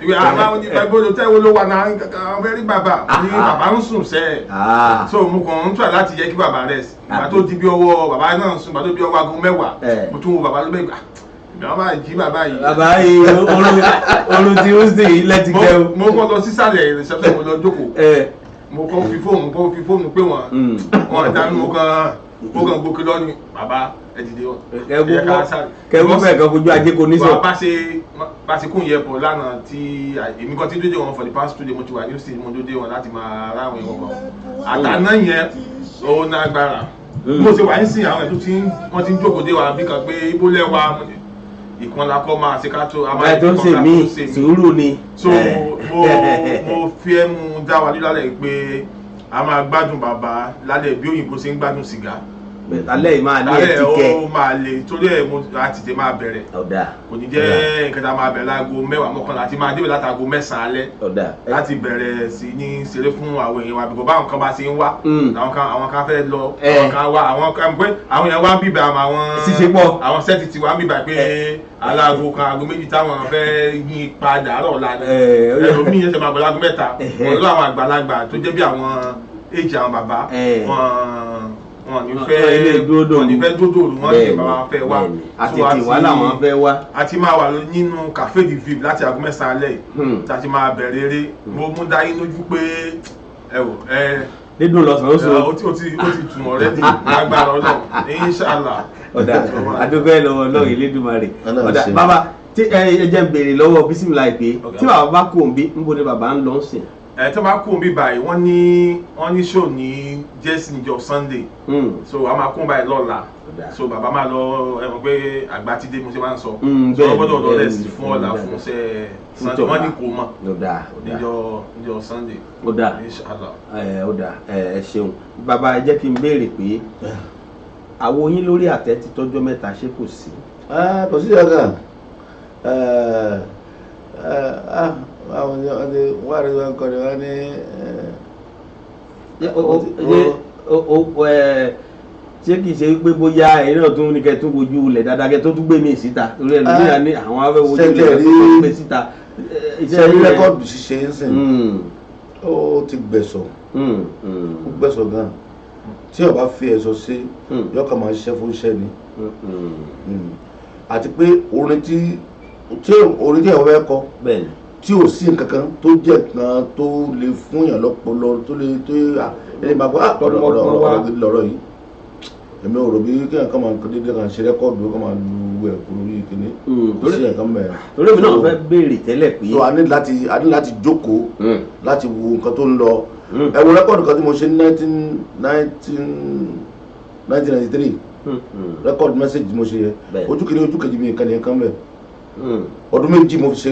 ìwé àwọn onígbàgbọ́dọ̀ tẹ́wọ́ ló wà náà àwọn fẹ́ rí bàbá ní bàbá ń sùn sẹ́ẹ̀ so mo kàn ń try láti yẹ kí bàbá rẹ̀ ìgbà tó di bí ọwọ́ bàbá náà sùn ìgbà tó bí ọwọ́ aago 10 mo tún wo bàbá ló bẹ́ẹ̀ gbà ìgbà máa jí bàbá yìí. bàbá yìí orun tí ó sì yìí lẹ́tí kẹ́ o. mo kọ́ lọ sísàlẹ̀ reception mo lọ jókòó mo kọ́ fi fóònù pé wọ́n dánú mo kàn gòkè lọ ní bàbá ẹ̀dìdì wọn. kẹ́gbọ́n bẹ́ẹ̀ kan fojú ajé kò ní sọ. bá ṣe kún yẹpọ̀ lánàá tí èmi kan tí dóde wọn for the past 2 days mo ti wà ní sí mo dóde wọn láti máa ráwọn èèyàn kan. àtàná yẹn ó ní agbára. mo ṣe wà ní sìn àwọn ẹ̀dùn tí wọ́n ti ń jókòó dé wa bí kan pé ibo lẹ́wà ìkànnì akọ́ máa ṣe ká tó. ẹ tó ń ṣe mí sùúrù ni. so mo fi ẹnu dá wa lílálẹ̀ pé a máa gbádùn bàbá lálẹ́ bí òyìnbó ṣe ń gbádùn sìgá alẹ́ yìí máa ní ẹtì kẹ́ alẹ́ ó máa le torí ẹ̀ mo láti tẹ máa bẹ̀rẹ̀ kò ní jẹ́ nǹkan tá a máa bẹ̀rẹ̀ láago 10 mọ́kànlá àti máa débẹ̀ látago 9 alẹ́ láti bẹ̀rẹ̀ sí ní ṣeré fún àwọn èèyàn wa bíkọ́ báwọn kan bá ṣe ń wá àwọn kan fẹ́ lọ àwọn kan wá àwọn èèyàn wá ń bíbẹ̀ àwọn sẹ́ẹ̀tì ti wá ń bíbẹ̀ pé aláago kan aago méjì táwọn fẹ́ yí padà rọ̀ lánàá ẹlòmíì yẹn ṣe máa bọ̀ láago 3 pẹ̀lú àwọn àgbàlagbà tó jẹ́ bí àwọn èjì àwọn bàbá wọn ní fẹ́ dúdú wọn ní bàbá fẹ́ wá àti tiwa làwọn fẹ́ wá. a ti máa wà nínú Café du Vip láti aago 9 alẹ́ yìí tí a ti máa bẹ̀rẹ̀ eré mo mú dá yín lójú pé dídùn lọ́sàn-án oṣù ó ti tún ọ̀rẹ́dì lágbára Ọlọ́run inshallah. ọ̀dà àdúgbò ẹ̀ lọ́wọ́ Ọlọ́run Elédùmarè ọ̀dà bàbá tí ẹ jẹ́ ń béèrè lọ́wọ́ Bismillah pé tí bàbá bá kò ń bí níbo ni bàbá ń lọ sìn. tó bá kún bí báyìí wọ́n ní show ní jẹ́sì níjọ́ Sunday so a máa kún báyìí lọ́la so bàbá máa lọ ẹ̀rọ pé àgbà tí dé mo ṣe máa ń sọ so wọ́n gbọ́dọ̀ lọ rẹ̀ sí fún ọ̀la fún ṣe Sunday wọ́n ní kò mọ̀ níjọ́ Sunday inshallah. ẹ ṣeun bàbá ẹ jẹ́ kí n béèrè pé àwo yín lórí àtẹ ti tọ́jọ́ mẹ́ta ṣé kò sí. kò sí ọ̀gá àwọn ọdẹ wà rí wọn kọ́ ni wọ́n ní. ṣé kìí ṣe pé bóyá ẹ̀yin náà tún ní kẹ́ tún wojú ilẹ̀ dáadáa kẹ́ tó tún gbé mi síta torí ẹ̀ lóyún àní àwọn afẹ́ wojú ilẹ̀ tó tún gbé síta. iṣẹ́ rí rẹ́kọ̀dù ṣíṣe ń sìn ó ti gbẹ̀sọ̀ ó gbẹ̀sọ̀ gan tí ó bá fi ẹ̀sọ̀ sí yọkàn máa ṣiṣẹ́ fún iṣẹ́ ni àti pé orin tí ẹ̀wọ̀n fẹ́ kọ tí ò sí nǹkan kan tó jẹ́ kan tó lè fún yàn lọ́pọlọ tó lè ẹni máa gbọ́ ọ̀rọ̀ gidi lọ́rọ̀ yìí èmi ò rò bí kí nǹkan máa dédé kan ṣe rẹ́kọ́ọ̀dù kan máa lu ẹ̀kú lórí kíní kò sí nǹkan mẹ́rin. torí èmi náà fẹ́ béèrè tẹ́lẹ̀ pé. so a ní láti jókòó láti wo nǹkan tó ń lọ ẹ wo rẹ́kọ́ọ̀dù kan tí mo ṣe ní 1993 rẹ́kọ́ọ̀dù mẹ́sẹ̀gì mo ṣe yẹ ojú kìíní ojú kejì mi nǹkan nìyẹn kan bẹ́ẹ̀ ọdún méjì mo fi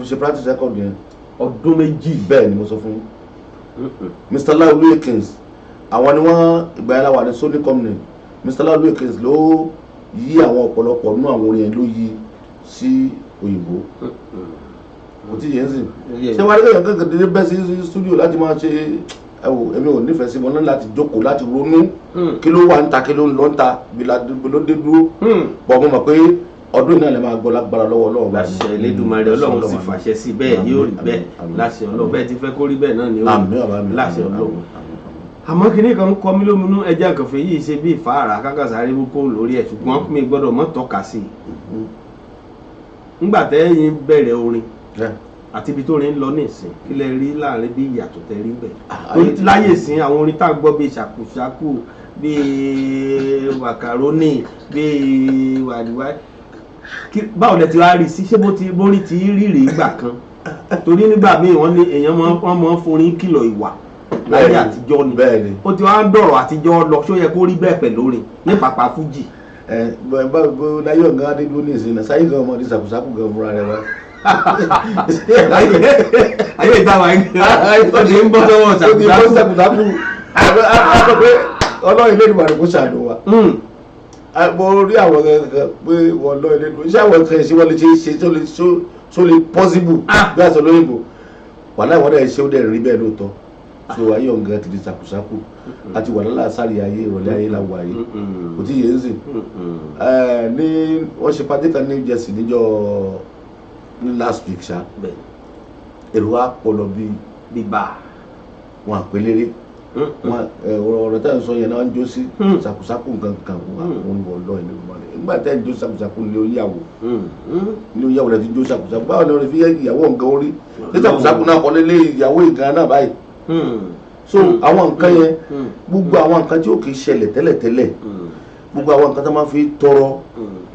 ṣe practice record yẹn. ọdún méjì. bẹ́ẹ̀ ni mo sọ fún Mr. Laolu Akins àwọn ni wọ́n ìgbà yẹn láwà ní Sony company Mr. Laolu Akins ló yí àwọn ọ̀pọ̀lọpọ̀ nínú àwọn orin yẹn ló yí sí òyìnbó kò tí yẹn sìn ṣé wàá rí kéèyàn kéèyàn dédé bẹ́ sí studio láti máa ṣe ẹwò èmi ò nífẹ̀ẹ́ sí wọn náà láti jókòó láti ronú kí ló wà ń ta kí ló ń lọ ń ta bí ló dé dúró pọ̀ mo mọ̀ pé ọdún náà lè máa gbọ́ lágbára lọ́wọ́ Ọlọ́run. láṣẹ Elédùmarè Ọlọ́run sì fàṣẹ sí bẹ́ẹ̀ yóò rí bẹ́ẹ̀ láṣẹ Ọlọ́run bẹ́ẹ̀ ti fẹ́ kó rí bẹ́ẹ̀ náà ni ó rí láṣẹ Ọlọ́run. àmọ́ kìnìún kan ń kọ mí lóminú ẹja nǹkan fẹ́ yìí ṣe bí ìfáàrà kákàsáré púpọ̀ lórí ẹ̀ ṣùgbọ́n mi gbọ́dọ̀ mọ́ tọ́ka sí i. ńgbà tẹ́yìn bẹ̀rẹ̀ orin àti ibi tó rin lọ nísìn kí lẹ rí láàrin bí ìyàtọ̀ tẹ rí bẹ́ẹ̀. láyè sí àwọn orin tá a gbọ́ bíi ṣàkúṣàkú bíi wàkàrónì bíi wàdíwáì báwo lẹ ti wá rí sí ṣé bórí ti rírì ìgbà kan torí nígbà míì wọ́n ní èèyàn wọ́n mọ forin kìlọ̀ ìwà láyé àtijọ́ ni ó ti wá ń dọ̀rọ̀ àtijọ́ lọ ṣó yẹ kó rí bẹ́ẹ̀ pẹ̀lú orin ní pàpà fújì. báwo láyé ọ̀gá adédúró ní ìsìn náà sáyé gan ọmọdé ṣàkóṣàkó gan fúnra rẹ wá. ayé ìta wà ní ń bọ́ sọ́wọ́ ṣàkóṣàkó. Ọlọ́run ilé ìdìbò àdìgbò ṣàánú wa. Mo rí àwọn kankan pé wọ́n lọ ilé ìdìbò iṣẹ́ àwọn kan ṣe wọ́n lè ṣe tó lè possible bí àṣọ lóyìnbó wàhálà ìwọ́n dẹ̀ ṣe ó dẹ̀ rí bẹ́ẹ̀ lóòótọ́ so ayé ọ̀gá ti di ṣàkóṣàkó àti wàhálà sáré ayé ìrọ̀lẹ́ ayé làwọ̀ ayé kò tí yé ń sìn. ní wọ́n ṣe pàdé kan ní New Jersey ní last week ṣá èrò àpọ̀lọ bíi bá wọn àpélére ọ̀rọ̀ tẹ́ ń sọ yẹn náà ń jó sí ṣàkóṣàkó nǹkan kan wọn wọ̀ lọ ìlú ìmọ̀lẹ̀ nígbà tẹ́ ń jó ṣàkóṣàkó ní oníyàwó rẹ̀ ti jó ṣàkóṣàkó báwo ni wọ́n fi ìyàwó nǹkan orí ní ṣàkóṣàkó náà kọ́ lélẹ̀ ìyàwó nǹkan náà báyìí so àwọn nǹkan yẹn gbogbo àwọn nǹkan tí ó kì í ṣẹlẹ̀ tẹ́lẹ̀tẹ́lẹ̀ gbogbo àwọn nǹkan tó máa fi tọrọ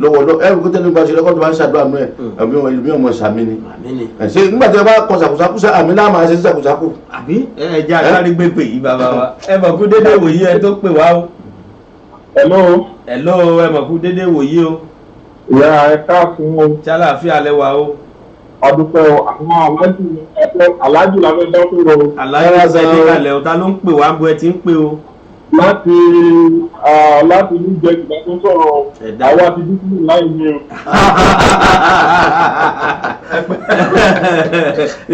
lọ́wọ́ ẹrù kó tẹ́lẹ̀ gba ṣe lọ́kọ́ tó máa ń ṣàdúrà nù ẹ̀ ẹ̀mí ọmọ sàmì ni ṣe nígbà tí wọ́n bá kọ ṣàkóṣàkó sẹ́ àmì náà máa ṣe ṣàkóṣàkó. àbí ẹja sáré gbé pè yí bàbá wa ẹ mọ̀ kú dédé wòye ẹ tó pè wá o. hello ẹ mọ̀ kú dédé wòye o. ìyá ẹ káàkiri o. tí àlàáfíà lẹ́wà o. ọdúpẹ́ àwọn aláàjì làwọn ẹ̀dá tó rọ. aláàjì làwọn ẹ̀dá kalẹ̀ o ta ló ń pè wá bó ẹ ti ń pè o. láti ní jẹ́ ìgbà tó sọ̀rọ̀ àwọn àti dúkú láì ní o.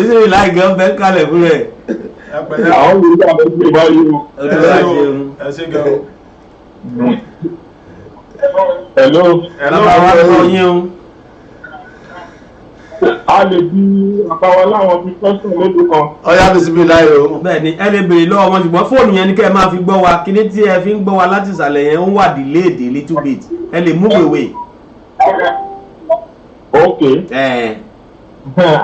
ìṣèlú láì gan bẹ́ẹ̀ kalẹ̀ fún rẹ̀. àwọn olùdó àwọn ẹgbẹ́ báyìí o. ẹ ṣe gan o. hello. bàbá wa sọ yín o. a lè bí àbáwá láwọn bí pẹ́sùn lójú kan. ọyá mi síbi láyé o. bẹ́ẹ̀ni ẹ lè béèrè lọ́wọ́ wọn ṣùgbọ́n fóònù yẹn ni kẹ́ ẹ máa fi gbọ́ wa kíní tí ẹ fi ń gbọ́ wa láti ìsàlẹ̀ yẹn ń wà delayed a little bit ẹ lè move away. ok.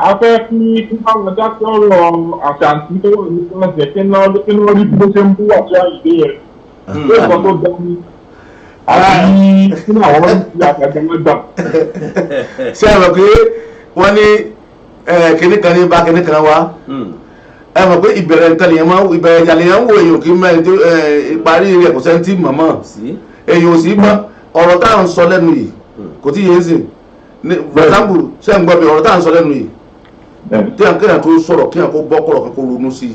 a fẹ́ kí báwọn dákẹ́ ọ̀rọ̀ àṣàǹtí tó wà ní kíláàsì kí wọ́n rí bí ó ṣe ń bú àti àyíké yẹn. ṣé ìkan tó dá ní àbí kí àwọn ọ̀rọ̀ ti àgbàgbà mẹ́gbà. ṣé ẹ mọ̀ pé wọ́n ní kíní kan ní bá kíní kan wá ẹ mọ̀ pé ìbẹ̀rẹ̀ nǹkan lèyàn máa ìbẹ̀rẹ̀ ìjà lèyàn ń wo èèyàn kí mẹ́rin tó ìparí rẹ̀ kò sẹ́ńtì mọ̀mọ́ èèyàn ò sí gbọ́ ọ̀rọ̀ tá à ń sọ lẹ́nu yìí kò tí yéé sìn for example ṣé ń gbọ́ mi ọ̀rọ̀ tá à ń sọ lẹ́nu yìí kéèyàn tó sọ̀rọ̀ kéèyàn kó bọ́ kọ̀rọ̀ kan kó ronú sí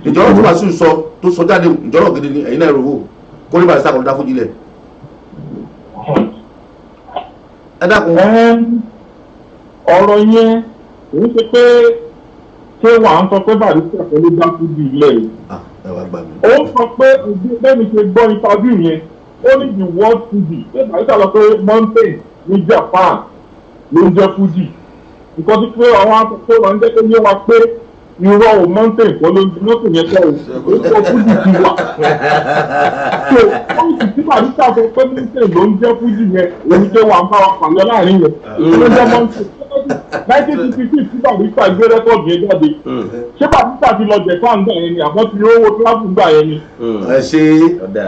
i ìjọ́rọ̀ tó bá sì sọ tó sọ jáde ìjọ́rọ̀ gidi ni ẹ̀yin náà rò wò kó ní bàtí sáà kò dá fújì lẹ̀ ẹ dákun. ọ̀rọ̀ yẹn kò ń ṣe pé ṣé wà á sọ pé Barrister kan ló dá fújì ilẹ̀ yìí. ó sọ pé bẹ́ẹ̀ni ṣe gbọ́ interview yẹn ó ní the world fújì ṣé Barrister lọ pé mountain ní Japan ló ń jẹ́ fújì nǹkan tí pé àwọn akọ́kọ́ wọn ń jẹ́ pé yé wa pé irọ́ o mountain kọ́ ló ń di mountain yẹn tẹ́ o ó fújì ti wà. so wọ́n sì tí Barrister sọ pé mountain ló ń jẹ́ fújì yẹn òun jẹ́ wà ń bá wa pàlọ́ láàrin yẹn ló ń jẹ́ mountain. 1966 tí Barrister gbé rẹ́kọ̀dì yẹn jáde ṣé Barrister ti lọ Japan gbà yẹn ni àbọ̀ ti rówó travel gbà yẹn ni. ẹ ṣe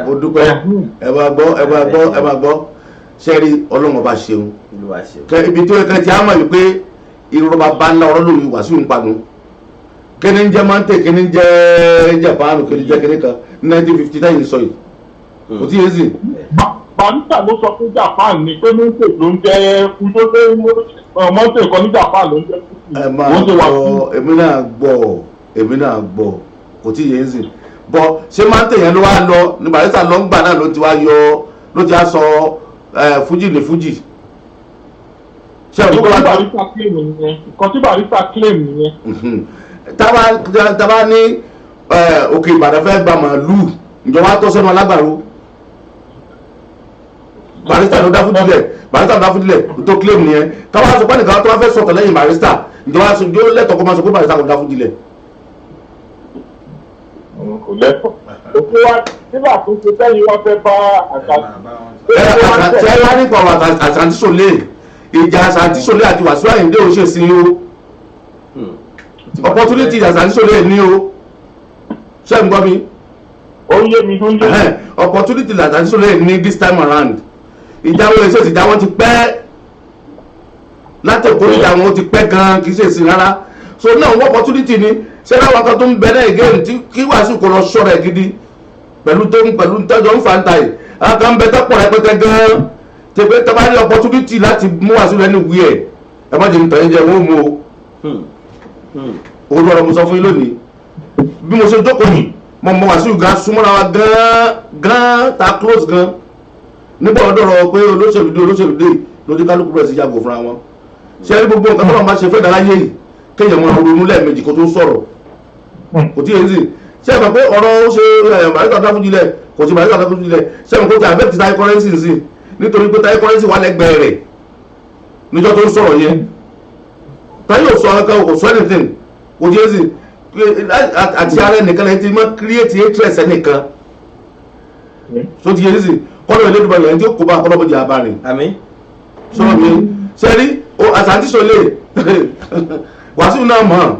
mo dúpẹ́ ẹ máa gbọ́ ṣẹ́rí ọlọ́run bá ṣeun ibi tó yẹ kẹ́ ti á mọ̀ wípé ìrọ̀bà bá ńlá ọ̀rọ̀ lórí Wàsíù ń panu kíni ń jẹ́ mante kíni ń jẹ́ Japan kíni jẹ́ kíni kan 1959 sọ yìí kò tí yé sí. Barrister ló sọ pé Japan ni pé mọ́tò ló ń jẹ́ kúndó pé mọ́tò kan ní Japan ló ń jẹ́ kúndó. ẹ máa gbọ́ èmi náà gbọ́ kò tí yé sí bọ́ ṣé mante yẹn ló wá lọ ní Barrister lọ ń gbà náà ló ti wá yọ ló ti á sọ fújì ní fújì. ṣé o kò Barrister claim nìyẹn nǹkan tí Barrister claim nìyẹn. tábà ní òkè Ìbàdàn fẹ́ gba màálù ìjọba tó sẹ́nu alágbàro Barrister ló dá fújì lẹ̀ tó claim nìyẹn káwá sọ pé nìkan tó wá fẹ́ sọ̀tọ̀ lẹ́yìn Barrister ìjọba sọjọ́ lẹ́tọ̀ọ́ kó máa sọ pé Barrister kò dá fújì lẹ̀. kò lẹ́tọ̀ọ́ òkú wa nígbà tó ṣe sẹ́yìn wọ́n fẹ́ bá àṣà ẹ wá nípa ọ̀rọ̀ Àṣàntí Ṣòlé ìjà Àṣàntí Ṣòlé àti Wàsíù Àyìndé ò ṣe sí o opportunity Àṣàntí Ṣòlé ní o ṣé ń gbọ́ mi. ó yé mi tó yé mi. opportunity Àṣàntí Ṣòlé ní this time around ìjà wọn èso ìjà wọn ti pẹ́ látẹ̀kọ́ ìjà wọn ti pẹ́ gan kì í ṣe sí rárá so náà wọ́n opportunity ni ṣé láwọn kan tó ń bẹ náà again tí kí Wàsíù kò lọ ṣọ́ra ẹ̀ gidi pẹ̀lú tọ́jọ́ ń fa ń ta yìí àwọn kan bẹ tọ́pọ̀ rẹpẹtẹ gan-an tẹ̀pẹ́ tọ́ba ní opportunity láti mú Wàsíù lẹ́nu wí ẹ̀ ẹ má jẹ́ nítorí jẹ́ wọ́n mú o olùwàrà mo sọ fún yín lónìí bí mo ṣe jókòó yìí mo mọ Wàsíù gan súnmọ́ra wa gan ta close gan nígbà wọn dọ̀rọ̀ pé olóṣèlú dé lórí kálukú rẹ̀ sí yàgò fúnra wọn ṣé ẹni gbogbo nǹkan tó lọ́n bá ṣe fẹ́ dára yé yìí kéèyàn máa ronú lẹ́ẹ̀mejì kó tó sọ̀rọ̀ kò tí yẹn sì ṣé ẹ mọ̀ pé ọ̀rọ̀ ó ṣe Barrister dá fújì lẹ̀ kò sí Barrister dá fújì lẹ̀ ṣé ẹ mọ̀ pé ti abẹ́ ti Taye Currency sí nítorí pé Taye Currency wà lẹ́gbẹ̀ẹ́ rẹ̀ níjọ́ tó ń sọ̀rọ̀ yẹn Taye ò sọ ọ̀kan kò sọ anything kò tí yẹn sì àti ara ẹnìkan lẹ́yìn tí wọ́n create interest ẹnìkan so ti yẹn sì kọ́nà ìlédùbọ̀ yẹn tí ó kó bá kọ́nàbọ̀dì abárin sọ̀rọ̀ mi sẹ́rí Àṣàntí Ṣòlé Wàsíù náà mọ̀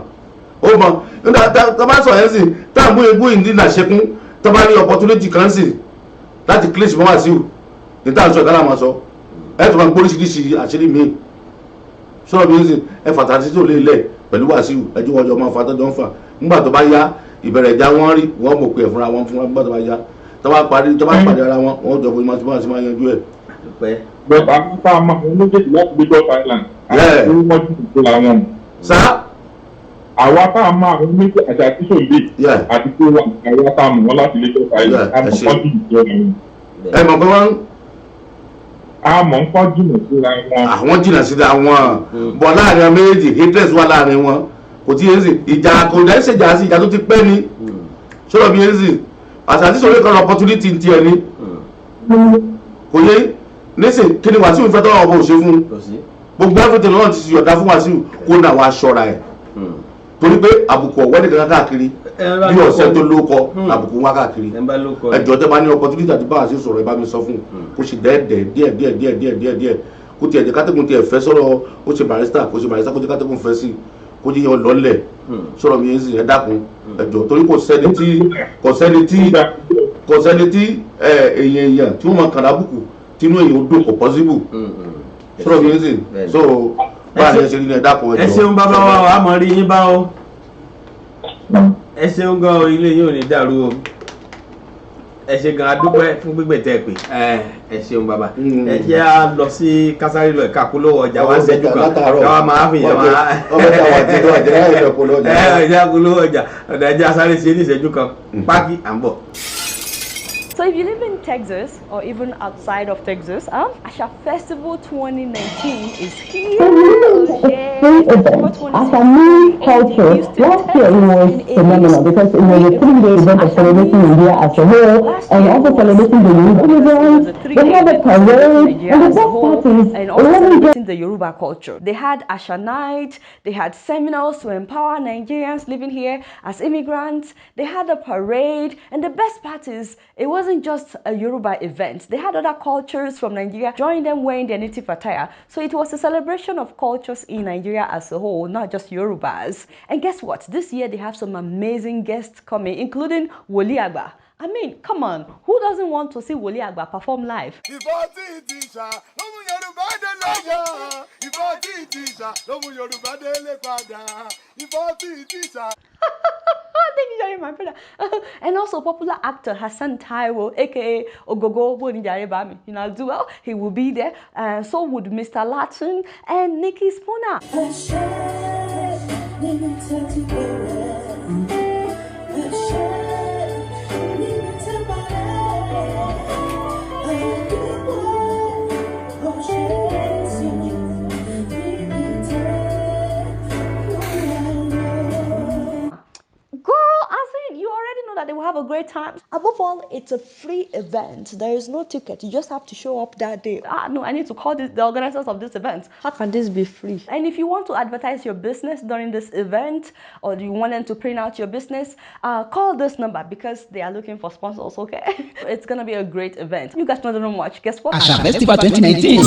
ó mọ̀ nígbà tó bá sọ yẹn sì táàbù egbò ìdínà ṣekún tó bá ní opportunity kan sì láti kílèsì mọ́ Wàsíù ní táà ń sọ ìdáná máa sọ ẹ̀ tó máa ń gbóríṣiríṣi àṣírí mi sọ̀rọ̀ mi sì ẹ̀ Àṣàntí Ṣòlé lẹ̀ pẹ̀lú Wàsíù ẹjọ́ wọ́jọ́ máa fa tọ́jọ́ ń fà nígbà tó bá yá ìbẹ̀rẹ̀ ìjà wọn rí wọ́n mọ̀ pé ẹ̀fúnra wọn fúnra nígbà tó bá yá tó bá pàdé ara wọn wọ́n jọ bó ti máa yanjú ẹ̀. bẹ́ẹ̀ bá fà á máa wọn méjèèjì láti gbé Dọ́t Island. sá. àwa tá a máa ń méjì àti àtúnṣòlè àti pé àwa tá a mọ̀ wọ́n láti lè jọ fàyè àmọ́ kọ́jú ìjọba wọn. ẹ mọ̀ pé wọ́n. a mọ̀ ń kọ́ jìnnà síra wọn. àwọn jìnnà síra wọn bọ̀ láàrin àwọn méjì interest wà láàrin wọn kò tí yẹn sì ìjà kò dẹ́ ṣèjà sí ìjà tó ti pẹ́ ni sọ̀rọ̀ bí yẹn sì àti sọ̀rọ̀ kan opportunity ti ẹ̀ ni kò yẹ nísìn kí ni Wàsíù fẹ́ tọ́wọ́ ọmọ òṣè fún gbogbo everything náà ti yọ̀dá fún Wàsíù kó nà wá ṣọ́ra ẹ̀ torí pé àbùkù ọ̀wẹ́ nìkan káàkiri bí ọ̀sẹ̀ tó lóko àbùkù wá káàkiri ẹjọ́ tẹ́ bá ní opportunity àti báwa ṣe sọ̀rọ̀ ẹ bá mi sọ fún kó ṣe dẹ́ẹ̀dẹ́ díẹ̀ kó tiẹ̀ jẹ́ kátẹ́gùn tiẹ̀ fẹ́ sọ̀rọ̀ ó ṣe barista kó jẹ́ kátẹ́gùn fẹ́ sí kó jẹ́ yẹn lọ́lẹ̀ sọ̀rọ̀ mi yẹn sì ẹ dákun ẹjọ́ torí kò sẹ́ni tí èèyàn tí wọ́n máa kàn lábùkù tínú èèyàn ó dùn kò possible sọ̀rọ̀ mi yẹn sì so báyìí ẹ ṣe rí ní ẹ dákun ẹjọ́. ẹ ṣeun bàbá wa àmọ́ rí yín bá o ẹ ṣeun gan ilé yín ò ní dàrú o ẹ ṣe gan adúpẹ́ fún gbígbẹ tẹ pé ẹ ṣeun bàbá ẹ jẹ́ á lọ sí kásáré lọ ẹ̀ka polówó ọjà wá ṣẹ́jú kan káwá máa fi yẹn wá ẹ̀jẹ̀ polówó ọjà ọ̀dà ẹ̀jẹ̀ asáré ṣe ní ìṣẹ́jú kan pákí à ń bọ̀. So if you live in Texas or even outside of Texas, Asha Festival 2019 is here. Asha New Culture. Last year it was phenomenal because it was a 3-day event of celebrating India as a whole and also celebrating the Yoruba events. They had a parade and the best parties. And also celebrating the Yoruba culture. They had Asha Night, they had seminars to empower Nigerians living here as immigrants. They had a parade and the best parties. It wasn't just a Yoruba event. They had other cultures from Nigeria join them wearing their native attire. So it was a celebration of cultures in Nigeria as a whole, not just Yorubas. And guess what? This year they have some amazing guests coming, including Woli Agba. I mean, come on, who doesn't want to see Woli Agba perform live? Thank you, Jerry, my brother. And also popular actor Hassan Taiwo, aka Ogogo Bonijarebami, you know, do well. He will be there. So would Mr. Latin and Nikki Spooner. That they will have a great time. Above all, it's a free event. There is no ticket. You just have to show up that day. No, I need to call the organizers of this event. How can this be free? And if you want to advertise your business during this event, or you want them to print out your business, call this number because they are looking for sponsors, okay? It's gonna be a great event. You guys don't know much. Guess what? Asha Festival 2019.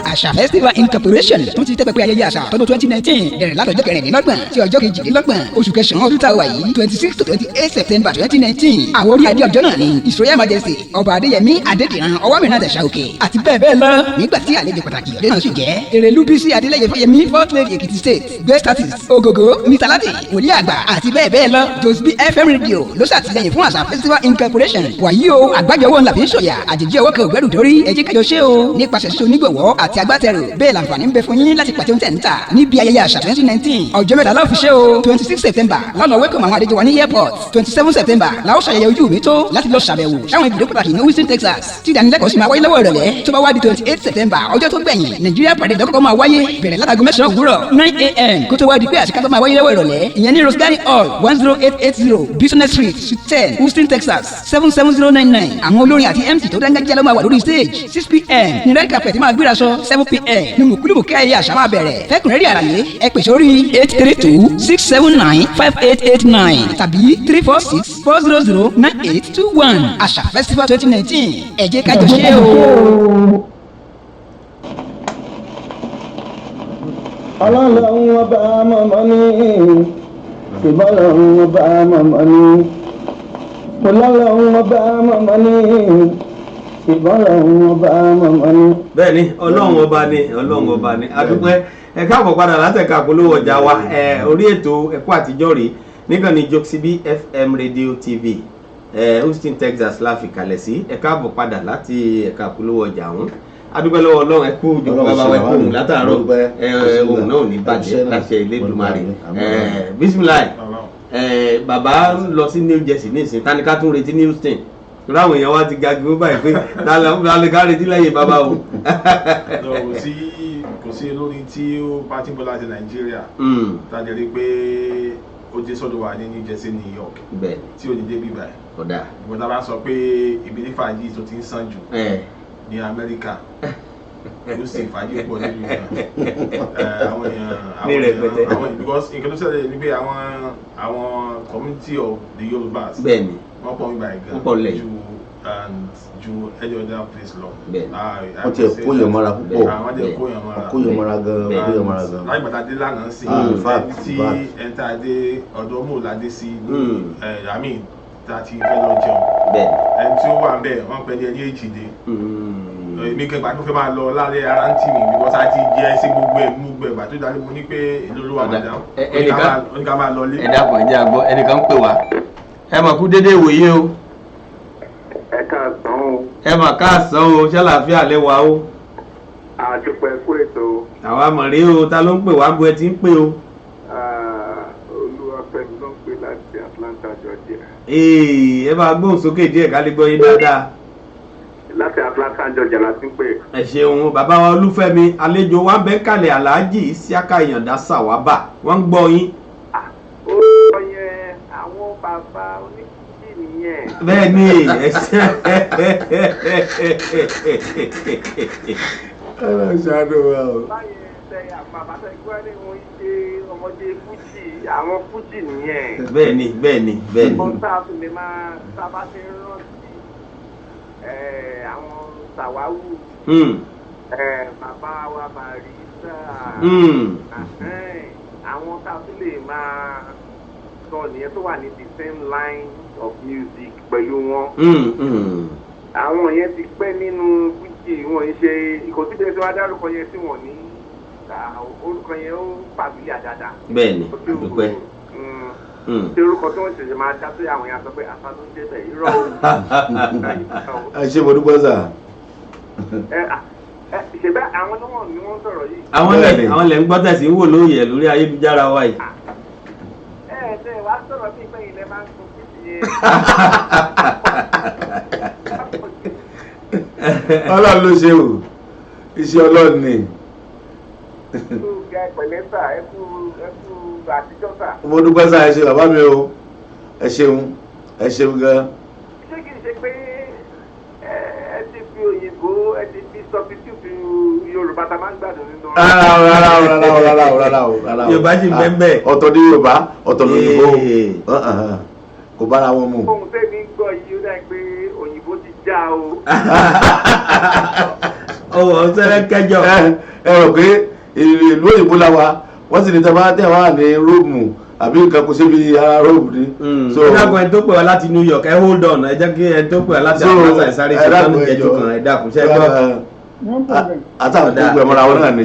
Asha Festival Incorporation tún ti tẹ́pẹ́ pé ayẹyẹ àṣà tọdún 2019 bẹ̀rẹ̀ látọjọ́ kẹrìndínlọ́gbọ̀n sí ọjọ́ kejìdínlọ́gbọ̀n oṣù kẹsàn-án ọdún tá a wà yìí 26 to 28 September 2019. àwọn orí adé ọjọ́ náà ni His Royal Majesty ọba Adéyẹmí Adédìran Ọwọ́mìnà Àṣà Òkè àti bẹ́ẹ̀ bẹ́ẹ̀ lọ. nígbà tí àlejò pàtàkì ọdẹ náà sì jẹ́ Èrèlú Bísí Adélẹ́yẹ Fáyẹmí 4th Lady Èkìtì State guest artist Ogogo Mr. Lati Wòlíì Àgbà àti bẹ́ẹ̀ bẹ́ẹ̀ lọ. Josby FM Radio ló ṣàtìlẹ́yìn fún Asha Festival Incorporation. wàyí o àgbájọwọ́ ńlá fi ń ṣòyà àjèjì ọwọ́ kan ògbẹ́rù dórí ẹ jẹ́ kájọ ṣe o nípasẹ̀ ṣíṣe onígbọ̀wọ́ àti agbátẹrù bẹ́ẹ̀ làǹfààní ń bẹ fún yín láti pàtẹ oúnjẹ níta níbi ayẹyẹ àṣà 2019 ọjọ́ mẹ́ta la ó fi ṣe o 26 September lọ́nà wẹ́kọ̀mù àwọn àlejò wa ní airport 27 September la ó ṣàyẹyẹ ojú mi tó láti lọ ṣàbẹ̀wò sáwọn ibùdó pàtàkì ní Houston Texas tí ìdánilẹ́kọ̀ọ́ sì máa wáyé lọ́wọ́ ìrọ̀lẹ́ tó bá wá di 28 September ọjọ́ tó gbẹ̀yìn Nigeria parade lọ́kọ̀ọ́ máa wáyé bẹ̀rẹ̀ látago 9 òwúrọ̀ 9 a.m. kó tó wá di pé àṣekágbá máa wáyé lọ́wọ́ ìrọ̀lẹ́ ìyẹn ní Rosegari Hall 10880 Business Street Suite 10 Houston Texas 77099 àwọn olórin àti MC tó dáńgájíá ló máa wà lórí stage 6 p.m. ní red carpet máa gbéra sọ 7 p.m. ní mùkúlùmù kí ayẹyẹ àṣà máa bẹ̀rẹ̀ fẹ́kùnrẹ́rì àlàyé ẹ pè sórí 832-679-5889 tàbí 346-400-9821 Asha Festival 2019 ẹ jẹ́ ká jọ ṣe o. ọlọ́run ọba mọ̀mọ́ ní ìbọ́lọ́run ọba mọ̀mọ́ ní ọlọ́run ọba mọ̀mọ́ ní ìbọ́lọ́run ọba mọ̀mọ́ ní. bẹ́ẹ̀ni ọlọ́run ọba ni adúpẹ́ ẹ káàbọ̀ padà látẹ̀ka polówó ọjà wa orí ètò ẹ̀kọ́ àtijọ́ rèé nígbà ní Jokesibi FM Radio TV Houston Texas la fi kalẹ̀ sí ẹ káàbọ̀ padà láti ẹ̀ka polówó ọjà ọ̀hún adúpẹ́ lọ́wọ́ ọlọ́run ẹ kú òjò bàbá wa ẹ kú òun látàárọ̀ òun náà ò ní bàjẹ́ láṣẹ Elédùmarè bisimilayi bàbá ń lọ sí New Jersey ní ìsìn tani ká tún retí ní Houston torí àwọn èèyàn wa ti ga gbogbo báyìí pé lálẹ́ ká retí lẹ́yìn bàbá o. kò sí olórin tí ó bá ti ń bọ́ láti Nàìjíríà tàbí rí pé ó dé sọ́dọ̀ wa ní New Jersey, New York tí ò ní dé bí báyìí. ìgbọ́n tá a bá sọ pé ibi ní fàájì tó ti ń sàn jù ní Amẹ́ríkà ó sì fàájì pọ̀ nínú àwọn èèyàn because nǹkan tó ṣẹlẹ̀ ni pé àwọn community of the Yorubas wọ́n pọ̀ nígbà ìgbà ju any other place lọ. wọ́n ti kó yẹn mọ́ra púpọ̀ kó yẹn mọ́ra gan. láì bàtà dé lánàá sí ẹni tí ẹ̀ńtà dé ọ̀dọ́ mòládé sí àmì tá a ti fẹ́ lọ jẹun ẹni tí ó wà ń bẹ̀ wọ́n pẹ́ ní ẹni èjìdé èmi kẹgbà tó fẹ́ máa lọ lálẹ́ ara ń tì mí because a ti jẹ́ sí gbogbo ẹ̀gbà tó dájú mo ní pé èlò ló wà madam oníkà máa lọ lé. ẹ dàpọ̀ ẹ jẹ́ àgbọ̀ ẹnìkan ń pè wá ẹ mọ̀ kú dédé ìwòye o. ẹ káàsán o. ẹ mà káàsán o ṣàlàáfíà lẹ́wà o. àdúpẹ́ fún ètò. àwa mọ̀ rí o ta ló ń pè wá bó ẹ ti ń pè o. Olúwafẹ́mi ló ń pè láti Atlanta, Georgia. ẹ máa gbóhùn sókè díẹ̀ ká lè gbọ́ yín dáadáa. láti Atlanta, Georgia la ti ń pè. ẹ ṣeun bàbá wa Olúfẹ́mi àlejò wa bẹ́ẹ̀ kalẹ̀ Alhaji Isiaka Ìyàndá Sawaba wọ́n ń gbọ́ yín. ó sọ yẹn àwọn bàbá oníkìkì nìyẹn. bẹ́ẹ̀ ni ọ̀rọ̀ ṣàánú wa o. báyẹn ṣe bàbá ṣe gbọ́ ní wọn ṣe ọmọdé fújì àwọn fújì nìyẹn. bẹ́ẹ̀ ni. wọ́n sáà tún lè máa sábà ṣe rántí àwọn sàwáwù bàbá wa Barrister àwọn tá a tún lè máa sọ nìyẹn tó wà ní the same line of music pẹ̀lú wọn. àwọn yẹn ti pẹ́ nínú fújì wọn ṣe ìkòsíbẹ̀ tí wọ́n á dárúkọ yẹn tí wọ́n ní orúkọ yẹn ó pàbílì àdáadáa. bẹ́ẹ̀ni dúpẹ́. tí orúkọ tí wọ́n ṣẹ̀ṣẹ̀ máa dá sí àwọn yẹn sọ pé àṣà ló ń débẹ̀ irọ́ o. ẹ ṣe mo dúpẹ́ sà. ṣèbẹ́ àwọn náà ni wọ́n sọ̀rọ̀ yìí. àwọn lẹ̀ ń gbọ́ tẹ̀sí ń wò lóye lórí ayélujára wa yìí. ṣe wàá sọ̀rọ̀ bí ìpẹ́yìn lẹ́ máa ń sọ fún ìyẹn. Ọlọ́run ló ṣe o iṣẹ́ Ọlọ́run ni. pẹ̀lẹ́ sà ẹ kú àtijọ́ sà. mo dúpẹ́ sà ẹ ṣe bàbá mi o ẹ ṣeun gan. ṣé kìí ṣe pé ẹ ti fi òyìnbó ẹ ti fi substitute Yorùbá tá a máa ń gbàdùn nínú. rárá o. Yorùbá sì ń bẹ́ẹ̀. ọ̀tọ̀ ní Yorùbá ọ̀tọ̀ ní òyìnbó kò bára wọn mu. ohun tẹ́mi gbọ́ yìí ó dà pé òyìnbó ti já o. ọwọ́ sẹ́rẹ́ kẹjọ. ẹ rò pé ìlú òyìnbó la wa wọ́n sì ní tẹ́ bá tẹ̀ wá ní róòmù àbí nǹkan kò síbi ara róòmù ni. ẹ dákun ẹ tó pè wá láti New York ẹ hold on ẹ jẹ́ kí ẹ tó pè wá láti Atlanta ìsáré ìṣẹ́jú ìjẹ́jú kan ẹ dákun ṣẹ́ gbọ́. àtàwọn tó gbẹ mọ́ra wọn náà ni.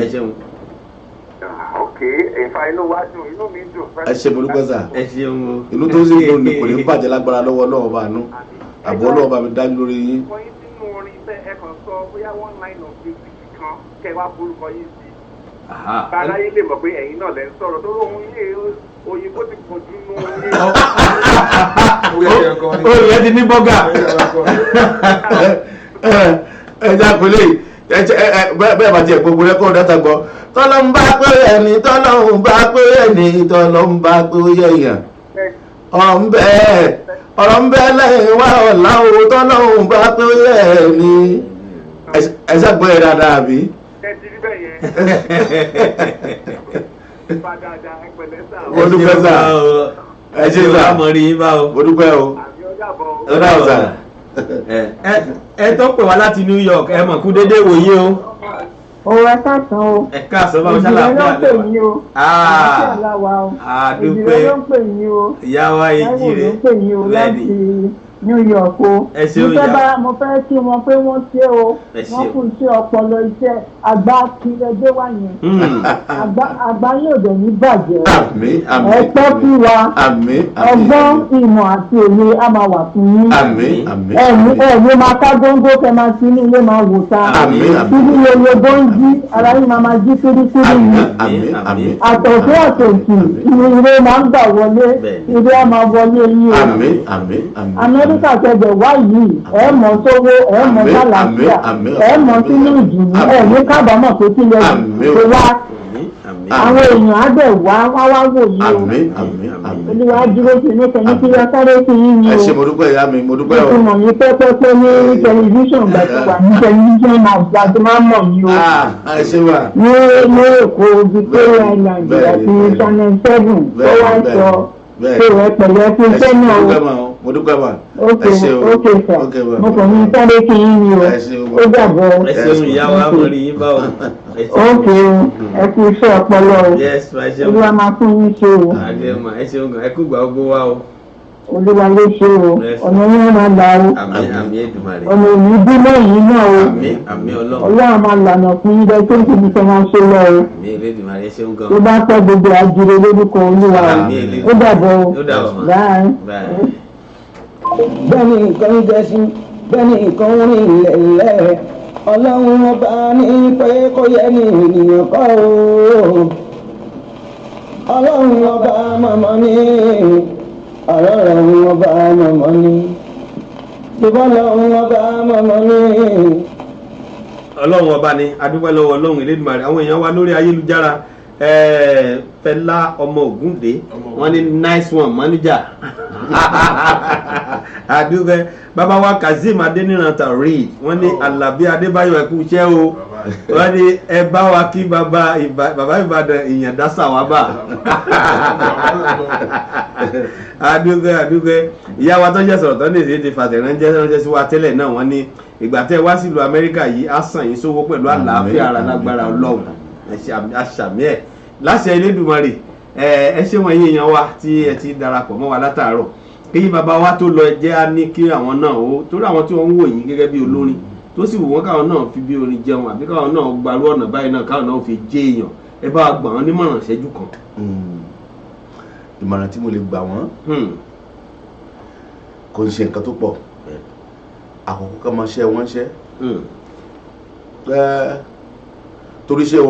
ok ìfà inú wa dùn inú mi dùn. ẹ ṣe mo dúpẹ́ sà. ẹ ṣeun o. inú tó sì dùn ní kò ní bàjẹ́ lágbára lọ́wọ́ Ọlọ́run bá nú àbọ̀ Ọlọ́run bá mi dájú lórí yín. wọ́n yín sínú orin tẹ́ ẹ kàn sọ bóyá one line of music kan kẹ́ wá forúkọ yín sí. báráyé lè mọ̀ pé ẹ̀yin náà lẹ́ ń sọ̀rọ̀ tó lóhun ilé òyìnbó ti pọ̀ jù nù orin. olùyẹ ti ní bọ́gà. ẹ jákòólé bẹ́ẹ̀ bá tiẹ̀ gbogbo rẹ́kọ̀ọ́ dátà gbọ́ tọ́lọ́n bá pé ẹni tọ́lọ́n bá pé ẹni tọ́lọ́n bá pé yẹ̀yàn ọ̀rọ̀ ń bẹ lẹ́yìn wá ọ̀la o tọ́lọ́n bá pé ẹni ẹ ṣàgbọ́ ẹ dáadáa àbí. ẹ ti rí bẹ́ẹ̀ yẹn. mo dúpẹ́ sà ẹ ṣe sà mo dúpẹ́ o ó dà o sà. ẹ tó pè wá láti New York ẹ mọ̀ kú dédé wòye o. òun ẹ káàsán o. ẹ káàsán báwo ṣàlàyé àlẹ́ wa. àdúpẹ́. àdúpẹ́ ìjìnlẹ̀ ló ń pè yín o. ìyá wa ìjìnlẹ̀ ló ń pè yín o láti New York o. Ẹ ṣeun ìyá. Mo fẹ́ kí wọn pé wọ́n ṣe o. Wọ́n kún iṣẹ́ ọpọlọ iṣẹ́ àgbà kìrẹ́dé wà yẹn. Àgbà yóò dẹ̀ ní bàjẹ́. Àmín àmín. Ẹ pẹ́ fún wa. Àmín àmín. Ọgbọ́n ìmọ̀ àti òye á máa wà fún yín. Àmín àmín. Ẹ̀yin máa ká góńgó kẹ máa sí ní ilé máa wò ta. Àmín àmín. Kíbi yeye bó ń jí ara yín máa jí kúrúkúrú yìí. Àmín àmín. Àtọ̀fẹ́ àtòkì ire máa ń gbà wọlé. Ire á máa wọlé yín o. Àmín àmín àmín. Amẹ́ríkà tẹ̀gbẹ̀ wá yìí ẹ̀ mọ̀ sówó ẹ̀ mọ̀ sálàáfíà ẹ̀ mọ̀ sínú ìdùnnú ẹ̀ ní kábàámọ̀ tó ti lè ṣe wá. Àwọn èèyàn á bẹ̀ wá wò yìí o. Àmín àmín àmín. Olúwa dúró sí ní kẹ́ni kí wọ́n sáré sí yín ni o. Ẹ ṣé mo dúpẹ́ ìyá mi mo dúpẹ́ o. Ìtumọ̀ yìí pẹ́pẹ́pẹ́ ní tẹlifíṣàn gbàgbà ní tẹlifíṣàn náà láti máa mọ̀ yìí o. Ẹ ṣé wà. Ní Èkó Victoria Island àti Channel 7 tó wá sọ pé ẹ pẹ̀lẹ́ fún iṣẹ́ náà o. Mo dúpẹ́ wà. Ok sir. Mo kàn ní sáré kí yín ni o. Ó dàbọ̀. Ẹ ṣeun ìyá wa mo rí yín bá o. Ok ẹ kú iṣẹ́ ọpọlọ o. Yes ma ṣeun. Olúwa máa fún yín ṣe o. Àdèmà ẹ ṣeun gan ẹ kú gbà gbogbo wa o. Olúwa ló ṣe o. Ọ̀nà yẹn máa là o. Àmín àmín Èdùmàrè. Ọ̀nà ìlú bí lẹ́yìn náà o. Àmín àmín Ọlọ́run. Ọlọ́run máa lànà fún yín bẹ́ẹ̀ tó ń tóbi tó máa ṣe lọ o. Àmín Èdùmàrè ṣeun gan. Tó bá pẹ́ gbogbo àjèrè lórúkọ Olúwa o. Ó dàbọ̀ o. Ó dàbọ̀ ma. Báyìí. Bẹ́ẹ̀ni nǹkan ń jẹ sí bẹ́ẹ̀ni nǹkan ń rìn lẹ́lẹ́ Ọlọ́run ọba ní pé kó yẹ ní ènìyàn kọ́ o. Ọlọ́run ọba màmá ní ọlọ́run ọba màmá ní ìbọ́lọ́run ọba màmá ní. Ọlọ́run ọba ni adúpẹ́ lọ́wọ́ Ọlọ́run Elédùmarè àwọn èèyàn wa lórí ayélujára Fẹlá ọmọ Ògúndé wọ́n ní nice one manager adúpẹ́ bàbá wa Kazeem Adéníran Taoreed wọ́n ní Alábí Adébáyọ̀ ẹ̀kú iṣẹ́ o wọ́n ní ẹ bá wa kí bàbá Ìbàdàn èèyàn dásà wá bà adúpẹ́ ìyá wa tó jẹ́ sọ̀rọ̀ tó ní èsì ti fàtẹ̀ránṣẹ́ sí wa tẹ́lẹ̀ náà wọ́n ní ìgbà tẹ́ wá sílùú Amẹ́ríkà yìí á sàn yín sówó pẹ̀lú àlàáfíà ara lágbára Ọlọ́run àṣàmì ẹ̀ láṣẹ Elédùmarè ẹ ṣé wọn yín èèyàn wa tí ẹ ti darapọ̀ mọ́ wa látàárọ̀ kí bàbá wa tó lọ jẹ́ á ní kí àwọn náà ó torí àwọn tí wọ́n ń wò yín gẹ́gẹ́ bí olórin tó sì wù wọ́n káwọn náà fi bí orin jẹun àbí káwọn náà gbarú ọ̀nà báyìí náà káwọn náà fi jẹ́ èèyàn ẹ bá gbà wọ́n nímọ̀ràn ṣẹ́jú kan. Ìmọ̀ràn tí mo lè gbà wọ́n kò ń ṣe nǹkan tó pọ̀ àkókò kan máa ṣe wọ́n ṣe torí iṣẹ́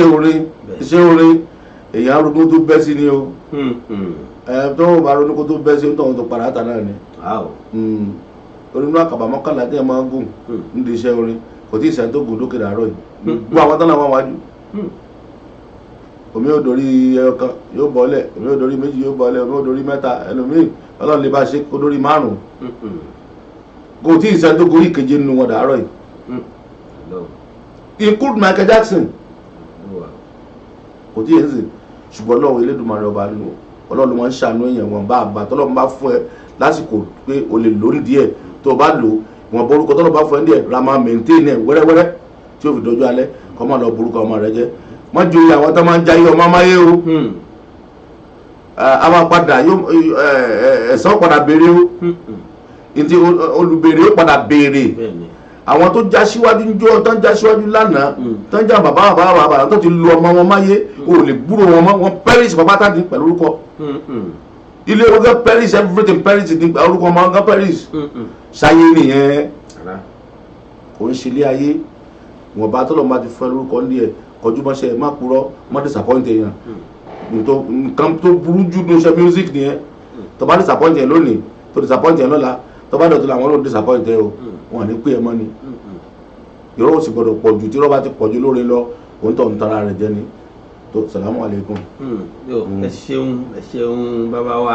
orin èèyàn arúgbó tó bẹ́ sí ni o tó o bá ronú kó tó bẹ́ sí o tó padà tà náà ni onínú àkàbà mọ́kànlá tí ẹ máa ń gùn nídìí iṣẹ́ orin kò tí ì sẹ́ni tó gùn lókè dàárọ̀ yìí gbọ́ àwọn tán làwọn wájú omi ò dórí ẹyọ kan yóò bọ́lẹ̀ omi ò dórí méjì yóò bọ́lẹ̀ omi ò dórí mẹ́ta ẹlòmíì Ọlọ́run lè bá ṣe kó dórí márùn-ún kò tí ì sẹ́ni tó gorí keje nínú wọn dàárọ̀ yìí include Michael Jackson kò tí ì sè ṣùgbọ́n lọ́wọ́ Elédùmarè ọba nínú Ọlọ́run wọn ń ṣàánú èèyàn wọn bá àgbà tọ́lọ́run bá fún ẹ lásìkò pé o lè lórí díẹ̀ tó o bá lò wọn borúkọ tọ́lọ́run bá fún ẹ díẹ̀ ra máa maintain ẹ wẹ́rẹ́wẹ́rẹ́ tí o fi dọ́jú alẹ́ kọ́ máa lọ borúkọ ọmọ rẹ jẹ́ wọ́n ju àwọn tó máa ń jayé ọmọ amáyé o a máa padà ẹ̀san padà béèrè o ntí olùbèrè ó padà béèrè àwọn tó já síwájú ń jó tó ń já síwájú lánàá tó ń já bàbá tó ti lu ọmọ wọn máyé o lè gbúrò wọn mọ́ wọn perish bàbá tá ní pẹ̀lú orúkọ ilé wọn gán perish everything perish ní orúkọ ọmọ wọn gán perish sáyé nìyẹn kò ń ṣe ilé ayé wọn bá tọ́lọ̀ máa ti fẹ́ lórúkọ ní ẹ̀ kọjú mọ́ṣẹ́ má purọ́ má disappoint èèyàn nǹkan tó burú jù ní iṣẹ́ music nìyẹn tó bá disappoint ẹ̀ lónìí tó disappoint ẹ̀ lọ́la tó bá dọ̀tún làwọn ló disappoint ẹ̀ o wọn ní pé ẹ mọ́ ni ìrọ̀ òsì gbọ́dọ̀ pọ̀ jù tí ìrọ̀ bá ti pọ̀ jù lórí lọ òun tó ń tara rẹ̀ jẹ́ ni tó salamu alaikum. ẹ ṣeun bàbá wa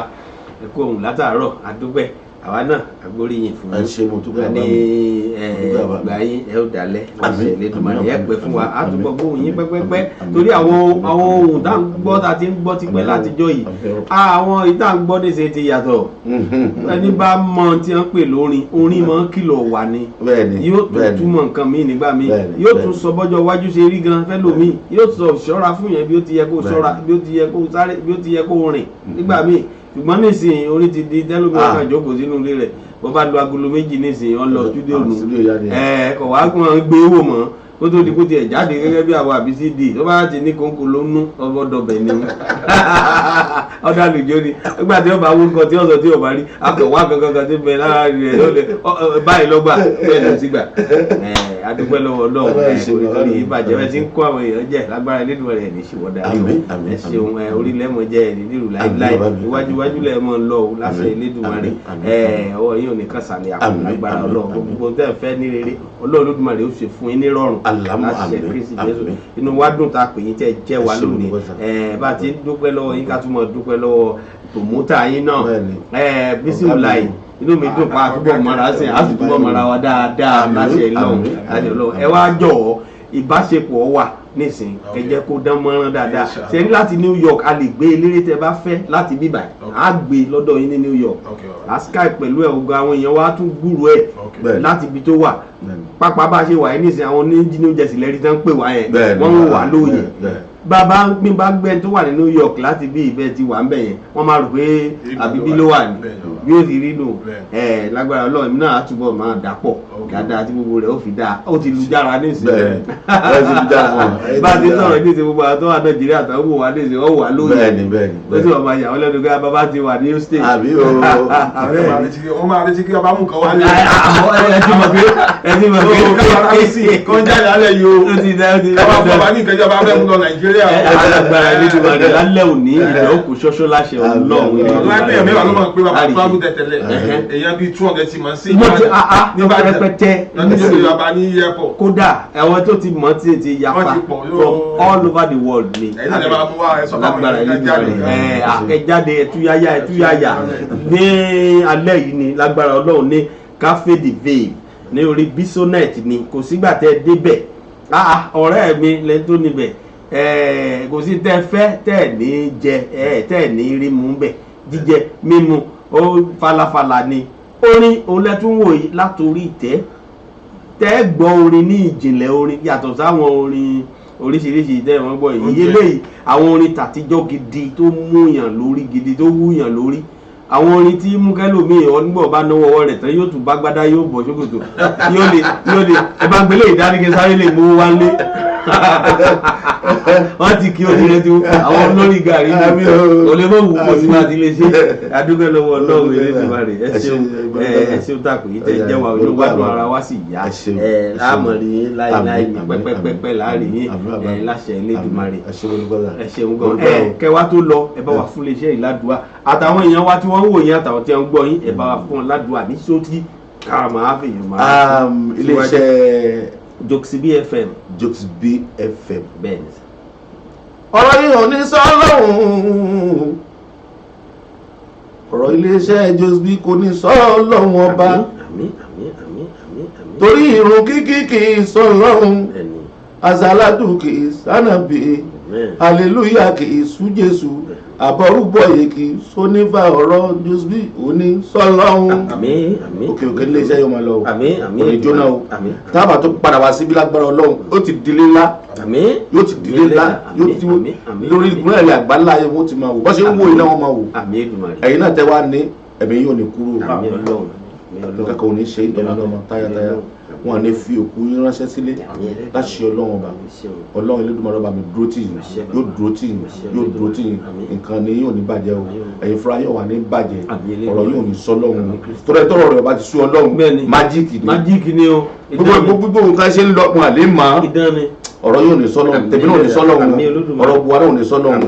ẹ kú ohun látàárọ̀ àdúpẹ́ àwa náà agbóríyìn fún ẹ ṣe mo túbọ̀ ní ìgbà yín ẹ ó dalẹ̀ ọ̀sẹ̀ Elédùmarè ẹ pẹ́ fún wa á túbọ̀ gbóhùn yín pẹ́pẹ́pẹ́ torí àwọn ohun tá à ń gbọ́ tá a ti ń gbọ́ tipẹ́ látijọ́ yìí àwọn ìta ń gbọ́ níṣẹ́ ti yàtọ̀ ẹni bá mọ tí wọ́n pè lórin orin máa ń kìlọ̀ wà ní yóò tún túmọ̀ nǹkan míì nígbà míì yóò tún sọ bọ́jọ́ iwájú ṣe rí gan fẹ́lòmíì yóò sọ ṣọ́ra fún yẹn bí ó ti yẹ kó ṣọ́ra bí ó ti yẹ kó sáré bí ó ti yẹ kó rìn nígbà míì ṣùgbọ́n nísìnyí orí ti di tẹ́lómi ọ̀kan ìjókòó sínú ilé rẹ̀ bó bá lu agolo méjì nísìnyí wọ́n lọ stúdíò nù kọ̀ wá gbé wò mọ́ kó tó di kó tiẹ̀ jáde gẹ́gẹ́ bí àwọn àbí cd tó bá ti ní kónkó ló ń nú ọgbọ́dọ̀bẹ̀ ni ọ̀dà lùjọ́ ni nígbà tí ọba wúkọ tí ọ̀sọ̀ tí ọba rí akọ̀wá kankan tí bẹ lára rẹ̀ lọ́lẹ̀ báyìí lọ́gbà bẹ́ẹ̀ ló ti gbà adúpẹ́ lọ́wọ́ ọlọ́run orí ìbàjẹ́ bẹ́ẹ̀ ti ń kó àwọn èèyàn jẹ́ lágbára nínú rẹ̀ ní ṣùwọ́dà ẹ ṣeun orílẹ̀ mọ̀ jẹ́ nílùú láíláí iwájú lẹ̀ mọ̀ lọ láṣẹ Elédùmarè ọwọ́ yìí ò ní kásálẹ̀ àpò lágbára ọlọ́run gbogbo tẹ́ fẹ́ ní rere ọlọ́run Olódùmarè ó ṣe fún yín ní rọrùn láṣẹ Kristi Jésù inú wa dùn tá a pè yín tẹ́ jẹ́ wa lónìí bá ti dúpẹ́ lọ́wọ́ yín ká tún mọ̀ dúpẹ́ lọ́wọ́ tòmótà yín náà bísí ọ̀la yìí inú mi dùn pa àtúbọ̀ mọ́ra sí àtúbọ̀ mọ́ra wa dáadáa láṣẹ Ọlọ́run ẹ wá jọ̀ọ́ ìbáṣepọ̀ wà nísìn kẹjẹ kó dán mọ́rán dáadáa ṣe ní láti New York a lè gbé eléré tẹ bá fẹ́ láti bíbà á gbé lọ́dọ̀ yín ní New York á Skype pẹ̀lú ẹ̀ ogun àwọn èèyàn wa tún gbúrò ẹ̀ láti ibi tó wà pápá bá ṣe wà yín nísìn àwọn ní New Jersey lẹ́rí tán pè wá yẹn wọ́n ń wà lóye bàbá gbígbá gbẹ tó wà ní New York láti bí ibẹ̀ ti wà ń bẹ̀ yẹn wọ́n máa rò pé àbíbí ló wà ní bí ó ti rí nù lágbára Ọlọ́run mi náà á túbọ̀ máa dàpọ̀ dáadáa tí gbogbo rẹ̀ ó fi dáa ó ti lu jára nísìnyí bá a ti sọ̀rọ̀ ní ìsìn gbogbo àwọn tó wà Nàìjíríà tó wò wá nísìnyí ó wà lóye ó sì wà máa yà wọ́n lẹ́nu pé bàbá ti wà ní Houston. àbí o wọ́n máa retí kí ọba mú nǹkan wá ní ẹ ti mọ̀ pé kọ́ ń jáde alẹ́ yìí o ọba fún ọba ní ìkẹjọ bá fẹ́ mú lọ Nàìjíríà. alágbára Elédùmarè lálẹ́ òní ìjọ òkú ṣoṣo láṣẹ Ọlọ́run láìpẹ́ mẹ́wàá ló máa ń pé bàbá tó ágùn tẹ̀tẹ̀lẹ̀ èèyàn bíi 200 ti mọ̀ sí nípa rẹpẹtẹ nítorí bàbá ní airport. kódà àwọn tó ti mọ̀ tí ti yapa from all over the world ni lágbára Elédùmarè àkẹjáde ẹtúyáyà ní alẹ́ yìí ni lágbára Ọlọ́run ní Cafe de Vave ní orí Bisonet ni kò sígbà tẹ́ débẹ̀ ọ̀rẹ́ mi lẹ́ni tó níbẹ̀ kò sí tẹ́ fẹ́ tẹ́ ní jẹ tẹ́ ní rí mú bẹ̀ jíjẹ mímu ó falafala ni orin olẹ́túnwò yìí látòrí ìtẹ́ tẹ́ gbọ́ orin ní ìjìnlẹ̀ orin yàtọ̀ sáwọn orin oríṣiríṣi tẹ́ wọ́n gbọ́ yìí eléyìí àwọn orin tàtijọ́ gidi tó múyàn lórí gidi tó wúyàn lórí àwọn orin tí mú kẹ́lòmíì ọ̀nígbọ̀ bá náwó ọwọ́ rẹ̀ tán yóò tún bá gbádá yóò bọ̀ ṣòkòtò yóò lè ẹ bá gbélé ìdánike sáré lè mú wá lé wọ́n ti kí ojú rẹ̀ tí àwọn olórí gàrí ní olèmọ̀ wù pọ̀ sí máa ti lè ṣe adúgbẹ́ lọ́wọ́ Ọlọ́run Elédùmarè ẹ ṣeun tàkù yìí tẹ́ jẹ́ wa olúwàdùn ara wa sì yá láàmọ̀rí yín láìláì ní pẹ́pẹ́pẹ́ láàrin yín láṣẹ Elédùmarè ẹ ṣeun gan kẹwàá tó lọ ẹ bá wa fún iléeṣẹ́ ìládùá àtàwọn èèyàn wa tí wọ́n ń wò yín àtàwọn tí wọ́n ń gbọ́ yín ẹ bá wa fún wọn ládùá ní sókí káàmà áfẹ̀yìn máa iléeṣẹ́ Jokesibi FM. Jokesibi FM. bẹ́ẹ̀ni. ọ̀rọ̀ yìí ò ní sọ lọ́hùn-ún ọ̀rọ̀ iléeṣẹ́ Jokesibi kò ní sọ lọ́hùn ọba àmín. torí irun kíkí kì í sọ lọ́hùn azaladu kì í sànàbí hallelujah kì í sú Jésù àbọ̀rúbọ̀yè kì í sónífà ọ̀rọ̀ Jokesibi ò ní sọ lọ́hùn. àmín. òkè iléeṣẹ́ yóò máa lọ o àmín. òní jóná o tábà tó padà wá síbi lágbára Ọlọ́run ó ti dilé ńlá yóò ti dilé ńlá yóò ti lórí ìgbóhùn àgbáńlá ayé wọn ti máa wò bọ́ ṣe ń wo iná wọn máa wò ẹ̀yin náà tẹ́ wá ní ẹ̀mí yóò ní kúrò kankan ò ní ṣe ìdánilọ́mọ táyátáyá wọn ní fi òkú yín ránṣẹ́ sílé láṣẹ Ọlọ́run ọba Ọlọ́run Elédùmarè ọba mi dúró tì yín yóò dúró tì yín nǹkan ni yóò ní bàjẹ́ o ẹ̀yin fúnra yóò wà ní bàjẹ́ ọ̀rọ̀ yóò ní sọ Ọlọ́run torí ẹ̀ tọ́rọ̀ rẹ̀ ọba ti sú Ọlọ́run májíìkì ni o gbogbo nǹkan ṣe ń lọ ọkùnrin àlè máa ọ̀rọ̀ yóò ní sọ Ọlọ́run tèmi náà ní sọ Ọlọ́run ọ̀rọ̀ buwa náà ní sọ Ọlọ́run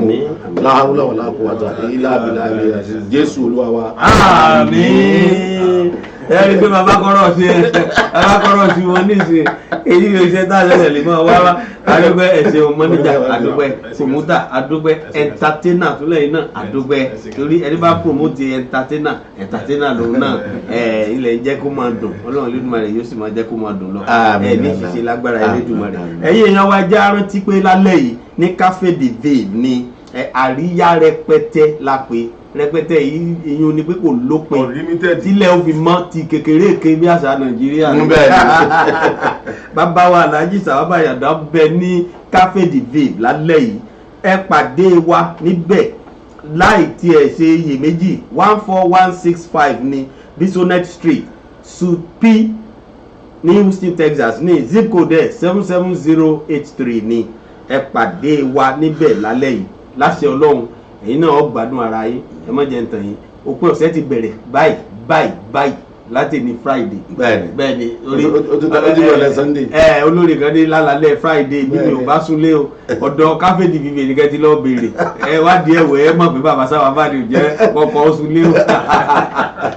láhàúlà wà láàkúwàtà ilá àbílà Jésù Olúwa wa. àmín. ẹ̀rí pé bàbá kọ́rọ̀ sí wọn nísìnyí èyí yóò ṣe tá a ṣẹ̀ṣẹ̀ lè mọ́ wá adúgbẹ́ ẹ̀ṣẹ̀ mọ́níjà adúgbẹ́ promoter adúgbẹ́ entertainer tó lẹ́yìn náà adúgbẹ́ torí ẹni bá promote entertainer lòun náà ilẹ̀ jẹ́ kó máa dùn Ọlọ́run Elédùmarè yóò sì máa jẹ́ kó máa dùn lọ ní ṣíṣe lágbára Elédùmarè ẹ̀yin èèyàn wa jẹ́ arántí pé lálẹ́ yìí ní Cafe de Vave ní àríyá rẹpẹtẹ la pé rẹpẹtẹ ìyún ni pé kò lópin tílẹ̀ ó fi mọ́ ti kékeré èké bí àṣà Nàìjíríà bàbá wa Alhaji Sawaba Yada bẹ ní Cafe de Vave lálẹ́ yìí ẹ pàdé wa níbẹ̀ láì tiẹ̀ ṣe iyèméjì 14165 ní Bisonet Street Suite P ní Houston, Texas ní zip code 77083 ní ẹ pàdé wa níbẹ̀ lálẹ́ yìí láṣẹ Ọlọ́run ẹ̀yin náà ó gbádùn ara yín ẹ má jẹ́ ń tàn yín òpin ọ̀sẹ̀ ti bẹ̀rẹ̀ báyìí láti ní Friday. bẹ́ẹ̀ni ojúbọlẹ Sunday. olórí kan ní lálálẹ́ Friday bí mi ò bá súnlé o ọ̀dọ̀ káfíńdì bíbí nìkan ti lọ́ọ́ béèrè wádìí ẹ̀wọ̀ ẹ mọ̀ pé bàbá sábà bá ní jẹ́ ọkọ̀ súnlé o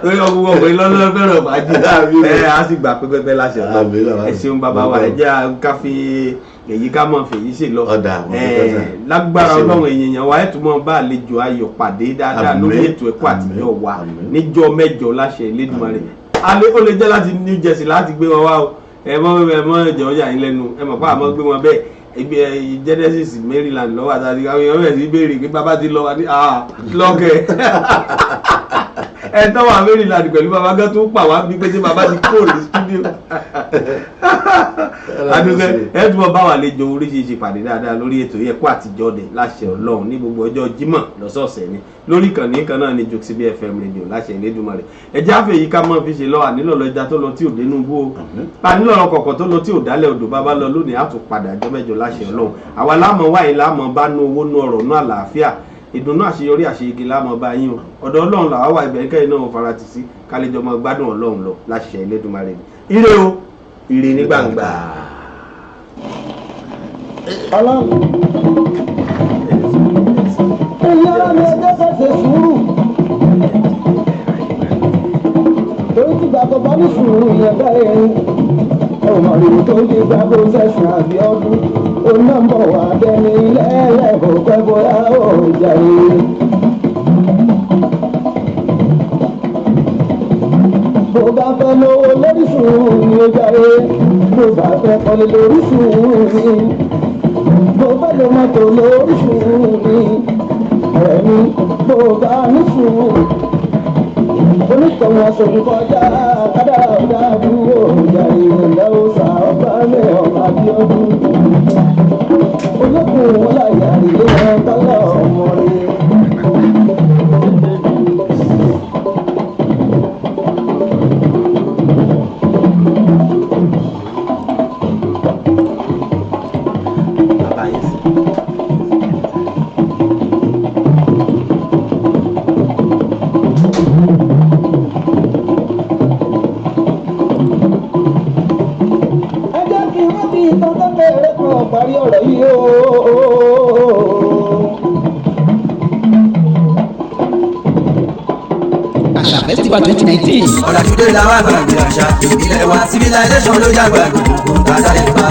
lórí ọkùnrin ọ̀pọ̀ ìlọ́lọ́ fẹ́ràn bàjẹ́ a sì gbà pé pẹ́pẹ́ láṣẹ ọ̀la ẹ ṣeun bàbá wa ẹ jẹ́ káfí èyí ká mọ̀ fèyí ṣe lọ lágbára Ọlọ́run èèyàn wa ẹ̀ tún mọ̀ bá àlejò ayọ̀ pàdé dáadáa lórí ètò ẹ̀kọ́ àtijọ́ wa níjọ́ mẹ́jọ láṣẹ Elédùmarè alẹ́ ó lè jẹ́ láti New Jersey láti gbé wọn wá o ẹ mọ́ ẹ̀jẹ̀ ọjà yín lẹ́nu ẹ mọ̀ pé àmọ́ gbé wọn bẹ́ẹ̀ ibi Genesis Maryland lọ́wọ́ àtàrí àwọn èèyàn rẹ̀ sí béèrè pé bàbá ti lọ wá ní lọ́kẹ́ ẹ tọ́wọ́ Maryland pẹ̀lú bàbá gan tó pa wá bí pé tí bàbá ti kúrò ní studio adúgbò ẹ túbọ̀ bá wà lẹ́jọ́ oríṣiríṣi pàdé dáadáa lórí ètò ẹ̀kọ́ àtijọ́ dẹ̀ láṣẹ Ọlọ́run ní gbogbo ọjọ́ Jímọ̀ lọ́sọ̀ọ̀sẹ̀ ni lórí ìkànnì kan náà ní Jokes BFM Radio láṣẹ Elédùmarè ẹjẹ́ àfẹ́ yìí ká mọ́ fi ṣe lọ ànílọ́lọ́ ẹja tó lọ tí ò dénú bó o ànílọ́lọ́ kọ̀ọ̀kan tó lọ tí ò dálẹ̀ odò bàbá lọ lónìí á tún padà ọjọ́ mẹ́jọ láṣẹ Ọlọ́run àwa láàmọ̀ wáyé láàmọ̀ bá nú owó nú ọ̀rọ̀ nú àlàáfíà ìdùnnú àṣeyọrí àṣeyege láàmọ̀ bá yín o ọ̀dọ̀ Ọlọ́run làwa wà ibẹ̀ kẹ́yìn náà fara tì sí kálíjọ mọ́ gbádùn Ọlọ́run lọ láṣẹ Elédùmarè ire o ire ní gbangba. Ìyára mi ẹgbẹ́ fẹsẹ̀ sùúrù. Torí tí gbàgbọ́ bá ní sùúrù yẹn bẹ́ẹ̀ ni. Ọmọ ìlú tó ń di gbàgbọ́ sẹ̀sìn àbí ọdún. Ó náà ń bọ̀ wá bẹ́ni lẹ́ẹ̀lẹ́kọ̀ọ́ pẹ́ bóyá ó jàre. Bó bá fẹ́ lówó lórí sùúrù ni ó jàre. Bó bá fẹ́ kọ́lé lórí sùúrù ni. Bó bá lè mọ́tò lórí sùúrù ni. Ẹ̀mí bó bá ní sùúrù. Onítọ̀hún aṣojú kọjá kádàrá ọ̀dà dúró ìjà ìrìnlẹ̀ ọ̀sà ọ̀gbà lẹ̀ ọ̀mà Abíọ́dún. Olókùn wọn láyà ilé wọn tọ́lá ọmọ rẹ̀. Parí ọ̀rọ̀ yìí o. Àṣà Festival 2019. Ọ̀làjúdé làwọn àgbàgbé àṣà ìbílẹ̀ wa civilization ló yàgbà gbogbo tàdá lè pa.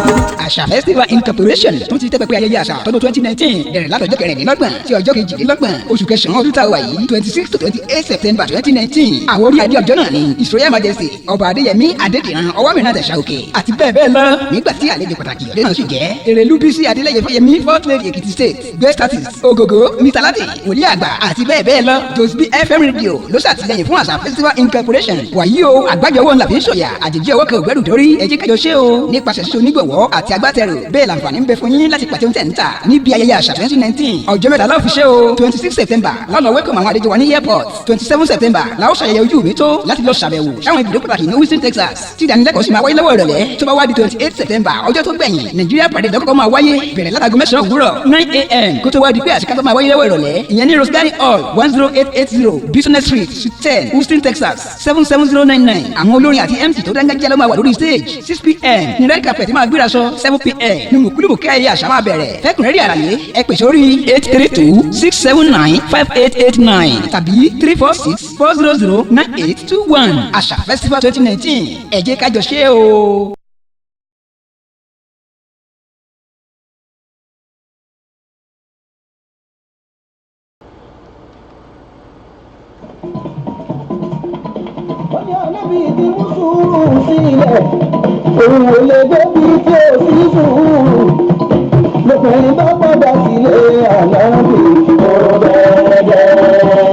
Àṣà Festival Incorporation tún ti tẹ́pẹ́pẹ́ ayẹyẹ àṣà tọdún 2019 bẹ̀rẹ̀ látọjọ́ kẹrìndínlọ́gbọ̀n sí ọjọ́ kejìdínlọ́gbọ̀n oṣù kẹsàn-án ọdún tá a wà yìí 26 to 28 September 2019. Àwọn orí adé ọjọ́ náà ni His Royal Majesty Ọba Adéyẹmí Adédìran Ọwọ́mìnà Tẹ̀sà Òkè àti bẹ́ẹ̀ bẹ́ẹ̀ lọ. Nígbà tí àlejò pàtàkì ọdẹ náà sì jẹ́ Èrèlú Bísí Adélẹ́yẹ Fáyẹmí Fourth Lady Èkìtì State Guest Artist Ògògó Mr Lati Wòlíì Àgbà àti bẹ́ẹ̀ bẹ́ẹ̀ lọ. Jokes BFM Radio ló ṣàtìlẹ́yìn fún Àṣà Festival Incorporation. Wàyí o àgbájọwọ́ ńlá fi ń ṣòyà àjèjì ọwọ́ kan ògbẹ́rù dórí ẹ jẹ́ kájọ ṣe o nípasẹ̀ ṣíṣe onígbọ̀wọ́ àti agbátẹrù bẹ́ẹ̀ làǹfààní ń bẹ fún yín láti pàtẹ́ oúnjẹ níta níbi ayẹyẹ àṣà 2019 ọjọ́ mẹ́ta la ó fi ṣe o 26 September lọ́nà wẹ́kọ̀mù àwọn àlejò wa ní airport 27 September la ó ṣàyẹyẹ ojú mi tó láti lọ ṣàbẹ̀wò sáwọn ibùdó pàtàkì ní Houston Texas tí ìdánilẹ́kọ̀ọ́ sì máa wáyé lọ́wọ́ ìrọ̀lẹ́ tó bá wá di 28 September ọjọ́ tó gbẹ̀yìn Nigeria Parade lọ́kọ̀ọ́ máa wáyé bẹ̀rẹ̀ látago 9 òwúrọ̀ 9 a.m. kó tó wá di pé àṣekágbá máa wáyé lọ́wọ́ ìrọ̀lẹ́ ìyẹn ní Rose Garden Hall 10880 Bisonet Street Suite 10 Houston Texas 77099 àwọn olórin àti MC tó dáńgájíá ló máa wà lórí stage 6 p.m. ní red carpet máa gbéra sọ 7 p.m. ní mùkúlùmùkẹ́ ayẹyẹ àṣà máa bẹ̀rẹ̀ fẹ́kùnrẹ́rì àlàyé ẹ pè sórí 832-679-5889 tàbí 346-400-9821 Àṣà Festival 2019 ẹ jẹ́ ká jọ ṣe é o. Wọ́n ní ànábì ti mú sùúrù sílẹ̀. Òun ò lè débi tí ó sì sùúrù. Lópin bá padà sílé ànábì tó bẹ̀rẹ̀.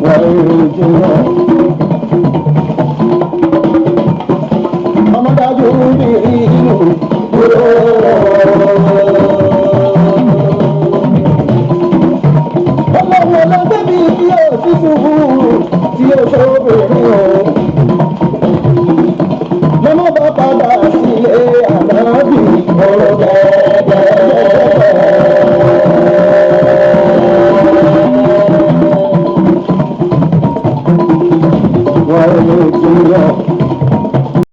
Wọ́n rí jùlọ. Ọmọdájú bí bá padà